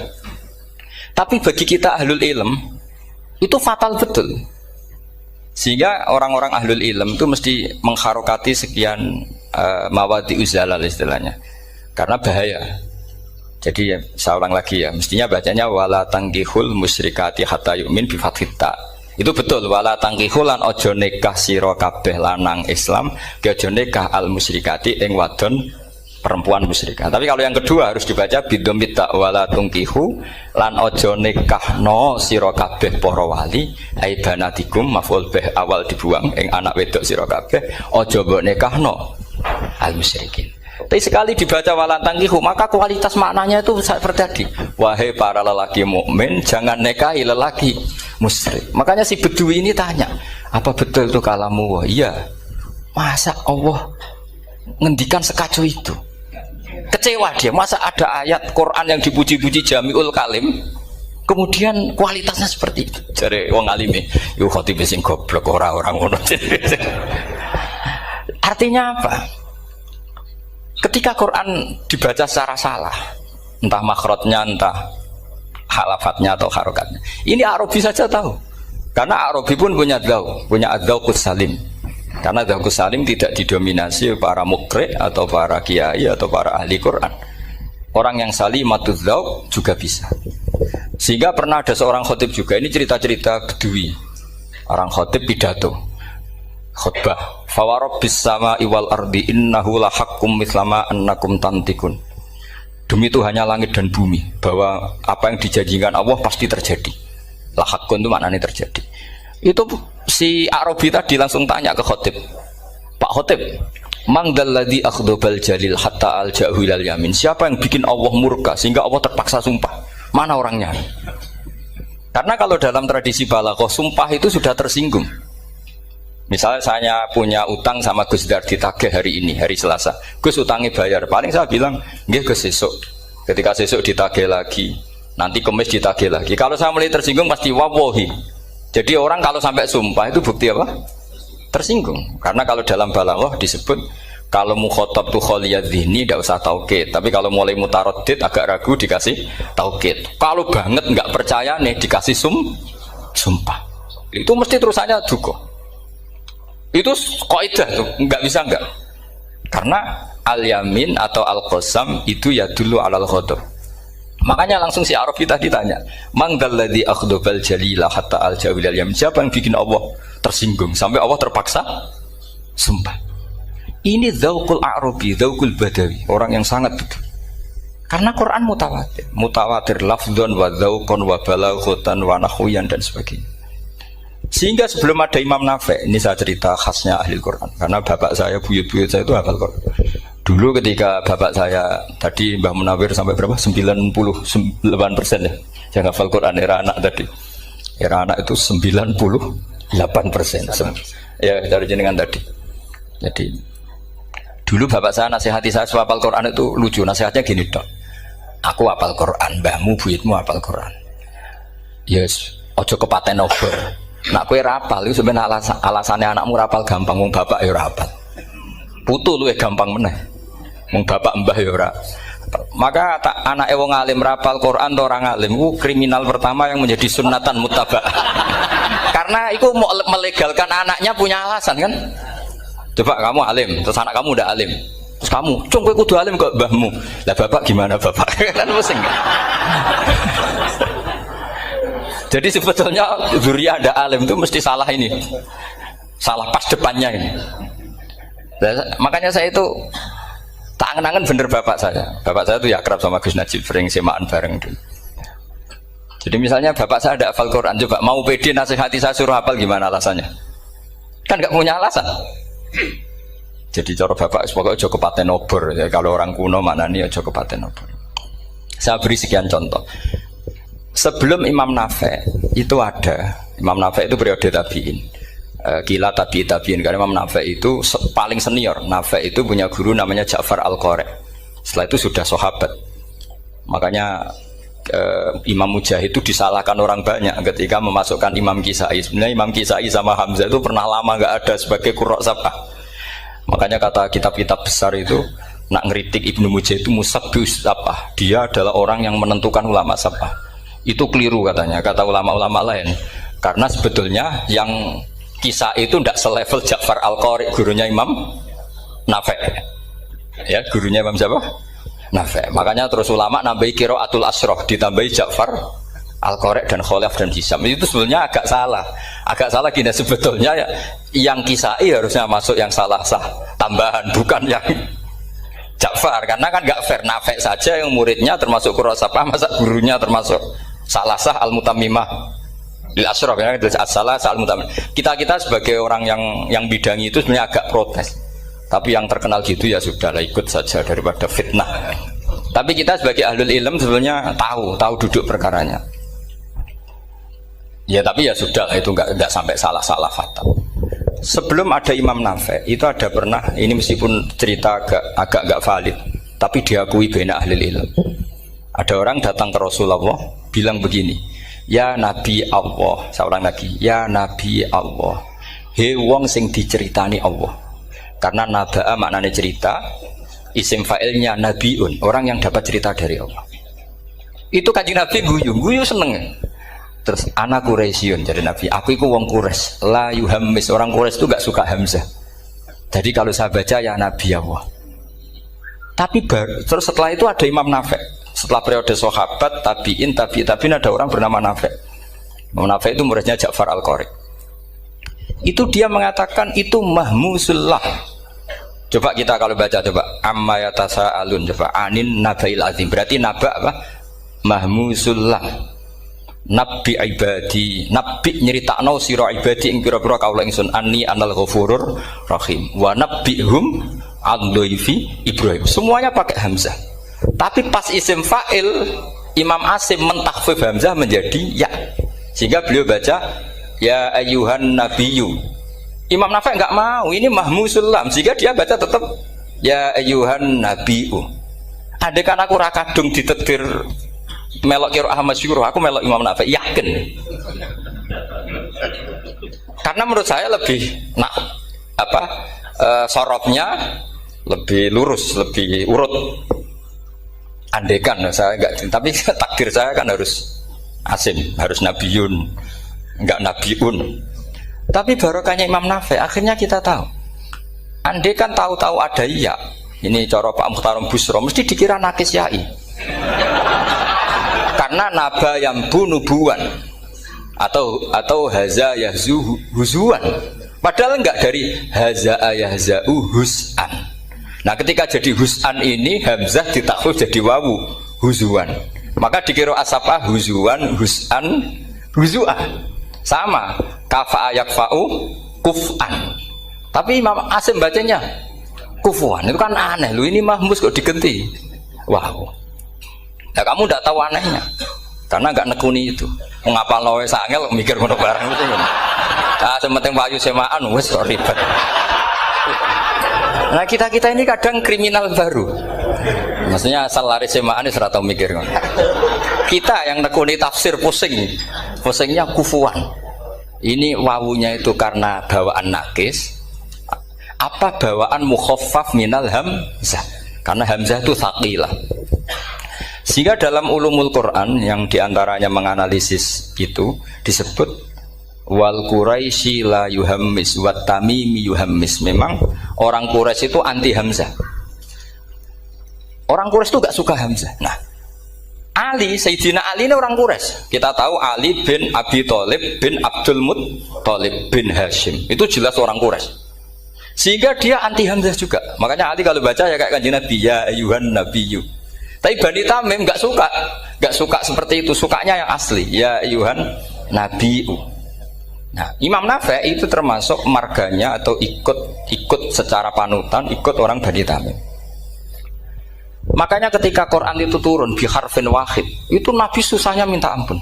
Tapi bagi kita ahlul ilm itu fatal betul, sehingga orang-orang ahlul ilm itu mesti mengharokati sekian mawadi uzalal istilahnya, karena bahaya. Jadi ya, saya ulang lagi ya, mestinya bacanya wala tangkihul musyrikati hatta yu'min bi fathita. Itu betul, wala tangkihul lan ojo nikah sira kabeh lanang Islam ke ojo nikah al musyrikati ing wadon perempuan musyrikah. Tapi kalau yang kedua harus dibaca bidomita wala tungkihu lan ojo nikahno sira kabeh para wali ai banatikum maf'ul bih awal dibuang ing anak wedok sira kabeh ojo mbok nikahno al musyrikin. Tapi sekali dibaca wala tungkihu maka kualitas maknanya itu seperti tadi. Wahai para lelaki mukmin jangan nikahi lelaki musyrik. Makanya si Bedui ini tanya, apa betul itu kalamu? Iya. Masa Allah ngendikan sekacau itu? Kecewa dia, masa ada ayat Quran yang dipuji-puji Jamiul Kalim kemudian kualitasnya seperti itu. Jare wong alime yo khotib sing goblok orang ngono. Artinya apa? Ketika Quran dibaca secara salah, entah makhrajnya, entah halafatnya atau harokatnya, ini Arabi saja tahu, karena Arabi pun punya adzauqus salim. Karena dzauqus salim tidak didominasi para mukri atau para kiai atau para ahli Quran. Orang yang salimatudz dzauq juga bisa. Sehingga pernah ada seorang khotib juga, ini cerita-cerita Bedui. Orang khotib pidato khutbah, fa warabbis samai wal ardi innahu lahaqqum mithlama annakum tantikun. Demi Tuhannya langit dan bumi, bahwa apa yang dijanjikan Allah pasti terjadi. Lahaqqun itu maknanya terjadi. Itu si Arabi tadi langsung tanya ke khotib, Pak khotib, mangdalladzi akhdobal jalil hatta al-ja'hu ilal yamin. Siapa yang bikin Allah murka sehingga Allah terpaksa sumpah? Mana orangnya? Karena kalau dalam tradisi balaghah sumpah itu sudah tersinggung. Misalnya saya punya utang sama Gus Dar ditagih hari ini, hari Selasa. Gus utangnya bayar. Paling saya bilang, nggih Gus sesuk. Ketika sesuk ditagih lagi, nanti Kamis ditagih lagi. Kalau saya mulai tersinggung pasti wawahi. Jadi orang kalau sampai sumpah itu bukti apa? Tersinggung. Karena kalau dalam balaghah disebut kalau mukhatab tu khaliyadz dzihni tidak usah taukid, tapi kalau mulai mutaraddid agak ragu dikasih taukid. Kalau banget nggak percaya nih dikasih sumpah. Itu mesti terusannya duga. Itu kaidah tuh, nggak bisa nggak. Karena al-yamin atau al-qasam itu ya dulu alal ghadab. Makanya langsung si Arabi tadi tanya, mangdalladzi akhdobal jalila hatta al-ja'u ilal yamin. Siapa yang bikin Allah tersinggung sampai Allah terpaksa sumpah? Ini dzauqul Arabi, dzauqul Badawi, orang yang sangat betul. Karena Quran mutawatir lafdzon wa dzauqon wa balaghatan wa nahwiyan dan sebagainya. Sehingga sebelum ada Imam Nafi', ini saya cerita khasnya ahli Quran, karena bapak saya, buyut-buyut saya itu hafal Quran. Dulu ketika bapak saya tadi Mbah Munawir sampai berapa? 98% ya. Yang hafal Quran era anak tadi. Era anak itu 98%. Ya, dari jenengan tadi. Jadi dulu bapak saya nasihati saya soal hafal Quran itu lucu. Nasihatnya gini, Dok. Aku hafal Quran, mbahmu, buyutmu hafal Quran. Yes, ojo kepaten obor. Nak kowe rapal itu sebenarnya alasannya anakmu rapal gampang, wong bapak ya rapal. Putu luwih gampang meneh. Wong bapak mbah ya ora. Maka anak wong alim rapal Quran atau orang alim itu kriminal pertama yang menjadi sunnatan muttaba. Karena itu mau melegalkan anaknya punya alasan kan. Coba kamu alim, terus anak kamu udah alim. Terus kamu, cung kowe kudu alim kok mbahmu. Lah bapak gimana bapak? Kan pusing. Jadi sebetulnya zuriya ada alim itu mesti salah ini. Salah pas depannya ini. Makanya saya itu tak angen-angen bener bapak saya. Bapak saya itu ya akrab sama Gus Najib, sering semaan bareng dulu. Jadi misalnya bapak saya ada hafal Quran, coba mau pede nasihati saya suruh hafal gimana alasannya? Kan nggak punya alasan. Jadi cara bapak pokoknya ojo kepaten obor ya, kalau orang kuno maknanya ojo kepaten obor. Saya beri sekian contoh. Sebelum Imam Nafi' itu ada, Imam Nafi' itu periode tabi'in. Gila tabi'in karena Imam Nafi' itu paling senior. Nafi' itu punya guru namanya Ja'far Al-Qari. Setelah itu sudah sahabat. Makanya Imam Mujahid itu disalahkan orang banyak ketika memasukkan Imam Kisai. Sebenarnya Imam Kisai sama Hamzah itu pernah lama nggak ada sebagai qurra sab'ah. Makanya kata kitab-kitab besar itu nak ngeritik Ibnu Mujahid itu musabbius sab'ah. Dia adalah orang yang menentukan ulama sab'ah. Itu keliru katanya, kata ulama-ulama lain. Karena sebetulnya yang kisah itu tidak selevel Ja'far Al-Qari, gurunya Imam Nafi'. Ya, gurunya Imam siapa? Nafi'. Makanya terus ulama nambahi qiraatul asroh, ditambahi Ja'far Al-Qari dan Khalaf dan Hisam. Itu sebetulnya agak salah. Agak salah gini, sebetulnya ya, yang kisah harusnya masuk yang salah sah tambahan, bukan yang Ja'far. Karena kan gak fair, Nafi' saja yang muridnya termasuk qurrasabah, masa gurunya termasuk salah sah al-mutammimah lil asyraf ya, salah sah al-mutammimah. Kita sebagai orang yang bidangi itu sebenarnya agak protes. Tapi yang terkenal gitu ya sudahlah, ikut saja daripada fitnah. Tapi kita sebagai ahlul ilm sebenarnya tahu duduk perkaranya. Ya tapi ya sudah, itu enggak sampai salah fatal. Sebelum ada Imam Nafi' itu ada pernah, ini meskipun cerita agak enggak valid, tapi diakui baina ahlul ilm. Ada orang datang ke Rasulullah bilang begini, ya Nabi Allah, seorang lagi, ya Nabi Allah, he wong sing diceritani Allah. Karena naba'a maknanya cerita, isim fa'ilnya nabiun, orang yang dapat cerita dari Allah. Itu Kanjeng Nabi guyu seneng. Terus anak Quraisyun, jadi Nabi, aku itu wong Quraisy, la yuhammis, orang Quraisy itu gak suka hamzah. Jadi kalau saya baca ya Nabi Allah. Tapi terus setelah itu ada Imam Nafi'. Setelah periode sahabat, tabi'in ada orang bernama Nafi'. Imam Nafi' itu muridnya Ja'far Al-Qari. Itu dia mengatakan itu mahmusullah. Coba kita kalau baca coba amma yatasaalun, coba anin nabail azim. Berarti naba apa? Mahmusullah. Nabi ibadi, nabi nyeritakno sira ibadi ing pira-pira kaula ingsun anni anal ghafurur rahim wa nabbihum an dhaifi Ibrahim. Semuanya pakai hamzah. Tapi pas isim fa'il Imam Asim mentakhfif hamzah menjadi ya, sehingga beliau baca ya ayyuhan nabiyyu. Imam Nafi' enggak mau, ini mahmusul lam, sehingga dia baca tetap ya ayyuhan nabiyyu. Andai kan aku ra kadung ditetir melok qiraah masyhur, aku melok Imam Nafi', yakin. Karena menurut saya lebih sorobnya lebih lurus, lebih urut. Andekan saya enggak, tapi takdir saya kan harus Asim, harus Nabiyun, enggak Nabiun. Tapi barokahnya Imam Nafi' akhirnya kita tahu. Andekan tahu-tahu ada iya, ini cara Pak Muhtaram Busro mesti dikira nakis yai. Karena naba yang bunubuan atau haza yahzu huzuan. Padahal enggak dari haza yahza'u hus'an. Nah ketika jadi hus'an ini hamzah ditakhfif jadi wawu huzuan. Maka dikira asapa huzuan, hus'an, huzu'an. Sama kafa yakfa'u kuf'an. Tapi Imam Asim bacanya kufuan. Itu kan aneh lu, ini mahmus kok diganti. Wow. Nah kamu tidak tahu anehnya. Karena nggak nekuni itu. Mengapa loe sangel mikir ngono barang itu. Ah, sementing payu semaan wis kok ribet. Nah, kita ini kadang kriminal baru. Maksudnya asal lari semaan ora tau mikir. Kita yang nekuni tafsir pusing. Pusingnya kufuan. Ini wawunya itu karena bawaan nakis. Apa bawaan mukhaffaf minal hamzah? Karena hamzah itu tsaqilah. Sehingga dalam ulumul Quran yang diantaranya menganalisis itu disebut wal Quraisy la yuhammis wat tamimi yuhammis. Memang orang Quraisy itu anti hamzah. Orang Quraisy itu gak suka hamzah. Nah, Ali, Sayyidina Ali ini orang Quraisy. Kita tahu Ali bin Abi Thalib bin Abdul Muttalib bin Hashim. Itu jelas orang Quraisy. Sehingga dia anti hamzah juga. Makanya Ali kalau baca ya kayak Kanjeng Nabi, ya ayyuhan nabiyyu. Tapi Bani Tamim nggak suka seperti itu, sukanya yang asli, ya ayyuhan nabiyyu. Nah, Imam Nafi' itu termasuk marganya atau ikut secara panutan, ikut orang Bani Tamim. Makanya ketika Quran itu turun bi harfin wahid, itu Nabi susahnya minta ampun.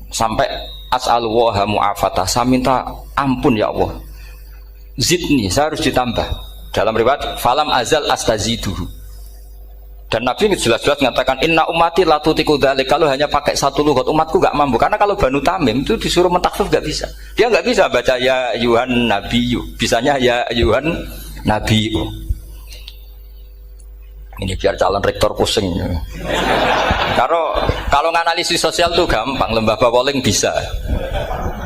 Sampai as'alullaha mu'afatah, saya minta ampun ya Allah. Zidni, saya harus ditambah. Dalam riwayat falam azal astaziduhu. Dan Nabi jelas-jelas mengatakan inna ummati la tutiku dzalik, kalau hanya pakai satu lughat umatku gak mampu. Karena kalau Banu Tamim itu disuruh mentakhfif gak bisa. Dia gak bisa baca ya ayyuhan nabiyyu, bisanya ya ayyuhan nabiyyu. Ini biar calon rektor pusing. Kalau nganalisis sosial tuh gampang, lembaga polling bisa.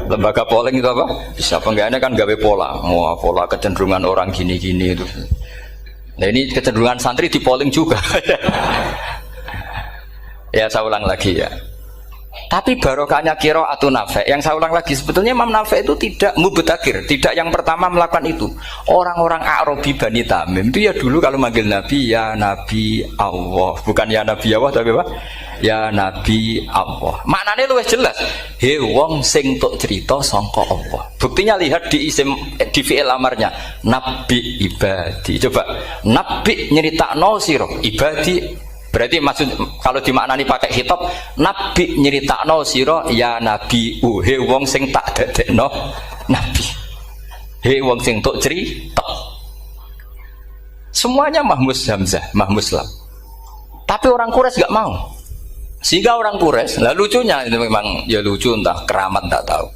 Lembaga polling itu apa? Bisa, penggaweannya kan gawe pola. Pola kecenderungan orang gini-gini itu. Nah, ini kecenderungan santri di polling juga. Ya, saya ulang lagi ya. Tapi barokahnya qiraatun Nafi'. Yang saya ulang lagi, sebetulnya Imam Nafi' itu tidak mubtadhir, tidak yang pertama melakukan itu. Orang-orang Arabi Bani Tamim itu ya dulu kalau manggil Nabi ya Nabi Allah, bukan ya Nabi Allah tapi apa? Ya Nabi Allah. Maknanya luwih jelas. He wong sing tok cerita sangka Allah. Buktinya lihat di di fi'il amarnya. Nabi ibadi. Coba Nabi nyeritakno sira ibadi. Berarti maksud kalau dimaknani pakai khitab, Nabi nyeritakno sira ya Nabi he wong sing tak dadekno Nabi. He wong sing tok cerita. Semuanya mahmus hamzah, mahmus lam. Tapi orang Quraisy enggak mau. Sehingga orang Quraisy, lah lucunya itu memang ya lucu, entah keramat tak tahu.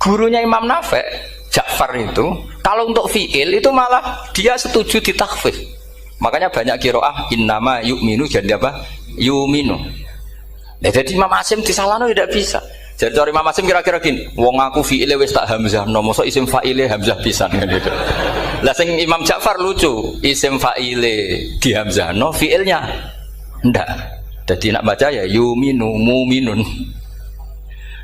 Gurunya Imam Nafi', Ja'far itu, kalau untuk fi'il itu malah dia setuju ditakhfif. Makanya banyak qiraah innama yu'minu jadi apa? Yu'minu. Nah, jadi Imam Asim disalahno tidak bisa. Jadi cara Imam Asim kira-kira gini, wong aku fi'ile wis tak hamzah, no mosok isim fa'ile hamzah pisan gitu. Lah sing Imam Ja'far lucu, isim fa'ile di hamzah no fi'ilnya ndak. Jadi nak baca ya yu'minu mu'minun.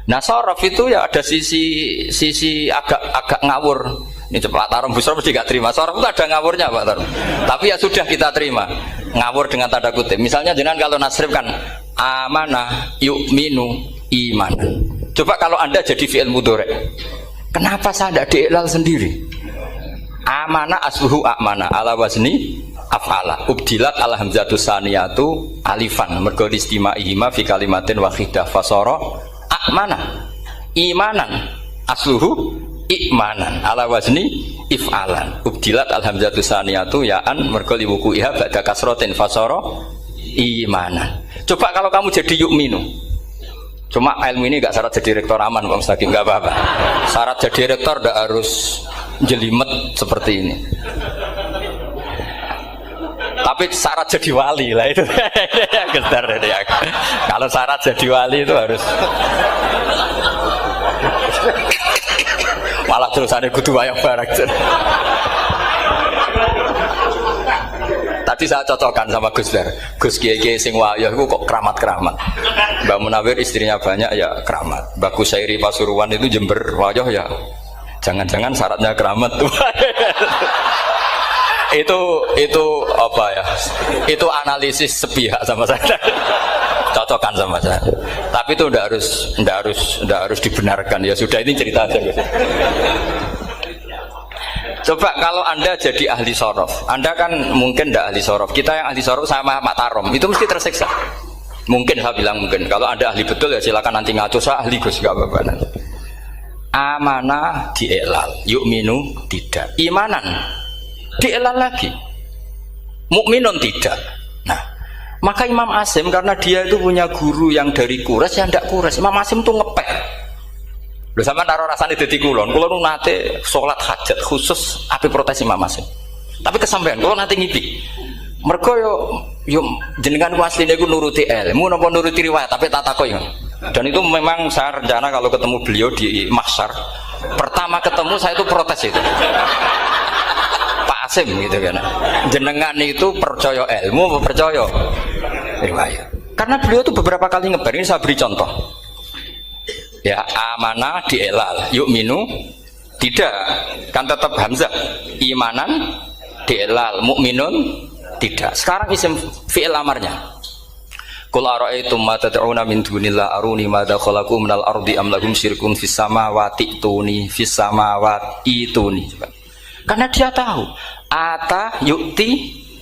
Nah, sorof itu ya ada sisi agak ngawur. Ini Pak Tarum Busro mesti gak terima. Sorof itu ada ngawurnya Pak Tarum. Tapi ya sudah kita terima. Ngawur dengan tanda kutip. Misalnya jangan kalau nasrif kan amanah yu'minu imanan. Coba kalau Anda jadi fi'il mudhari'. Kenapa saya tidak diiklal sendiri? Amanah asluhu amana ala wazni af'ala. Ubdilat al hamzatu saniyatu alifan mergo istimaihima fi kalimatin wahidah fasara amana imanan asluhu ikmanan ala wazni if'alan. Ubdilat al hamzatu saniyatu ya'an mergo liwuku'iha ba'da kasratin fasara imanan. Coba kalau kamu jadi yu'minu. Cuma ilmu ini enggak syarat jadi rektor aman Pak Mustaqim, enggak apa-apa. Syarat jadi rektor enggak harus jelimet seperti ini. Tapi syarat jadi wali lah itu. Gedar ya. Kalau syarat jadi wali itu harus malah terusannya kudu wayang barak. Tadi saya cocokkan sama Gus Dar. Gus Kiai sing wayah itu kok keramat-keramat. Mbak Munawir istrinya banyak ya keramat. Mbak Kusairi Pasuruan itu Jember wayah ya. Jangan-jangan syaratnya keramat tuh. itu apa ya? Itu analisis sepihak sama saya. Cocokkan sama saya. Tapi itu ndak harus dibenarkan ya. Sudah ini cerita aja gitu. Coba kalau Anda jadi ahli sorof, Anda kan mungkin ndak ahli sorof. Kita yang ahli sorof sama Pak Tarom itu mesti tersiksa. Mungkin saya bilang mungkin. Kalau Anda ahli betul ya silakan nanti ngaco, saya ahli Gus, enggak apa-apa nanti. Amanah dielal, yu'minu tidak. Imanan dielal lagi. Mukminun tidak. Nah, maka Imam Asim karena dia itu punya guru yang dari Quraisy yang tidak Quraisy. Imam Asim tuh ngepek. Lho sampean karo rasane dadi kulon nate salat hajat khusus api protes Imam Asim. Tapi kesampean kula nate ngipi. Mergo yo jenengan ku asline iku nuruti ilmu napa nuruti riwayat, tapi tak takoki. Dan itu memang saya rencana kalau ketemu beliau di mahsyar, pertama ketemu saya itu protes itu. Pak Asim gitu kan. Jenengan itu percaya ilmu apa percaya riwayat? Karena beliau itu beberapa kali ngebar, ini saya beri contoh. Ya, amanah dielal, yu'minu tidak, kan tetap hamzah. Imanan dielal, mukminun tidak. Sekarang isim fi'il amarnya. Qul ara'aytum ma tad'una min dunillah aruni madza khalaqu minal ardi am lahum syirkun fis samawati tuni fis samawati tuni. Karena dia tahu ata yu'ti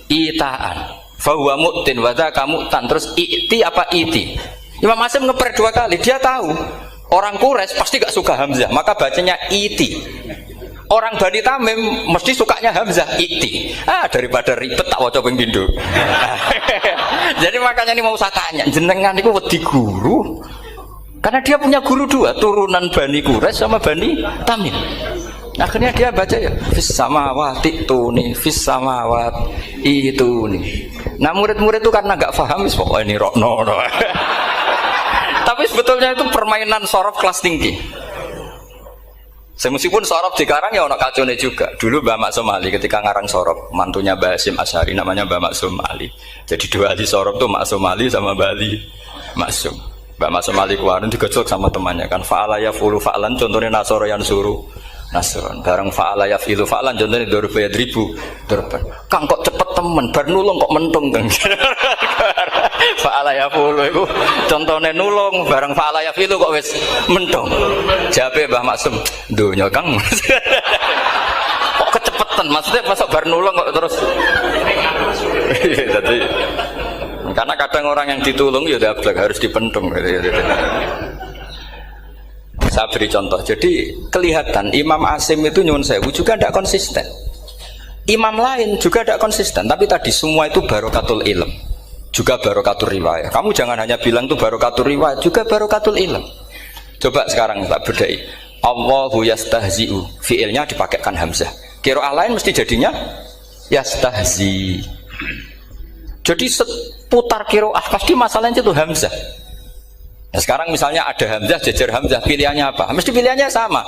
itaan fa huwa mu'tin wa dzaka mu'tan. Terus i'ti apa iti? Imam Asim ngeper 2 kali. Dia tahu orang Quraisy pasti gak suka hamzah, maka bacanya iti. Orang Bani Tamim mesti sukanya hamzah, iti. Daripada ribet tak waca ping pindho. Jadi makanya ini mau saya tanya, jenengan itu wedi guru? Karena dia punya guru 2, turunan Bani Quraisy sama Bani Tamim. Akhirnya dia baca ya fis samawati tuni fis samawati tuni. Nah murid-murid itu karena gak paham wis pokoknya ini rokno. Tapi sebetulnya itu permainan sorof kelas tinggi. Meskipun sorof di Karang ya ono kacone juga. Dulu Mbak Maksum Ali ketika ngarang sorof, mantunya Mbak Hasyim Asy'ari namanya Mbak Maksum Ali. Jadi 2 ahli sorof tuh Maksum Ali sama Mbak Ali Maksum. Mbak Maksum Ali kemarin digojok sama temannya kan. Fa'ala yafulu fa'lan, contohnya nasoro yang suruh nasron. Bareng fa'ala yafilu fa'lan, contohnya dorba yadribu dorban. Kang kok cepet temen, bar nulung kok mentung Kang. Fa'ala yafulu itu contohnya nulung, bareng fa'ala yafilu kok wis mentung. Jawabe Mbah Maksum, donya Kang. Kok kecepetan, maksudnya masuk bar nulung kok terus. Jadi karena kadang orang yang ditulung ya dablek harus dipentung gitu. Saya beri contoh. Jadi kelihatan Imam Asim itu nyuwun sewu juga tidak konsisten. Imam lain juga tidak konsisten. Tapi tadi semua itu barokatul ilm, juga barokatul riwayat. Kamu jangan hanya bilang itu barokatul riwayat, juga barokatul ilm. Coba sekarang tak bedai. Allahu yastahzi'u, fiilnya dipakaikan hamzah. Qiraah lain mesti jadinya yastahzi. Jadi seputar qiraah pasti masalahnya itu hamzah. Nah sekarang misalnya ada hamzah, jejer hamzah, pilihannya apa? Mesti pilihannya sama.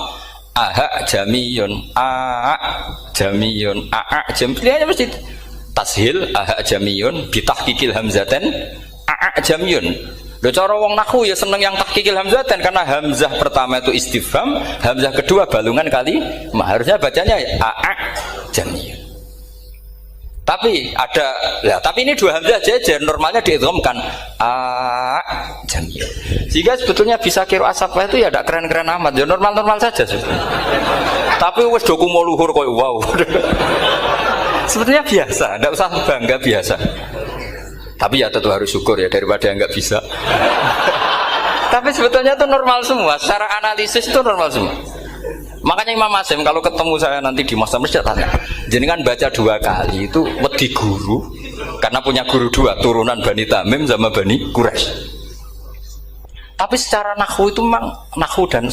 Aha jamiyun, a jamiyun, a jam. Pilihannya mesti tashil, aha jamiyun, bitahqiqil hamzaten, a jamiyun. Lho cara wong nahwu ya seneng yang tahqiqil hamzaten karena hamzah pertama itu istifham, hamzah kedua balungan kali. Harusnya bacanya a jamiyun. Tapi ada, ya, tapi ini 2 hamzah jejer, normalnya diidghamkan a jamiyun. Sehingga sebetulnya bisa qiraah safah itu ya tidak keren-keren amat, ya normal-normal saja sebetulnya. Tapi wis do kumo luhur koyo wow. Sebetulnya biasa, tidak usah bangga, biasa. Tapi ya tentu harus syukur ya daripada yang nggak bisa. Tapi sebetulnya itu normal semua, secara analisis itu normal semua. Makanya Imam Asim kalau ketemu saya nanti di Mas Tamis tanya, jenengan baca 2 kali itu wedi guru karena punya guru 2 turunan Bani Tamim sama Bani Quraisy. Tapi secara nahwu itu memang nahwu dan